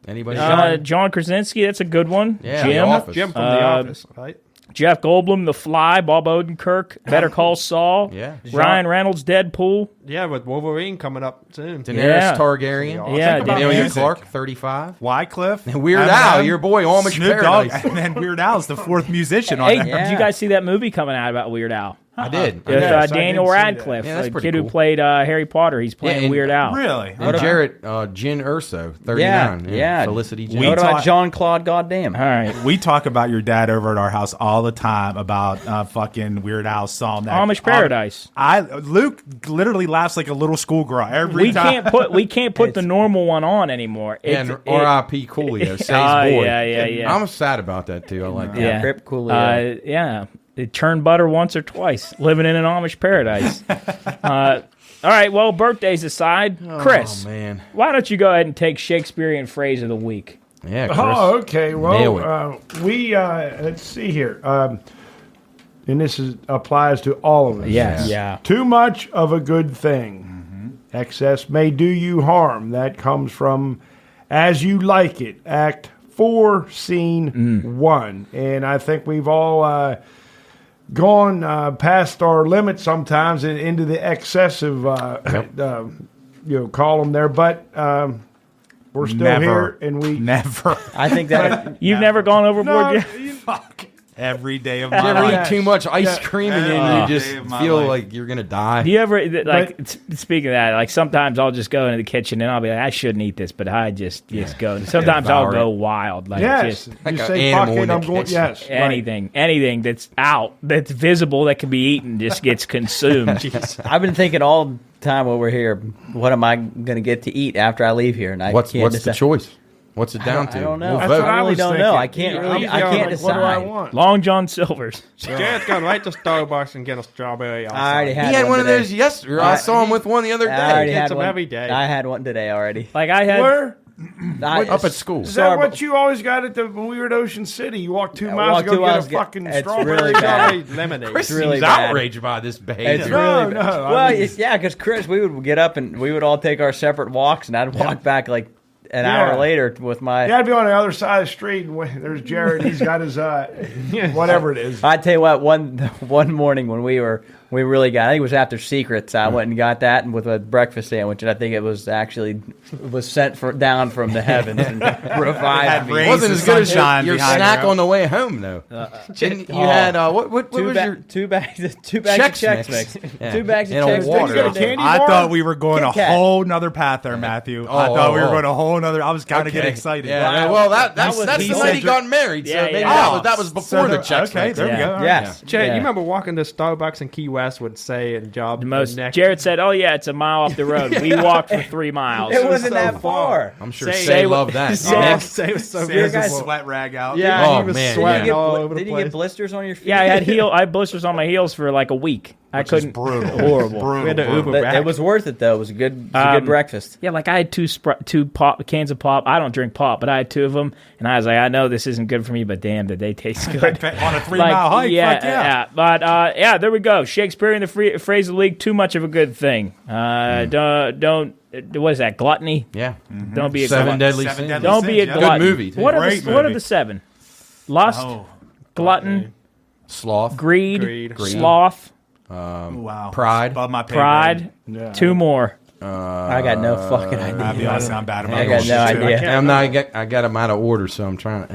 Anybody? John Krasinski, that's a good one. Yeah, Jim, The Office. Jim from The Office, right? Jeff Goldblum, The Fly, Bob Odenkirk, Better Call Saul, Yeah. Ryan Reynolds, Deadpool. Yeah, with Wolverine coming up soon. Daenerys Yeah. Targaryen. Yeah, Think about Amelia music. Clark, 35. Wycliffe, Weird Eminem, Al, your boy, Amish Snoop Dogg, Paradise. and then Weird Al's the fourth musician on Hey, there. did you guys see that movie coming out about Weird Al? I did. With Yes, I Daniel did see that. Radcliffe, Yeah, that's the pretty kid who cool. played Harry Potter. He's playing and- Weird Al. Really? And Jarrett, Jin Urso, 39. Yeah. Felicity Jin. We What about talk- John Claude Goddamn? All right. We talk about your dad over at our house all the time about fucking Weird Al's song. That Amish Paradise. Luke literally laughs like a little schoolgirl every We time. can't put the normal one on anymore. And R.I.P. Coolio, Say's boy. Yeah. I'm sad about that, too. I like that. Yeah. Crip Coolio. Yeah. It churned butter once or twice, living in an Amish paradise. All right, well, birthdays aside, Chris, Oh, man. why don't you go ahead and take Shakespearean Phrase of the Week? Yeah, Chris. Oh, okay. Nail Well, we let's see here, and this applies to all of us. Yes. Yeah. Too much of a good thing. Excess may do you harm. That comes from As You Like It, Act 4, Scene 1. And I think we've all gone past our limits sometimes and into the excessive, column there. But we're still Never. here, and we Never. I think that You've never gone overboard yet? Fuck. Every day of You my ever life. eat too much ice cream and then you just day of my feel life. like you're going to die? Do you ever, speaking of that, like sometimes I'll just go into the kitchen and I'll be like, I shouldn't eat this, but I just go. Sometimes I'll Devour go wild. Like yes, just Like you an say fuck animal it, in the I'm going. kitchen. Yes, right. anything that's out, that's visible, that can be eaten, just gets consumed. I've been thinking all the time while we're here, what am I going to get to eat after I leave here? And I What's can't the decide. choice? What's it down to? I don't know. We'll That's vote. what I really was don't thinking. know. I can't really. I can't Like, what do I decide. want? Long John Silver's. Jared's going right to Starbucks and get a strawberry. I already had He had one of today. those yesterday. I saw him with one the other I already day. had them one every day. I had one today already. Like I had. Where? Up at school. Is that what you always got at the when we were at Ocean City? You walk 2 miles walk to go 2 get miles a to get- fucking it's strawberry. really bad. Strawberry lemonade. Chris really seems bad. outraged by this It's behavior. really No, bad. I Well, mean- yeah, because Chris, we would get up and we would all take our separate walks, and I'd walk back like an hour later with my. You got to be on the other side of the street. And there's Jared. He's got his whatever it is. I tell you what, one morning when we really got, I think it was after Secrets, I went and got that and with a breakfast sandwich, and I think it was sent down from the heavens and revived me. rays Wasn't of as good as sunshine your behind snack you. on the way home, though. Didn't you had what was your Two bags of Chex Mix. Yeah. 2 bags of And a Chex Mix. water. Did you get a candy I bar? thought we were going Kit a Kat. whole nother path there, Matthew. I thought we were going a whole nother. I was kind of getting excited. Yeah, well, that's was the night he eccentric. got married. So Yeah, maybe yeah. that was before the Chex Okay, Mix. there we Yeah. go. All right. Yes. Jared, Yeah. you remember walking to Starbucks in Key West would say and job The most. neck. Jared said, "Oh yeah, it's a mile up the road. We walked for 3 miles." It wasn't so that far. I'm sure Say- Say loved that. say- Nick. Say was so There's a guys- beautiful. sweat rag out. Yeah, Oh, he was man, sweating yeah. all over the Did you place. get blisters on your feet? Yeah, I had blisters on my heels for like a week. I couldn't. Brutal. Horrible. We had to Uber But back. it was worth it though. It was a good breakfast. Yeah, like I had two pop cans of pop. I don't drink pop, but I had 2 of them, and I was like, I know this isn't good for me, but damn, did they taste good? On a 3-mile hike. yeah, Fuck yeah. But there we go. Shakespearean Phrase of the Week. Too much of a good thing. Don't. What is that? Gluttony. Yeah. Don't be a Seven glutton. Deadly Seven Sins. Deadly Don't be a Sins, yeah. glutton. Good movie, too. What are Great the movie. 7? Lust, Oh, glutton, Sloth. greed, Greed. sloth, wow. Pride. Above my pay pride. grade. 2 more. I got no fucking I'll idea. be honest, I'm bad about I got this no shit, too. idea. I got them out of order, so I'm trying.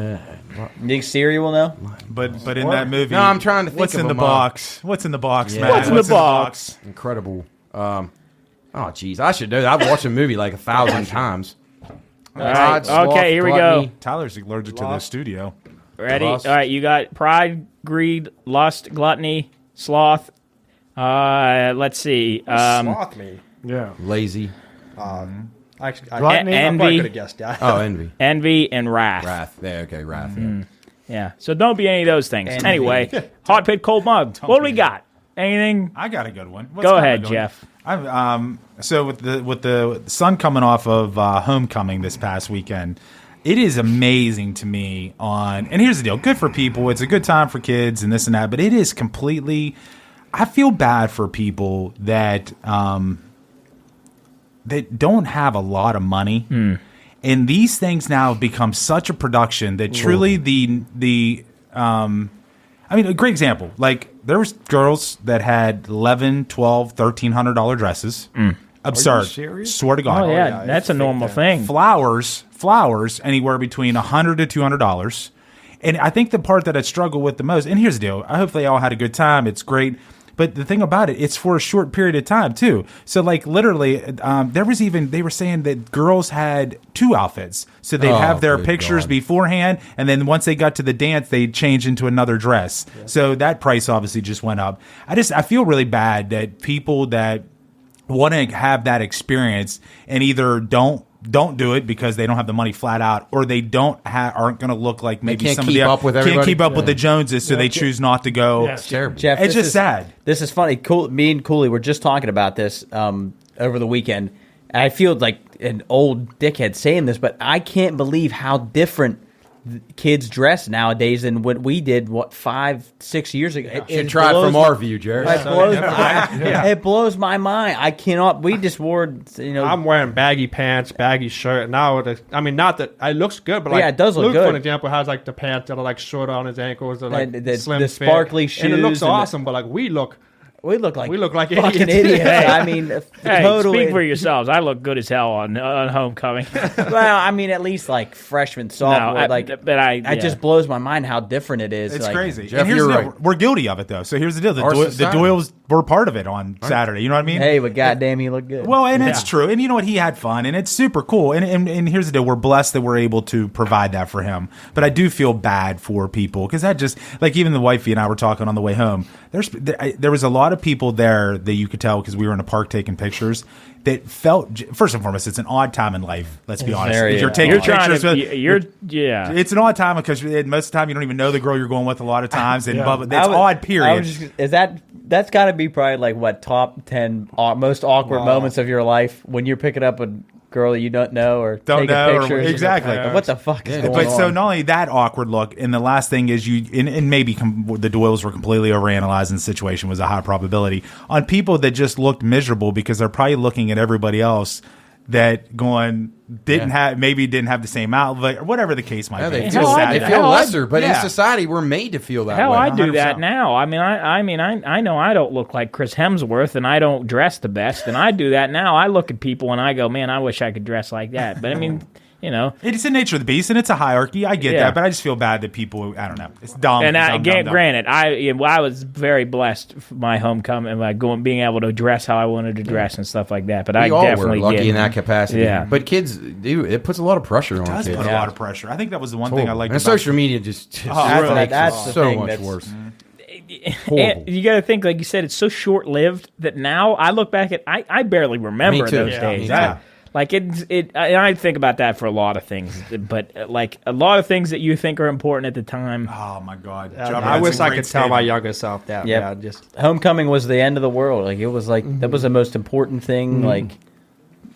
You think Siri will know? But in that movie, No, I'm trying to think what's of in the them, box? What's in the box, Yeah. man? What's in the box? Incredible. Oh, jeez, I should know that. I've watched the movie like 1,000 times. All right. Okay, here we go. Tyler's allergic to the studio. Ready? Lust. All right, you got pride, greed, lust, gluttony, sloth. Let's see. Sloth me. Yeah. Lazy. Actually, Gluttony? I Envy. probably could have guessed that. Oh, envy. Envy and wrath. Wrath. Yeah, okay, wrath. Yeah. So don't be any of those things. Envy. Anyway, hot pit, cold mug. What do we got? Anything? I got a good one. What's Go got ahead, a good one? Jeff. So with the sun coming off of Homecoming this past weekend, it is amazing to me and here's the deal, good for people, it's a good time for kids and this and that, but it is completely, I feel bad for people that don't have a lot of money. And these things now have become such a production that truly I mean, a great example, like there was girls that had $1,100, $1,200, $1,300 dresses. Absurd. Are you serious? Swear to God. Oh, yeah, that's a normal thing. Flowers, anywhere between $100 to $200. And I think the part that I struggle with the most, and here's the deal, I hope they all had a good time. It's great. But the thing about it, it's for a short period of time, too. So, like, literally, they were saying that girls had 2 outfits. So they'd have their pictures beforehand, and then once they got to the dance, they'd change into another dress. Yeah. So that price obviously just went up. I feel really bad that people that want to have that experience and either don't do it because they don't have the money flat out, or they aren't going to look like maybe can't somebody keep else up with can't keep up with the Joneses, so they choose not to go. Yeah, it's terrible. Jeff, it's just sad. This is funny. Me and Cooley were just talking about this over the weekend. And I feel like an old dickhead saying this, but I can't believe how different kids dress nowadays than what we did 5-6 years ago. You should try it from our view, Jared. It blows my mind. I cannot. We just wore, I'm wearing baggy pants, baggy shirt now. I mean, not that it looks good, but like, it does look Luke, good. for example, has like the pants that are like short on his ankles, they're like the slim fit, sparkly shoes, and it looks awesome. But like we look like fucking idiots. I mean, totally. Speak for yourselves. I look good as hell on homecoming. Well, I mean, at least like freshman, sophomore. It just blows my mind how different it is. It's crazy. Jeff, and here's you're the deal. right. We're guilty of it, though. So here's the deal. The Doyles were part of it on Saturday. You know what I mean? Hey, but goddamn, he looked good. Well, and it's true. And you know what? He had fun, and it's super cool. And here's the deal. We're blessed that we're able to provide that for him. But I do feel bad for people because that just, like, even the wifey and I were talking on the way home. There was a lot of people there that you could tell because we were in a park taking pictures that felt, first and foremost, it's an odd time in life. Let's be honest. If you're taking pictures, it's an odd time because most of the time you don't even know the girl you're going with a lot of times. And it's odd period. That's got to be probably like what top 10 most awkward moments of your life when you're picking up a girl that you don't know or taking pictures. Exactly. What the fuck is going on? So not only that awkward look, and the last thing is and maybe the Doyles were completely overanalyzing the situation, was a high probability on people that just looked miserable because they're probably looking at everybody else that didn't have the same outlook or whatever the case might be. They feel lesser, but in society we're made to feel that way. Hell, I do that now. I mean, I know I don't look like Chris Hemsworth and I don't dress the best, and I do that now. I look at people and I go, man, I wish I could dress like that. But I mean, it's the nature of the beast, and it's a hierarchy. I get that, but I just feel bad that people. I don't know. It's dumb. And granted, I was very blessed for my homecoming, like being able to dress how I wanted to dress and stuff like that. But we I all definitely were lucky in that capacity. Yeah. But kids, it puts a lot of pressure on kids. It does put a lot of pressure. I think that was the one thing I liked. And about social media just that's so much worse. And you got to think, like you said, it's so short-lived that now I look back at I barely remember those days. Like and I think about that for a lot of things, but like a lot of things that you think are important at the time. Oh my God! I wish I could tell my younger self that. Yeah, just homecoming was the end of the world. Like it was like that was the most important thing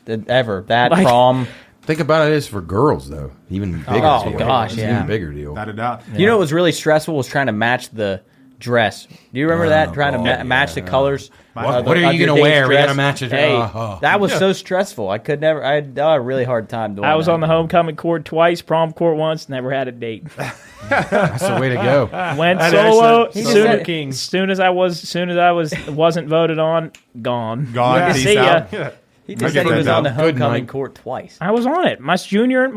ever. That prom. Think about it as for girls though, even bigger. Oh gosh, even bigger deal. Without a doubt. You know what was really stressful was trying to match the dress. Do you remember that? Trying to match the colors. What are you going to wear? We got to match it. Hey, that was so stressful. I had a really hard time doing that. I was on the homecoming court twice, prom court once, never had a date. That's the way to go. Went solo. Soon as I wasn't voted on, gone. Yeah. See ya. He just said he was on the homecoming court twice. I was on it. My junior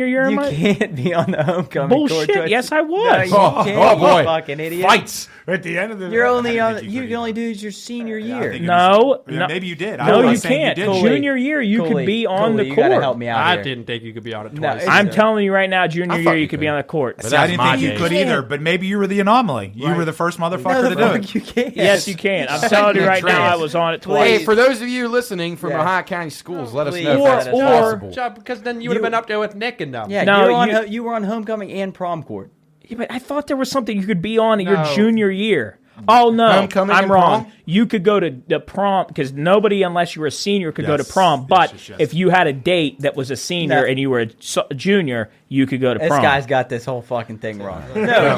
year. You can't be on the homecoming court twice. Bullshit. Yes, I was. No, you can't, oh boy, you fucking idiot. Fights at the end of the. You're only on. You can only do your senior year. No, maybe you did. No, you can't. Junior year, you could be on the court. You gotta help me out. I didn't think you could be on it twice. I'm telling you right now, junior year, you could be on the court. I didn't think you could either, but maybe you were the anomaly. You were the first motherfucker to do it. You can't. Yes, you can. I'm telling you right now, I was on it twice. Hey, for those of you listening from Ohio County schools, let us know if that's possible. Because then you would have been up there with Nick and them. Yeah, no, you were on homecoming and prom court. Yeah, but I thought there was something you could be on in your junior year. Oh no, Homecoming I'm and wrong. prom? You could go to the prom because nobody, unless you were a senior, could go to Yes. prom. But Yes. if you had a date that was a senior No. and you were a junior, you could go to This prom. guy's got this whole fucking thing wrong. No,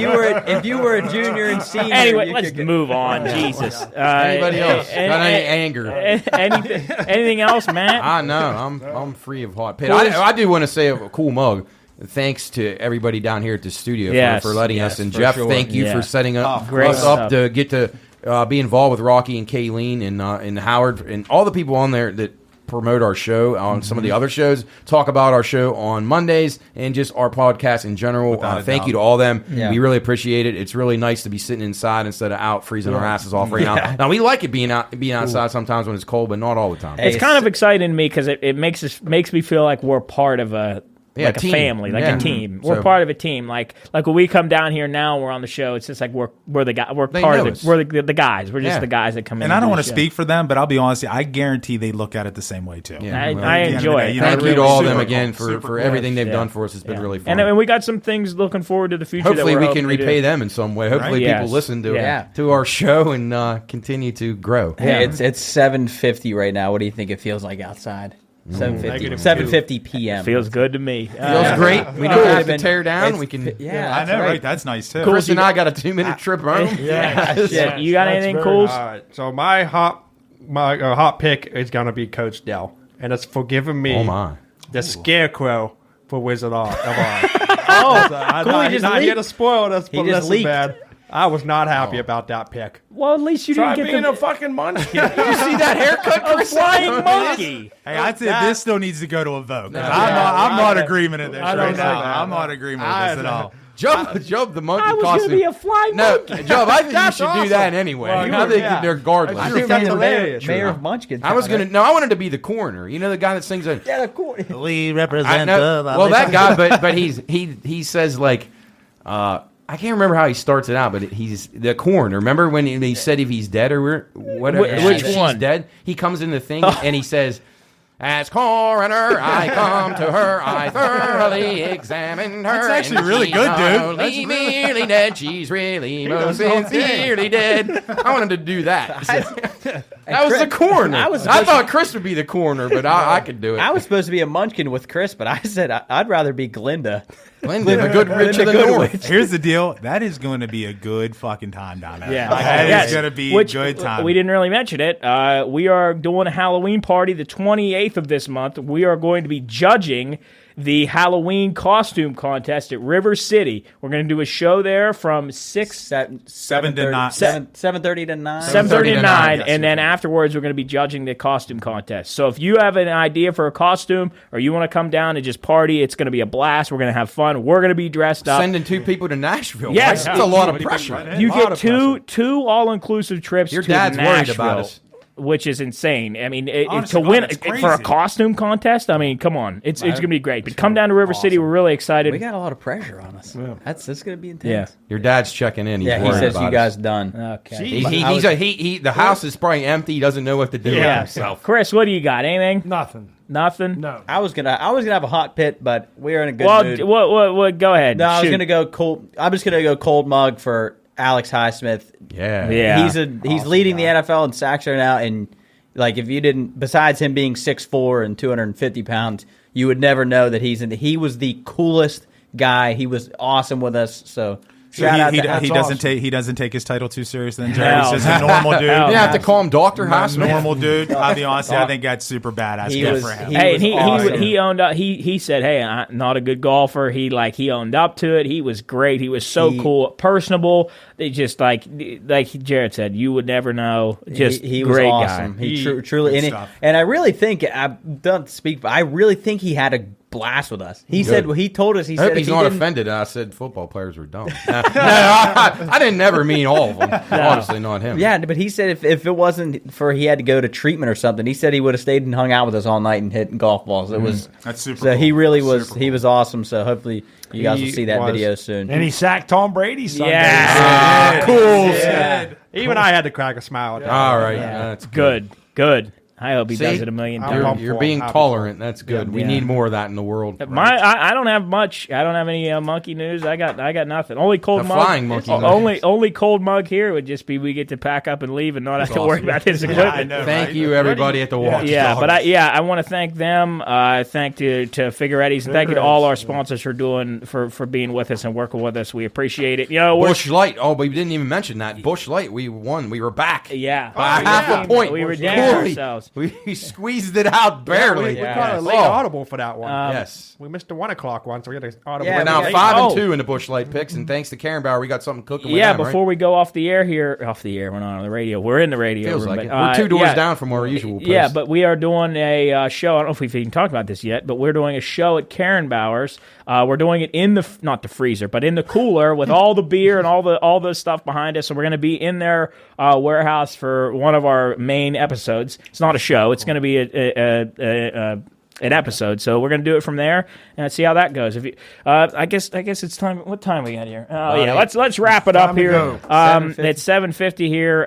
if you were a junior and senior. Anyway, you let's could go- move on. Jesus. Anybody else got any anger? Anything else, Matt? I know. I'm free of hot pit. I do want to say a cool mug. Thanks to everybody down here at the studio Yes, for letting yes, us. And for Jeff, sure. thank you Yeah. for setting up great us stuff. up to get to be involved with Rocky and Kayleen and Howard and all the people on there that promote our show on some of the other shows, talk about our show on Mondays and just our podcast in general. Without a Thank doubt. you to all them. Yeah. We really appreciate it. It's really nice to be sitting inside instead of out freezing our asses off right now. Now we like it being outside sometimes when it's cold, but not all the time. It's kind of exciting to me because it makes me feel like we're part of a team. family, like Yeah. a team. We're So- part of a team. Like when we come down here now, we're on the show. It's just like we're the guy. We're They part know of us. we're the guys. We're just Yeah. the guys that come in. And I don't do want the to show. speak for them, but I'll be honest, I guarantee they look at it the same way too. Yeah. I, Well, I at the end of enjoy the day, it. you know, Thank you really to all of super them cool. again Super for cool. everything they've Yeah. done for us. It's been really fun. And we got some things looking forward to the future. Hopefully that we we're can hoping to repay do. them in some way. Hopefully Right? people Yes. listen to Yeah. to our show and continue to grow. Hey, it's 7:50 right now. What do you think it feels like outside? 7:50. 7:50 p.m. Feels good to me. Feels great. We don't have to tear down. It's- We can. Yeah, I that's know, right. right? That's nice too. Chris and I got a 2-minute trip home. Yeah. You got That's anything very cool? nice. All right, so my hot pick is gonna be Coach Dell, and it's for giving me Oh my! the scarecrow for Wizard of Oz. Oh, I'm cool, he not, just not here leaked. to spoil this, He but just listen, leaked. man, I was not happy about that pick. Well, at least you Try didn't being get a fucking munchkin. You see that haircut, a Chris? flying monkey. Hey, I'd say this still needs to go to a vote. 'Cause I'm not agreement in this I don't right know now. that. I'm not agreement with this at all. Job, the monkey I was costume. going to be a flying No, monkey. Job, I think you That's should do awesome. that anyway. Well, I think yeah. regardless. I I think think that's mayor, hilarious. mayor of Munchkin. I was gonna. No, I wanted to be the coroner. You know the guy that sings a. Yeah, of course. We I represent know, well, that guy, but he says like, I can't remember how he starts it out, but he's the coroner. Remember when he said if he's dead or whatever? Which if she's one? dead? He comes in the thing and he says, "As coroner, I come to her. I thoroughly examine her. That's actually and really she's good, not dude. only merely dead, she's really most sincerely dead." I wanted to do that. That was the coroner. I I thought Chris would be the coroner, but I could do it. I was supposed to be a Munchkin with Chris, but I said I'd rather be Glinda. Linda, the good witch of the north. Here's the deal. That is going to be a good fucking time down there. Yeah. Like, that Yes. is going to be Which, a good time. We didn't really mention it. We are doing a Halloween party the 28th of this month. We are going to be judging the Halloween costume contest at River City. We're going to do a show there from 7 to 9. 7:30 to 9. 7:30 to 9, yes, and then afterwards we're going to be judging the costume contest. So if you have an idea for a costume or you want to come down and just party, it's going to be a blast. We're going to have fun. We're going to be dressed up. Sending 2 people to Nashville. Yes. That's a lot of Right pressure. in. You lot get of two all-inclusive trips Your to dad's Nashville, worried about us. which is insane. I mean, Honestly, to win that's for a crazy. costume contest, I mean, come on. It's going to be great. But come down to River City. We're really excited. We got a lot of pressure on us. That's going to be intense. Yeah. Your dad's checking in. He's Yeah, he worried says about you us. guys done. Okay. The house is probably empty. He doesn't know what to do with Yeah. himself. Chris, what do you got? Anything? Nothing. Nothing? No. I was gonna have a hot pit, but we're in a good Well, mood. what, go ahead. No, I was Shoot. gonna go cold. I'm just gonna go cold mug for Alex Highsmith. Yeah. Yeah. He's leading the NFL in sacks right now, and like if you didn't, besides him being 6'4" and 250 pounds, you would never know that he was the coolest guy. He was awesome with us. So shout out to he awesome. doesn't take his title too serious. Then Jerry. No. He's just a normal dude. No. You have to call him Dr. Highsmith. Normal dude. I'll be honest. I think that's super badass. He Good was- for him. he Hey, was and awesome. he owned up. He said, "Hey, I'm not a good golfer." He owned up to it. He was great. He was so cool, personable. They just like Jared said, you would never know. Just he was great awesome. guy. He truly, good and, stuff. and I really think I don't speak, but I really think he had a blast with us. He said he told us. He I hope said he's if he not didn't- offended that I said football players were dumb. No, I didn't never mean all of them. Honestly, not him. Yeah, but he said if it wasn't for he had to go to treatment or something, he said he would have stayed and hung out with us all night and hit golf balls. It was That's super So he cool. really was. Super He cool. was awesome. So hopefully you guys will He see that was. video soon. And he sacked Tom Brady Sunday. Yeah. Cool. Even I had to crack a smile at that. All right. That's Good. I hope he does it a million times. You're being tolerant. That's good. We need more of that in the world. I don't have much. I don't have any monkey news. I got nothing. Only cold mug. Flying monkey news. Only cold mug here would just be we get to pack up and leave and not have to worry about this equipment. Thank you, everybody at the Watchdog. Yeah, but I want to thank them. Thank to Figure Eddie's, and thank you to all our sponsors for being with us and working with us. We appreciate it. Busch Light. Oh, but we didn't even mention that. Busch Light. We won. We were back. Yeah, by half a point. We redeemed ourselves. We squeezed it out barely. We got a late audible for that one. Yes. We missed the 1 o'clock one, so we had an audible. We're now 5-2 in the Busch Light picks, and thanks to Karen Bauer, we got something cooking with them, before we go off the air here, we're not on the radio. We're in the radio. Feels like it. We're 2 doors down from our usual place. Yeah, but we are doing a show. I don't know if we've even talked about this yet, but we're doing a show at Karen Bauer's. We're doing it in not the freezer, but in the cooler with all the beer and all the stuff behind us. So we're going to be in their warehouse for one of our main episodes. It's not a show. It's going to be an episode. So we're going to do it from there and see how that goes. If you, I guess it's time. What time we got here? Let's wrap it up here. It's 7:50 here.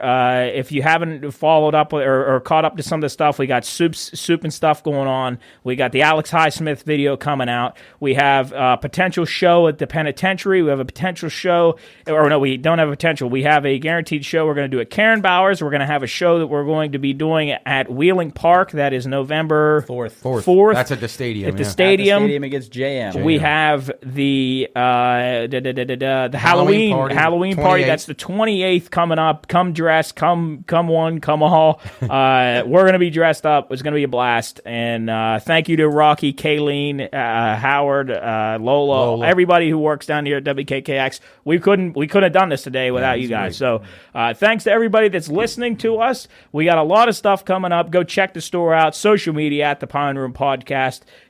If you haven't followed up or caught up to some of the stuff, we got soup and stuff going on. We got the Alex Highsmith video coming out. We have a potential show at the penitentiary. We have a potential show, or no, we don't have a potential. We have a guaranteed show we're going to do at Karen Bauer's. We're going to have a show that we're going to be doing at Wheeling Park. That is November 4th. That's at the stadium. At the stadium. At the stadium against JM. We have the Halloween party. That's the 28th coming up. Come dressed. Come one. Come all. We're gonna be dressed up. It's gonna be a blast. And thank you to Rocky, Kayleen, Howard, Lola, everybody who works down here at WKKX. We couldn't have done this today without you guys. Great. So thanks to everybody that's listening to us. We got a lot of stuff coming up. Go check the store out. Social media at the Pine Room Podcast.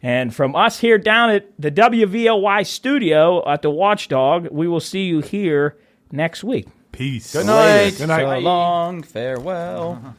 And from us here down at the WVLY studio at the Watchdog, we will see you here next week. Peace. Good night. So long. Farewell.